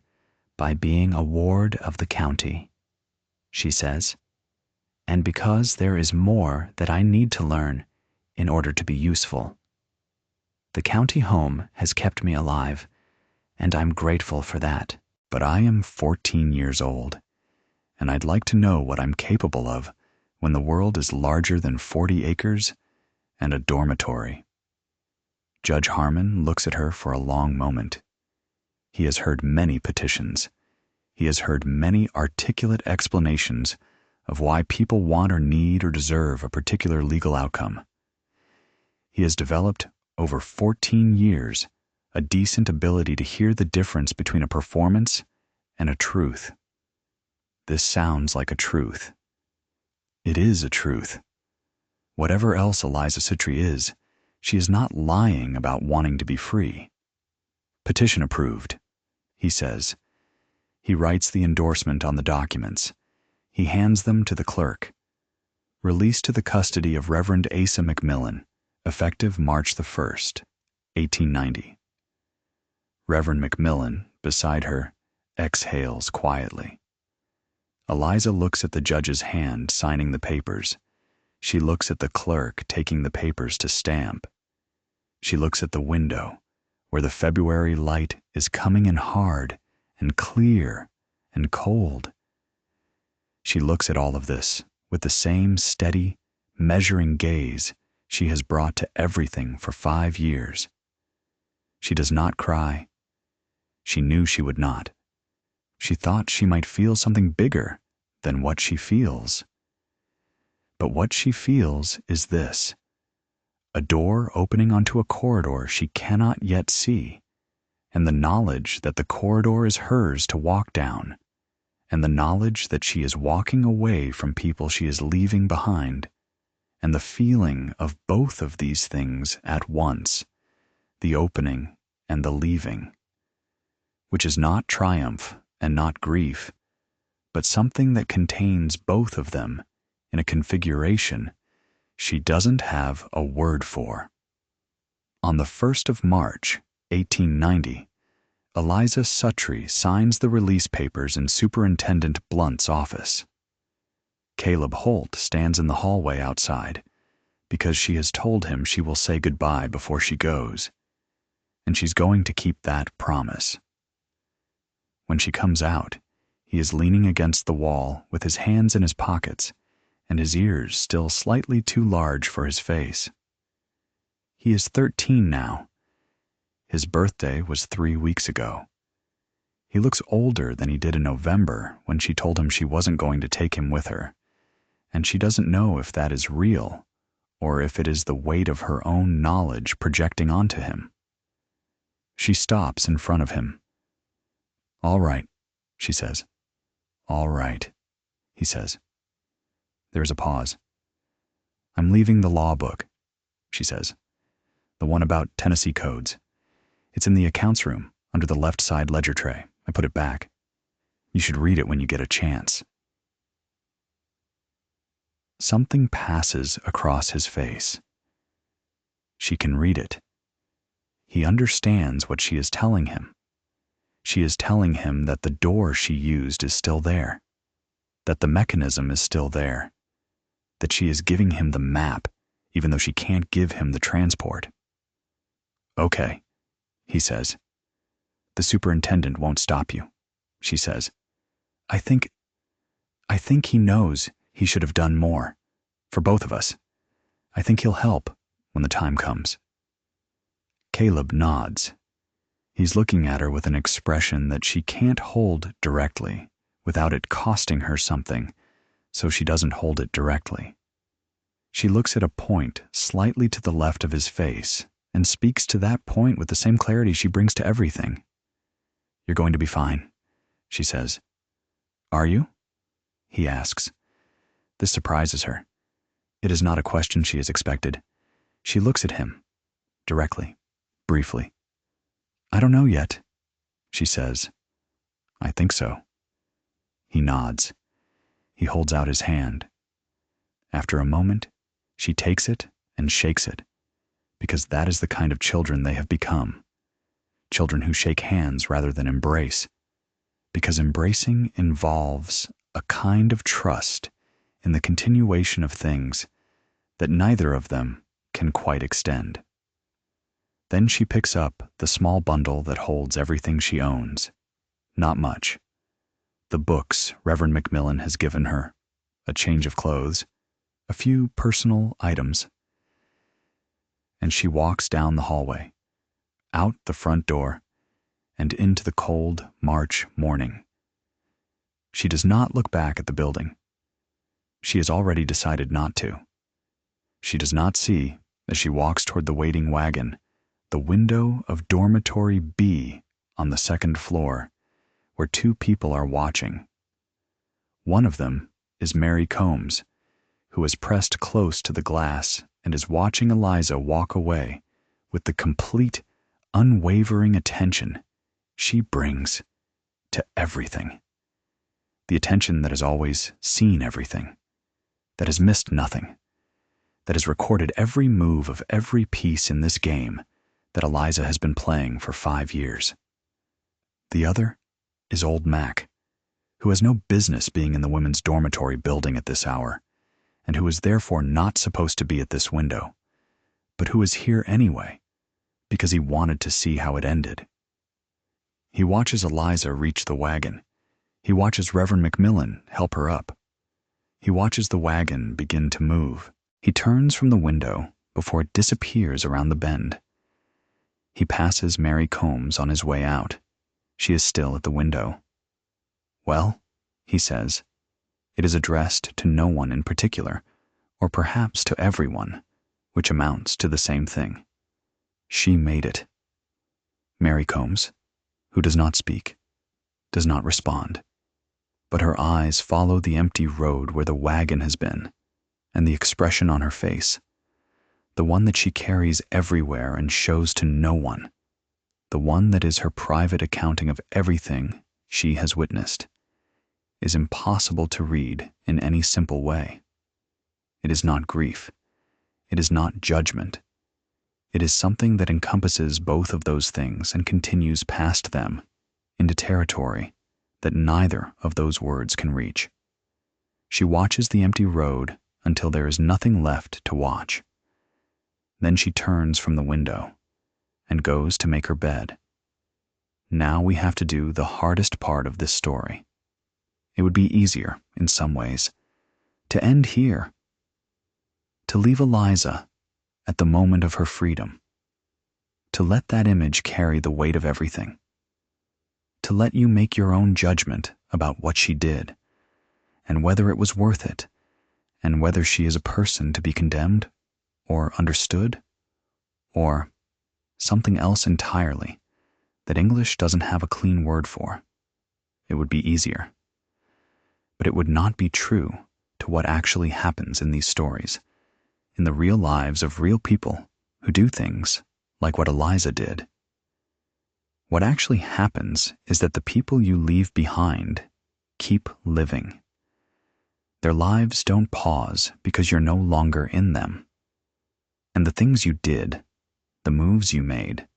by being a ward of the county," she says, "and because there is more that I need to learn in order to be useful. The county home has kept me alive, and I'm grateful for that. But I am 14 years old, and I'd like to know what I'm capable of when the world is larger than 40 acres and a dormitory." Judge Harmon looks at her for a long moment. He has heard many petitions. He has heard many articulate explanations of why people want or need or deserve a particular legal outcome. He has developed, over 14 years, a decent ability to hear the difference between a performance and a truth. This sounds like a truth. It is a truth. Whatever else Eliza Suttree is, she is not lying about wanting to be free. "Petition approved," he says. He writes the endorsement on the documents. He hands them to the clerk. "Released to the custody of Reverend Asa McMillan, effective March the 1st, 1890. Reverend McMillan, beside her, exhales quietly. Eliza looks at the judge's hand signing the papers. She looks at the clerk taking the papers to stamp. She looks at the window, where the February light is coming in hard and clear and cold. She looks at all of this with the same steady, measuring gaze she has brought to everything for 5 years. She does not cry. She knew she would not. She thought she might feel something bigger than what she feels. But what she feels is this: a door opening onto a corridor she cannot yet see, and the knowledge that the corridor is hers to walk down, and the knowledge that she is walking away from people she is leaving behind, and the feeling of both of these things at once, the opening and the leaving, which is not triumph and not grief, but something that contains both of them in a configuration she doesn't have a word for. On the 1st of March, 1890, Eliza Suttree signs the release papers in Superintendent Blunt's office. Caleb Holt stands in the hallway outside because she has told him she will say goodbye before she goes, and she's going to keep that promise. When she comes out, he is leaning against the wall with his hands in his pockets and his ears still slightly too large for his face. He is 13 now. His birthday was 3 weeks ago. He looks older than he did in November when she told him she wasn't going to take him with her, and she doesn't know if that is real or if it is the weight of her own knowledge projecting onto him. She stops in front of him. "All right," she says. "All right," he says. There is a pause. "I'm leaving the law book," she says. "The one about Tennessee codes. It's in the accounts room, under the left side ledger tray. I put it back. You should read it when you get a chance." Something passes across his face. She can read it. He understands what she is telling him. She is telling him that the door she used is still there, that the mechanism is still there, that she is giving him the map, even though she can't give him the transport. "Okay," he says. "The superintendent won't stop you," she says. I think he knows he should have done more, for both of us. I think he'll help when the time comes." Caleb nods. He's looking at her with an expression that she can't hold directly without it costing her something, so she doesn't hold it directly. She looks at a point slightly to the left of his face and speaks to that point with the same clarity she brings to everything. "You're going to be fine," she says. "Are you?" he asks. This surprises her. It is not a question she has expected. She looks at him, directly, briefly. "I don't know yet," she says. "I think so." He nods. He holds out his hand. After a moment, she takes it and shakes it, because that is the kind of children they have become. Children who shake hands rather than embrace, because embracing involves a kind of trust in the continuation of things that neither of them can quite extend. Then she picks up the small bundle that holds everything she owns. Not much. The books Reverend Macmillan has given her, a change of clothes, a few personal items. And she walks down the hallway, out the front door, and into the cold March morning. She does not look back at the building. She has already decided not to. She does not see, as she walks toward the waiting wagon, the window of dormitory B on the second floor, where two people are watching. One of them is Mary Combs, who is pressed close to the glass and is watching Eliza walk away with the complete, unwavering attention she brings to everything. The attention that has always seen everything, that has missed nothing, that has recorded every move of every piece in this game that Eliza has been playing for 5 years. The other is old Mac, who has no business being in the women's dormitory building at this hour, and who is therefore not supposed to be at this window, but who is here anyway, because he wanted to see how it ended. He watches Eliza reach the wagon. He watches Reverend Macmillan help her up. He watches the wagon begin to move. He turns from the window before it disappears around the bend. He passes Mary Combs on his way out. She is still at the window. "Well," he says. It is addressed to no one in particular, or perhaps to everyone, which amounts to the same thing. She made it. Mary Combs, who does not speak, does not respond, but her eyes follow the empty road where the wagon has been, and the expression on her face, the one that she carries everywhere and shows to no one, the one that is her private accounting of everything she has witnessed, is impossible to read in any simple way. It is not grief. It is not judgment. It is something that encompasses both of those things and continues past them into territory that neither of those words can reach. She watches the empty road until there is nothing left to watch. Then she turns from the window and goes to make her bed. Now we have to do the hardest part of this story. It would be easier, in some ways, to end here, to leave Eliza at the moment of her freedom, to let that image carry the weight of everything, to let you make your own judgment about what she did, and whether it was worth it, and whether she is a person to be condemned, or understood, or something else entirely that English doesn't have a clean word for. It would be easier. But it would not be true to what actually happens in these stories, in the real lives of real people who do things like what Eliza did. What actually happens is that the people you leave behind keep living. Their lives don't pause because you're no longer in them. And the things you did, the moves you made,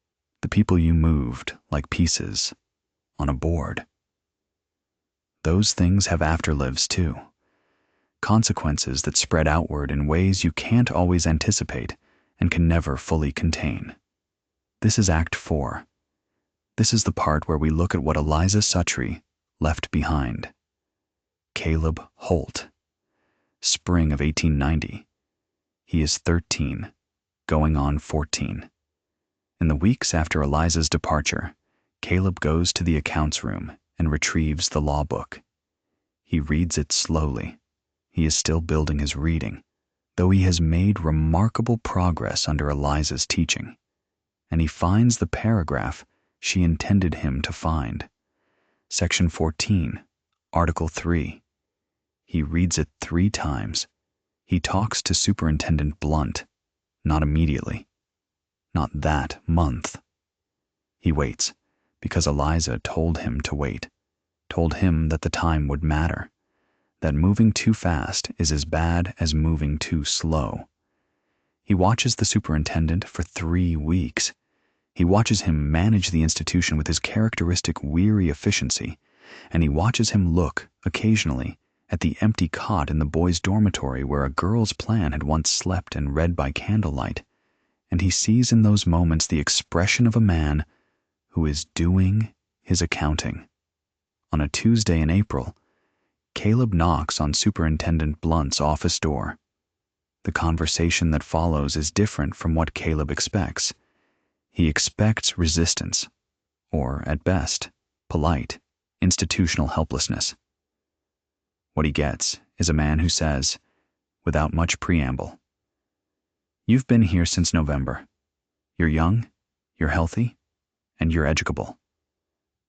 the people you moved like pieces on a board, those things have afterlives too. Consequences that spread outward in ways you can't always anticipate and can never fully contain. This is Act 4. This is the part where we look at what Eliza Suttree left behind. Caleb Holt. Spring of 1890. He is 13, going on 14. In the weeks after Eliza's departure, Caleb goes to the accounts room and retrieves the law book. He reads it slowly. He is still building his reading, though he has made remarkable progress under Eliza's teaching. And he finds the paragraph she intended him to find. Section 14, Article 3. He reads it 3 times. He talks to Superintendent Blunt, not immediately, not that month. He waits, because Eliza told him to wait, told him that the time would matter, that moving too fast is as bad as moving too slow. He watches the superintendent for 3 weeks. He watches him manage the institution with his characteristic weary efficiency, and he watches him look, occasionally, at the empty cot in the boys' dormitory where a girl's plan had once slept and read by candlelight, and he sees in those moments the expression of a man who is doing his accounting. On a Tuesday in April, Caleb knocks on Superintendent Blunt's office door. The conversation that follows is different from what Caleb expects. He expects resistance, or, at best, polite, institutional helplessness. What he gets is a man who says, without much preamble, "You've been here since November. You're young, you're healthy, and you're educable.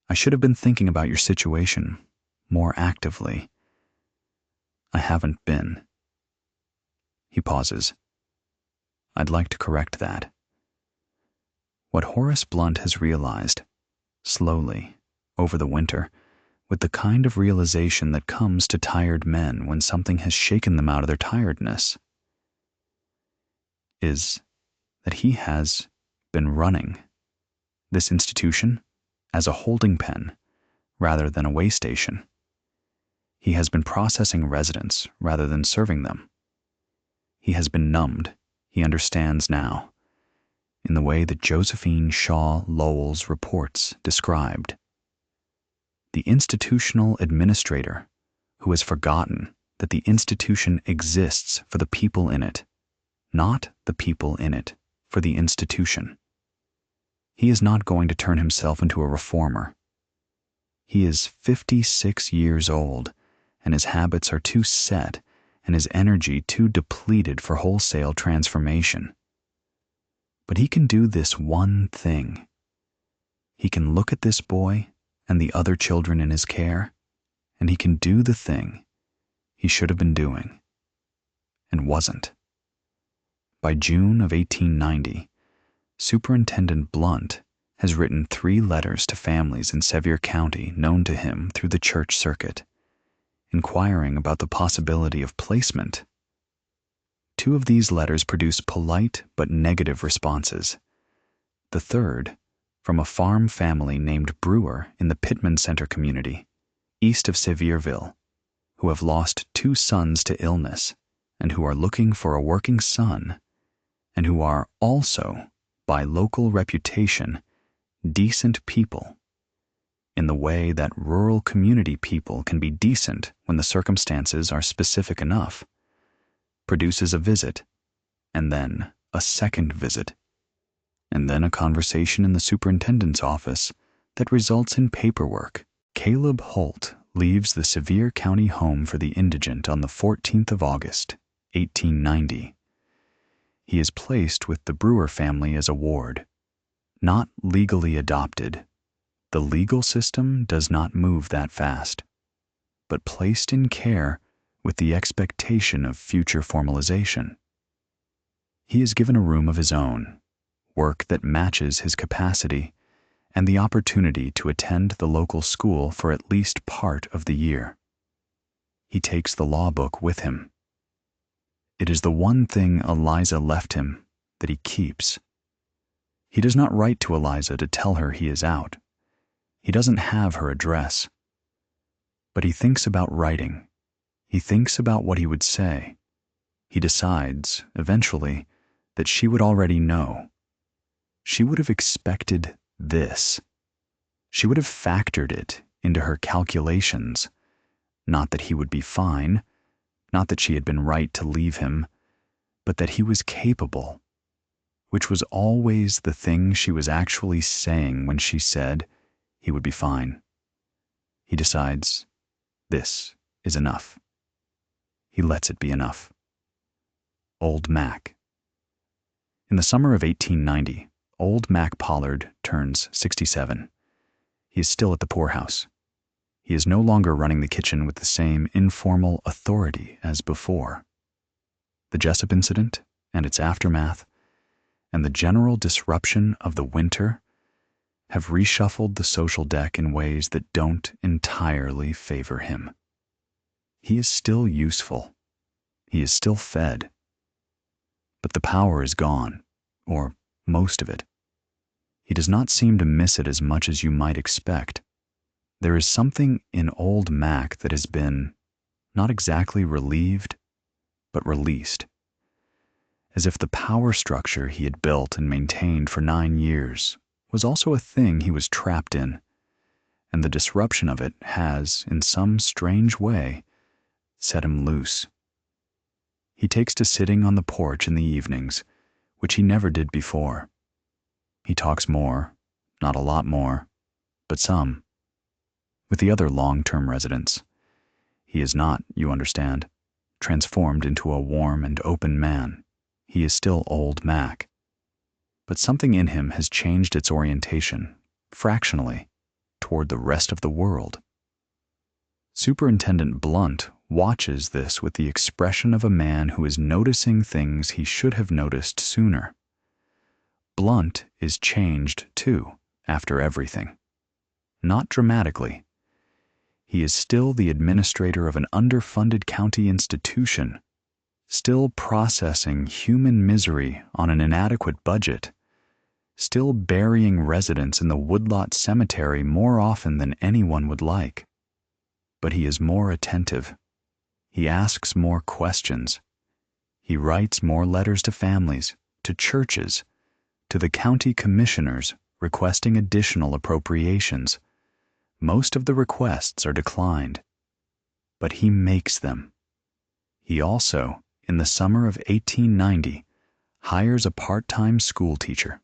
I should have been thinking about your situation more actively. I haven't been." He pauses. I'd like to correct that. What Horace Blunt has realized, slowly, over the winter, with the kind of realization that comes to tired men when something has shaken them out of their tiredness, is that he has been running this institution as a holding pen rather than a way station. He has been processing residents rather than serving them. He has been numbed, he understands now, in the way that Josephine Shaw Lowell's reports described. The institutional administrator who has forgotten that the institution exists for the people in it, not the people in it for the institution. He is not going to turn himself into a reformer. He is 56 years old, and his habits are too set and his energy too depleted for wholesale transformation. But he can do this one thing. He can look at this boy and the other children in his care, and he can do the thing he should have been doing and wasn't. By June of 1890, Superintendent Blunt has written 3 letters to families in Sevier County known to him through the church circuit, inquiring about the possibility of placement. 2 of these letters produce polite but negative responses. The third, from a farm family named Brewer in the Pittman Center community, east of Sevierville, who have lost 2 sons to illness and who are looking for a working son, and who are also, by local reputation, decent people, in the way that rural community people can be decent when the circumstances are specific enough, produces a visit, and then a second visit, and then a conversation in the superintendent's office that results in paperwork. Caleb Holt leaves the Sevier County Home for the Indigent on the 14th of August, 1890. He is placed with the Brewer family as a ward. Not legally adopted. The legal system does not move that fast, but placed in care with the expectation of future formalization. He is given a room of his own, work that matches his capacity, and the opportunity to attend the local school for at least part of the year. He takes the law book with him. It is the one thing Eliza left him that he keeps. He does not write to Eliza to tell her he is out. He doesn't have her address. But he thinks about writing. He thinks about what he would say. He decides, eventually, that she would already know. She would have expected this. She would have factored it into her calculations. Not that he would be fine, not that she had been right to leave him, but that he was capable. which was always the thing she was actually saying when she said he would be fine. He decides this is enough. He lets it be enough. Old Mac. In the summer of 1890, Old Mac Pollard turns 67. He is still at the poorhouse. He is no longer running the kitchen with the same informal authority as before. The Jessup incident and its aftermath, and the general disruption of the winter, have reshuffled the social deck in ways that don't entirely favor him. He is still useful. He is still fed. But the power is gone, or most of it. He does not seem to miss it as much as you might expect. There is something in Old Mac that has been not exactly relieved, but released. As if the power structure he had built and maintained for 9 years was also a thing he was trapped in, and the disruption of it has, in some strange way, set him loose. He takes to sitting on the porch in the evenings, which he never did before. He talks more, not a lot more, but some, with the other long-term residents. He is not, you understand, transformed into a warm and open man. He is still Old Mac. But something in him has changed its orientation, fractionally, toward the rest of the world. Superintendent Blunt watches this with the expression of a man who is noticing things he should have noticed sooner. Blunt is changed, too, after everything. Not dramatically. He is still the administrator of an underfunded county institution, still processing human misery on an inadequate budget, still burying residents in the woodlot cemetery more often than anyone would like. But he is more attentive. He asks more questions. He writes more letters to families, to churches, to the county commissioners requesting additional appropriations. Most of the requests are declined, but he makes them. He also, in the summer of 1890, hires a part-time school teacher.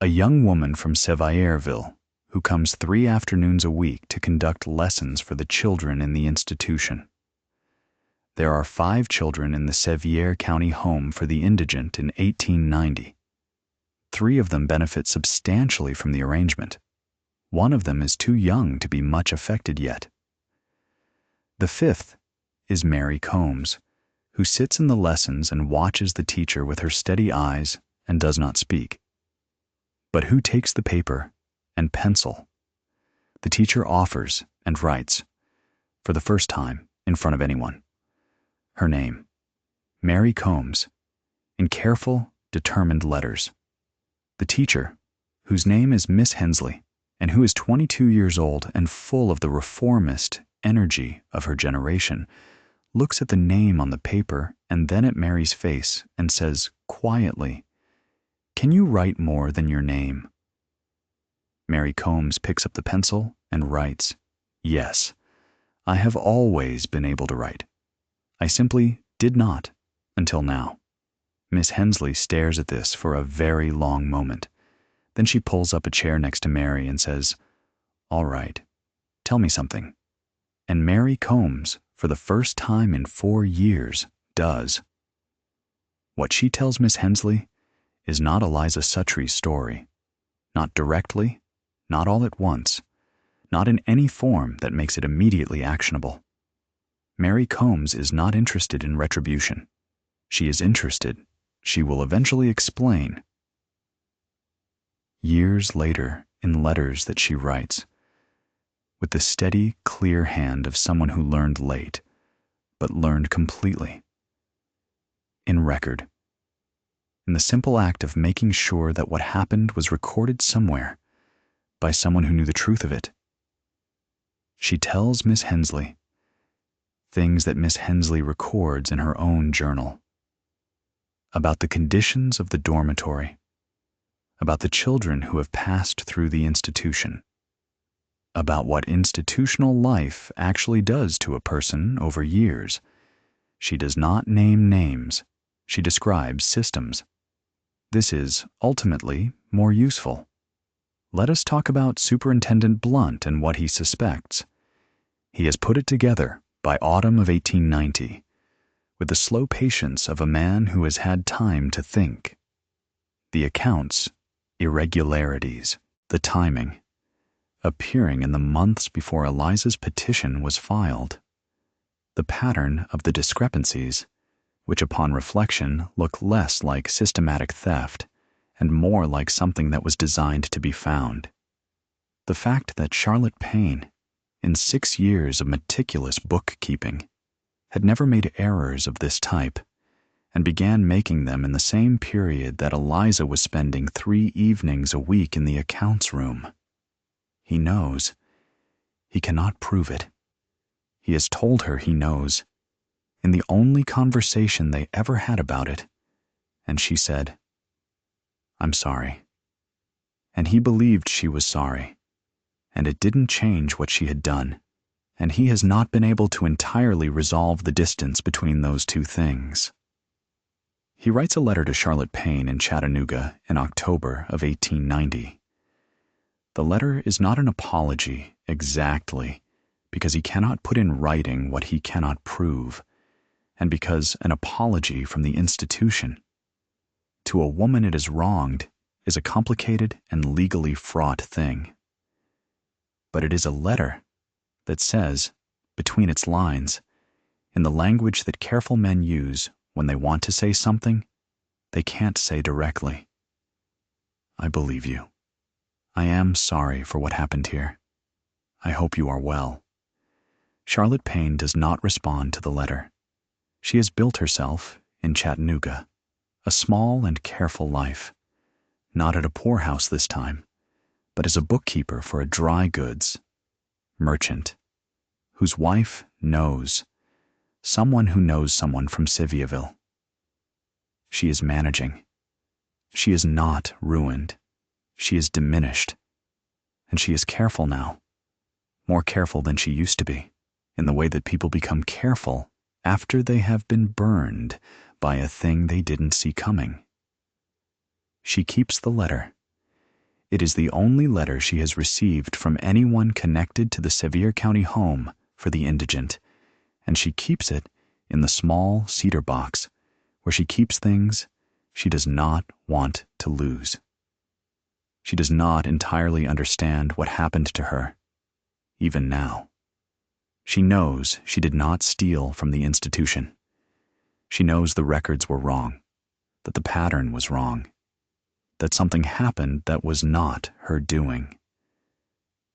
A young woman from Sevierville who comes 3 afternoons a week to conduct lessons for the children in the institution. There are 5 children in the Sevier County Home for the Indigent in 1890. 3 of them benefit substantially from the arrangement. 1 of them is too young to be much affected yet. The 5th is Mary Combs, who sits in the lessons and watches the teacher with her steady eyes and does not speak. But who takes the paper and pencil? The teacher offers and writes, for the first time in front of anyone. Her name, Mary Combs, in careful, determined letters. The teacher, whose name is Miss Hensley, and who is 22 years old and full of the reformist energy of her generation, looks at the name on the paper and then at Mary's face and says quietly, "Can you write more than your name?" Mary Combs picks up the pencil and writes, "Yes, I have always been able to write. I simply did not until now." Miss Hensley stares at this for a very long moment. Then she pulls up a chair next to Mary and says, "All right, tell me something." And Mary Combs, for the first time in 4 years, does. What she tells Miss Hensley is not Eliza Suttree's story. Not directly, not all at once, not in any form that makes it immediately actionable. Mary Combs is not interested in retribution. She is interested, she will eventually explain. Years later, in letters that she writes, with the steady, clear hand of someone who learned late, but learned completely. In record. In the simple act of making sure that what happened was recorded somewhere, by someone who knew the truth of it. She tells Miss Hensley things that Miss Hensley records in her own journal. About the conditions of the dormitory, about the children who have passed through the institution, about what institutional life actually does to a person over years. She does not name names, She describes systems. This is, ultimately, more useful. Let us talk about Superintendent Blunt and what he suspects. He has put it together by autumn of 1890, with the slow patience of a man who has had time to think. The accounts, irregularities, the timing, appearing in the months before Eliza's petition was filed. The pattern of the discrepancies, which upon reflection look less like systematic theft and more like something that was designed to be found. The fact that Charlotte Payne, in 6 years of meticulous bookkeeping, had never made errors of this type, and began making them in the same period that Eliza was spending 3 evenings a week in the accounts room. He knows. He cannot prove it. He has told her he knows, in the only conversation they ever had about it, and she said, "I'm sorry." And he believed she was sorry, and it didn't change what she had done, and he has not been able to entirely resolve the distance between those two things. He writes a letter to Charlotte Payne in Chattanooga in October of 1890. The letter is not an apology exactly, because he cannot put in writing what he cannot prove, and because an apology from the institution to a woman it has wronged is a complicated and legally fraught thing. But it is a letter that says, between its lines, in the language that careful men use when they want to say something they can't say directly, "I believe you. I am sorry for what happened here. I hope you are well." Charlotte Payne does not respond to the letter. She has built herself, in Chattanooga, a small and careful life, not at a poorhouse this time, but as a bookkeeper for a dry goods merchant, whose wife knows someone who knows someone from Sevierville. She is managing. She is not ruined. She is diminished. And she is careful now, more careful than she used to be, in the way that people become careful after they have been burned by a thing they didn't see coming. She keeps the letter. It is the only letter she has received from anyone connected to the Sevier County home for the indigent, and she keeps it in the small cedar box where she keeps things she does not want to lose. She does not entirely understand what happened to her, even now. She knows she did not steal from the institution. She knows the records were wrong, that the pattern was wrong, that something happened that was not her doing.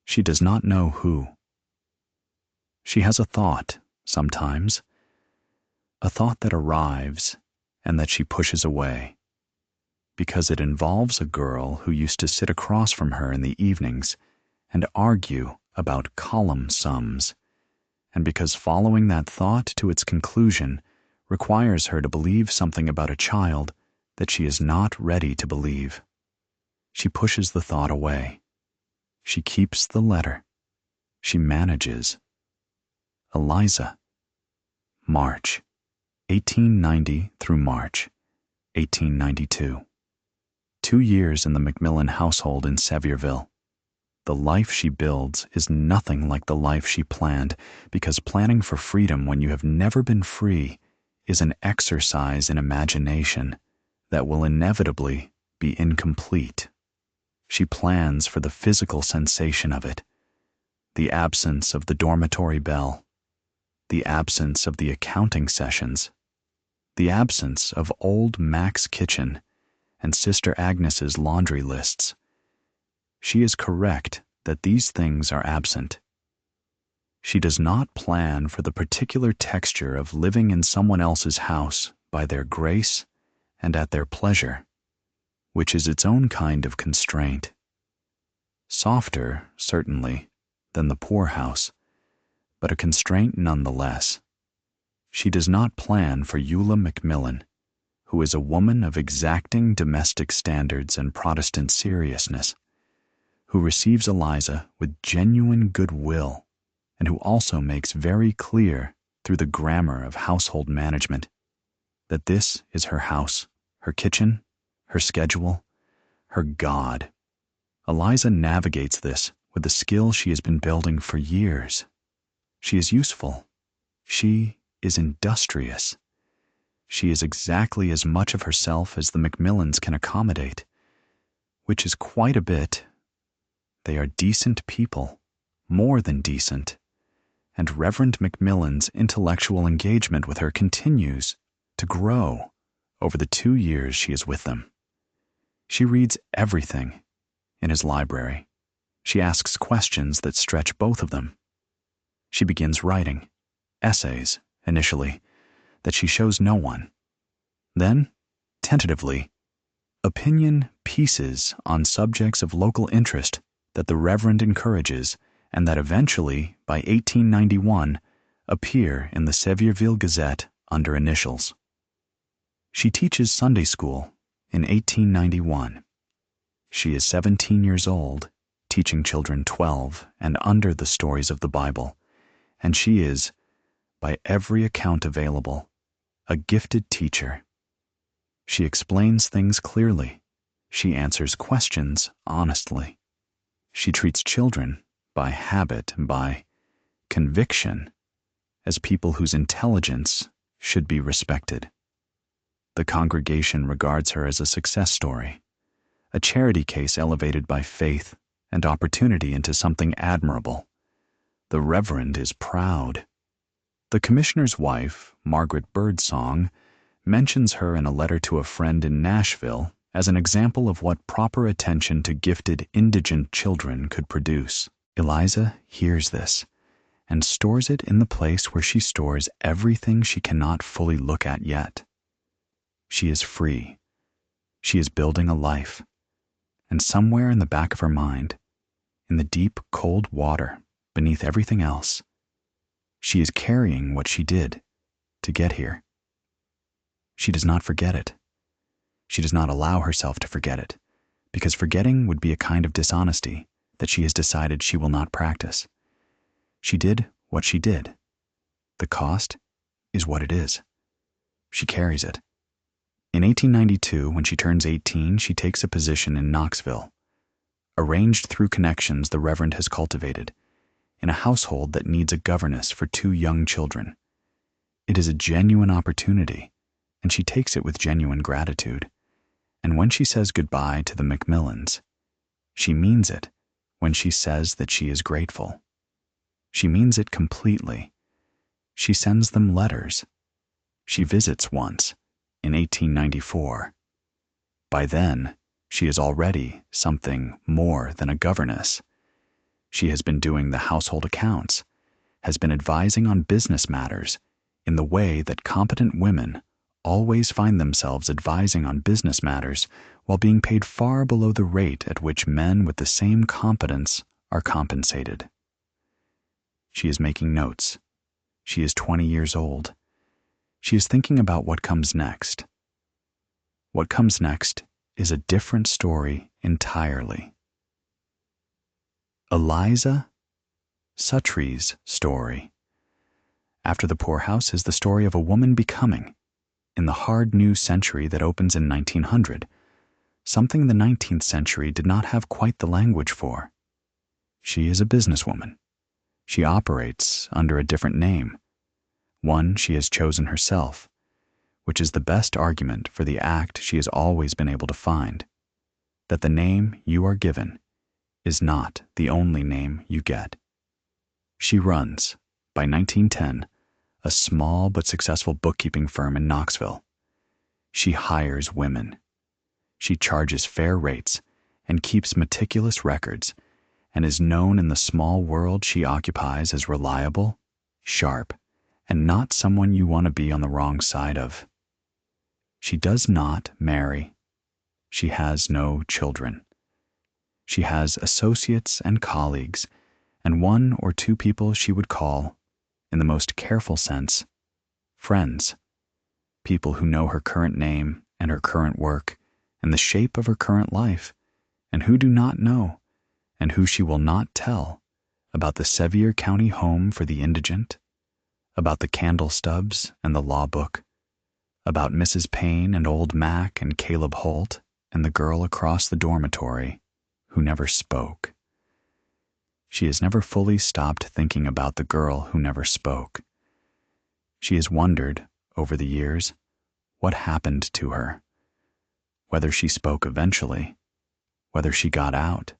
She does not know who. She has a thought, sometimes, a thought that arrives and that she pushes away, because it involves a girl who used to sit across from her in the evenings and argue about column sums, and because following that thought to its conclusion requires her to believe something about a child that she is not ready to believe. She pushes the thought away. She keeps the letter. She manages. Eliza. March, 1890 through March, 1892. 2 years in the Macmillan household in Sevierville. The life she builds is nothing like the life she planned, because planning for freedom when you have never been free is an exercise in imagination that will inevitably be incomplete. She plans for the physical sensation of it, the absence of the dormitory bell, the absence of the accounting sessions, the absence of old Mac's kitchen and Sister Agnes's laundry lists. She is correct that these things are absent. She does not plan for the particular texture of living in someone else's house by their grace and at their pleasure, which is its own kind of constraint. Softer, certainly, than the poorhouse, but a constraint nonetheless. She does not plan for Eula Macmillan, who is a woman of exacting domestic standards and Protestant seriousness, who receives Eliza with genuine goodwill, and who also makes very clear, through the grammar of household management, that this is her house, her kitchen, her schedule, her God. Eliza navigates this with the skill she has been building for years. She is useful. She is industrious. She is exactly as much of herself as the Macmillans can accommodate, which is quite a bit. They are decent people, more than decent, and Reverend Macmillan's intellectual engagement with her continues to grow over the 2 years she is with them. She reads everything in his library. She asks questions that stretch both of them. She begins writing essays, initially, that she shows no one. Then, tentatively, opinion pieces on subjects of local interest that the Reverend encourages and that eventually, by 1891, appear in the Sevierville Gazette under initials. She teaches Sunday school in 1891. She is 17 years old, teaching children 12 and under the stories of the Bible, and she is, by every account available, a gifted teacher. She explains things clearly. She answers questions honestly. She treats children, by habit, by conviction, as people whose intelligence should be respected. The congregation regards her as a success story, a charity case elevated by faith and opportunity into something admirable. The Reverend is proud. The commissioner's wife, Margaret Birdsong, mentions her in a letter to a friend in Nashville as an example of what proper attention to gifted indigent children could produce. Eliza hears this and stores it in the place where she stores everything she cannot fully look at yet. She is free. She is building a life. And somewhere in the back of her mind, in the deep, cold water beneath everything else, she is carrying what she did to get here. She does not forget it. She does not allow herself to forget it, because forgetting would be a kind of dishonesty that she has decided she will not practice. She did what she did. The cost is what it is. She carries it. In 1892, when she turns 18, she takes a position in Knoxville, arranged through connections the Reverend has cultivated, in a household that needs a governess for 2 young children. It is a genuine opportunity, and she takes it with genuine gratitude. And when she says goodbye to the Macmillans, she means it when she says that she is grateful. She means it completely. She sends them letters. She visits once, in 1894. By then, she is already something more than a governess. She has been doing the household accounts, has been advising on business matters in the way that competent women always find themselves advising on business matters while being paid far below the rate at which men with the same competence are compensated. She is making notes. She is 20 years old. She is thinking about what comes next. What comes next is a different story entirely. Eliza Suttree's story. After the Poorhouse is the story of a woman becoming, in the hard new century that opens in 1900, something the 19th century did not have quite the language for. She is a businesswoman. She operates under a different name, one she has chosen herself, which is the best argument for the act she has always been able to find, that the name you are given is not the only name you get. She runs, by 1910, a small but successful bookkeeping firm in Knoxville. She hires women. She charges fair rates and keeps meticulous records, and is known in the small world she occupies as reliable, sharp, and not someone you want to be on the wrong side of. She does not marry. She has no children. She has associates and colleagues, and 1 or 2 people she would call, in the most careful sense, friends. People who know her current name and her current work and the shape of her current life, and who do not know, and who she will not tell, about the Sevier County Home for the Indigent, about the candle stubs and the law book, about Mrs. Payne and old Mac and Caleb Holt and the girl across the dormitory who never spoke. She has never fully stopped thinking about the girl who never spoke. She has wondered, over the years, what happened to her, whether she spoke eventually, whether she got out,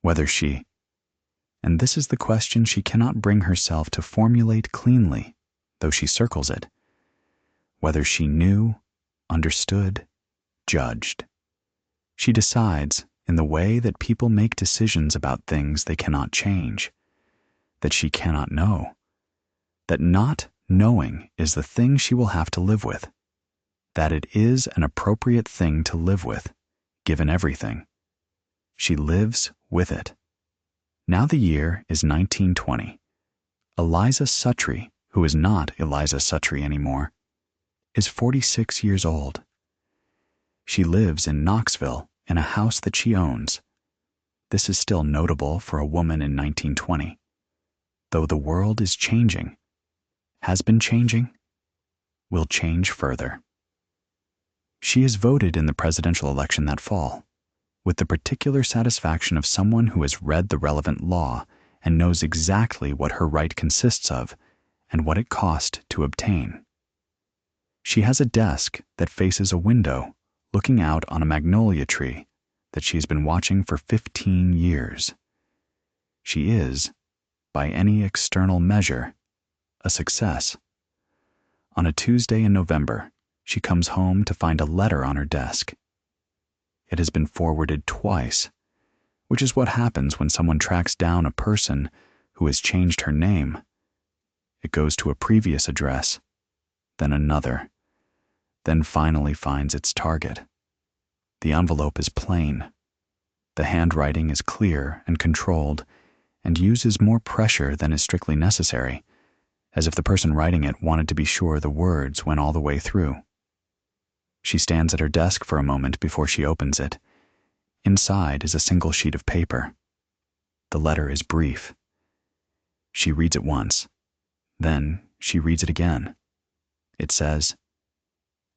whether she... And this is the question she cannot bring herself to formulate cleanly, though she circles it. Whether she knew, understood, judged. She decides, in the way that people make decisions about things they cannot change, that she cannot know, that not knowing is the thing she will have to live with, that it is an appropriate thing to live with, given everything. She lives with it. Now the year is 1920. Eliza Suttree, who is not Eliza Suttree anymore, is 46 years old. She lives in Knoxville in a house that she owns. This is still notable for a woman in 1920, though the world is changing, has been changing, will change further. She is voted in the presidential election that fall, with the particular satisfaction of someone who has read the relevant law and knows exactly what her right consists of and what it cost to obtain. She has a desk that faces a window looking out on a magnolia tree that she has been watching for 15 years. She is, by any external measure, a success. On a Tuesday in November, she comes home to find a letter on her desk. It has been forwarded twice, which is what happens when someone tracks down a person who has changed her name. It goes to a previous address, then another, then finally finds its target. The envelope is plain. The handwriting is clear and controlled, and uses more pressure than is strictly necessary, as if the person writing it wanted to be sure the words went all the way through. She stands at her desk for a moment before she opens it. Inside is a single sheet of paper. The letter is brief. She reads it once. Then she reads it again. It says,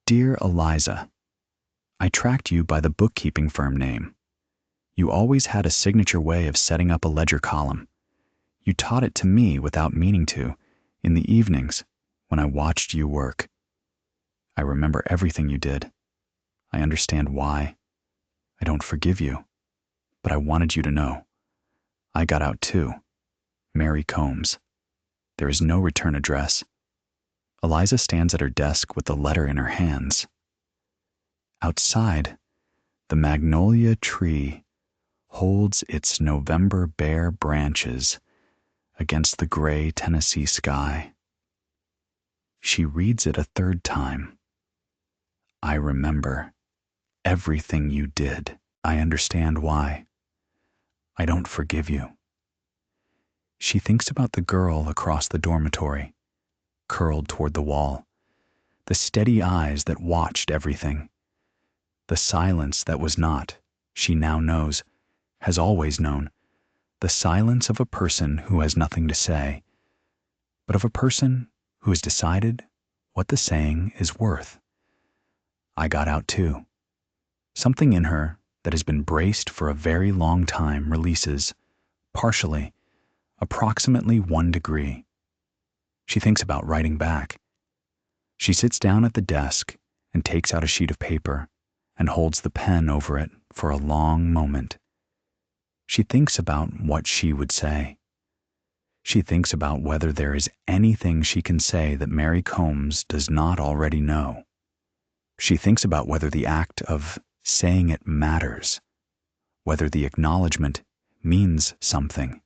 "Dear Eliza, I tracked you by the bookkeeping firm name. You always had a signature way of setting up a ledger column. You taught it to me without meaning to, in the evenings when I watched you work. I remember everything you did. I understand why. I don't forgive you, but I wanted you to know. I got out too. Mary Combs. There is no return address." Eliza stands at her desk with the letter in her hands. Outside, the magnolia tree holds its November bare branches against the gray Tennessee sky. She reads it a third time. "I remember everything you did. I understand why. I don't forgive you." She thinks about the girl across the dormitory, curled toward the wall, the steady eyes that watched everything, the silence that was not, she now knows, has always known, the silence of a person who has nothing to say, but of a person who has decided what the saying is worth. I got out too. Something in her that has been braced for a very long time releases, partially, approximately 1 degree. She thinks about writing back. She sits down at the desk and takes out a sheet of paper and holds the pen over it for a long moment. She thinks about what she would say. She thinks about whether there is anything she can say that Mary Combs does not already know. She thinks about whether the act of saying it matters, whether the acknowledgement means something,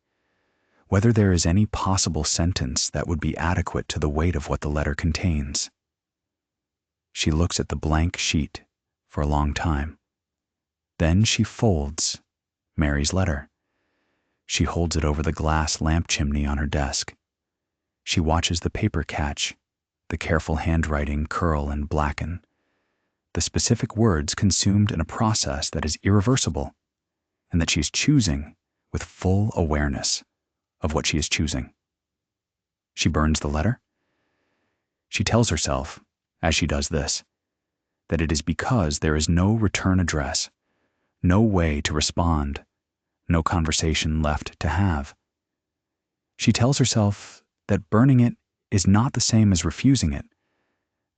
whether there is any possible sentence that would be adequate to the weight of what the letter contains. She looks at the blank sheet for a long time. Then she folds Mary's letter. She holds it over the glass lamp chimney on her desk. She watches the paper catch, the careful handwriting curl and blacken, the specific words consumed in a process that is irreversible, and that she is choosing with full awareness of what she is choosing. She burns the letter. She tells herself, as she does this, that it is because there is no return address, no way to respond, no conversation left to have. She tells herself that burning it is not the same as refusing it,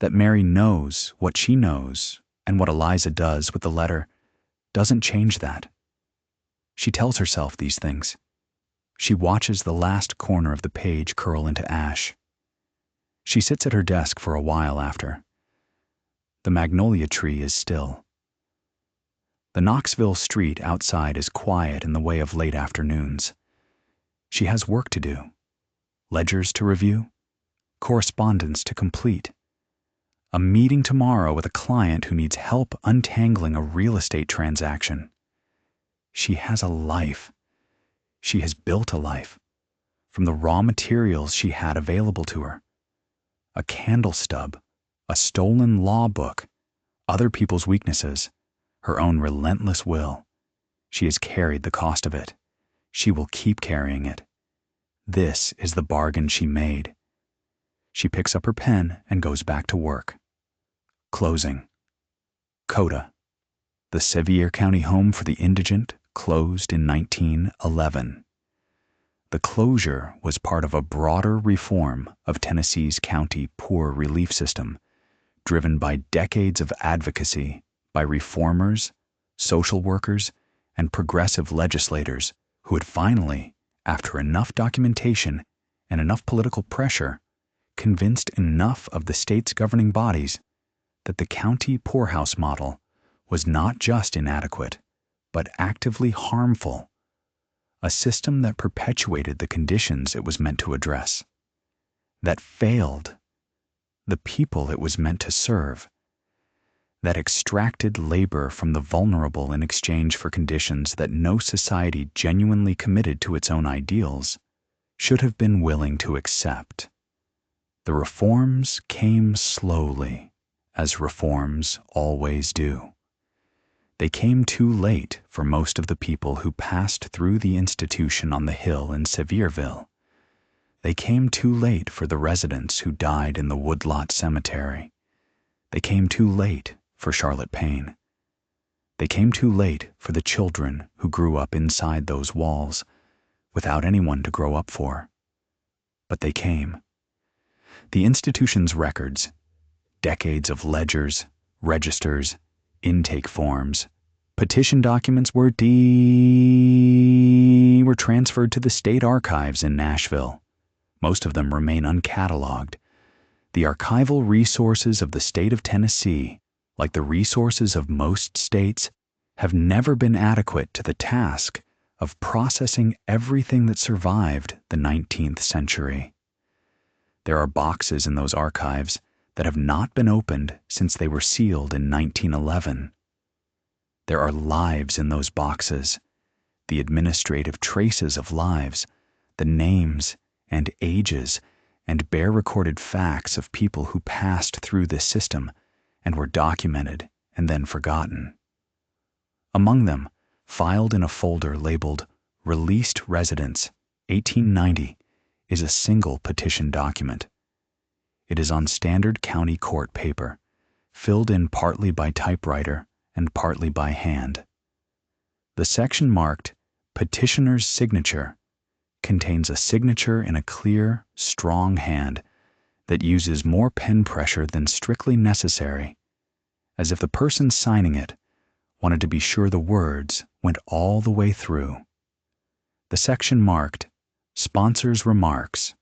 that Mary knows what she knows, and what Eliza does with the letter doesn't change that. She tells herself these things. She watches the last corner of the page curl into ash. She sits at her desk for a while after. The magnolia tree is still. The Knoxville street outside is quiet in the way of late afternoons. She has work to do, ledgers to review, correspondence to complete, a meeting tomorrow with a client who needs help untangling a real estate transaction. She has a life. She has built a life from the raw materials she had available to her. A candle stub, a stolen law book, other people's weaknesses, her own relentless will. She has carried the cost of it. She will keep carrying it. This is the bargain she made. She picks up her pen and goes back to work. Closing. Coda. The Sevier County Home for the Indigent closed in 1911. The closure was part of a broader reform of Tennessee's county poor relief system, driven by decades of advocacy by reformers, social workers, and progressive legislators who had finally, after enough documentation and enough political pressure, convinced enough of the state's governing bodies that the county poorhouse model was not just inadequate, but actively harmful, a system that perpetuated the conditions it was meant to address, that failed the people it was meant to serve, that extracted labor from the vulnerable in exchange for conditions that no society genuinely committed to its own ideals should have been willing to accept. The reforms came slowly, as reforms always do. They came too late for most of the people who passed through the institution on the hill in Sevierville. They came too late for the residents who died in the Woodlot Cemetery. They came too late for Charlotte Payne. They came too late for the children who grew up inside those walls, without anyone to grow up for. But they came. The institution's records, decades of ledgers, registers, intake forms, petition documents were transferred to the state archives in Nashville. Most of them remain uncatalogued. The archival resources of the state of Tennessee, like the resources of most states, have never been adequate to the task of processing everything that survived the 19th century. There are boxes in those archives that have not been opened since they were sealed in 1911. There are lives in those boxes, the administrative traces of lives, the names and ages and bare recorded facts of people who passed through this system and were documented and then forgotten. Among them, filed in a folder labeled Released Residents, 1890, is a single petition document. It is on standard county court paper, filled in partly by typewriter and partly by hand. The section marked Petitioner's Signature contains a signature in a clear, strong hand that uses more pen pressure than strictly necessary, as if the person signing it wanted to be sure the words went all the way through. The section marked Sponsor's Remarks,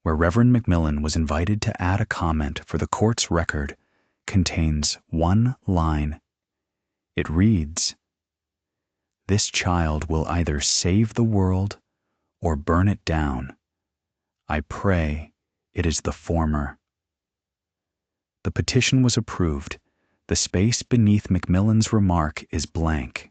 where Reverend McMillan was invited to add a comment for the court's record, contains one line. It reads, "This child will either save the world or burn it down. I pray it is the former." The petition was approved. The space beneath McMillan's remark is blank.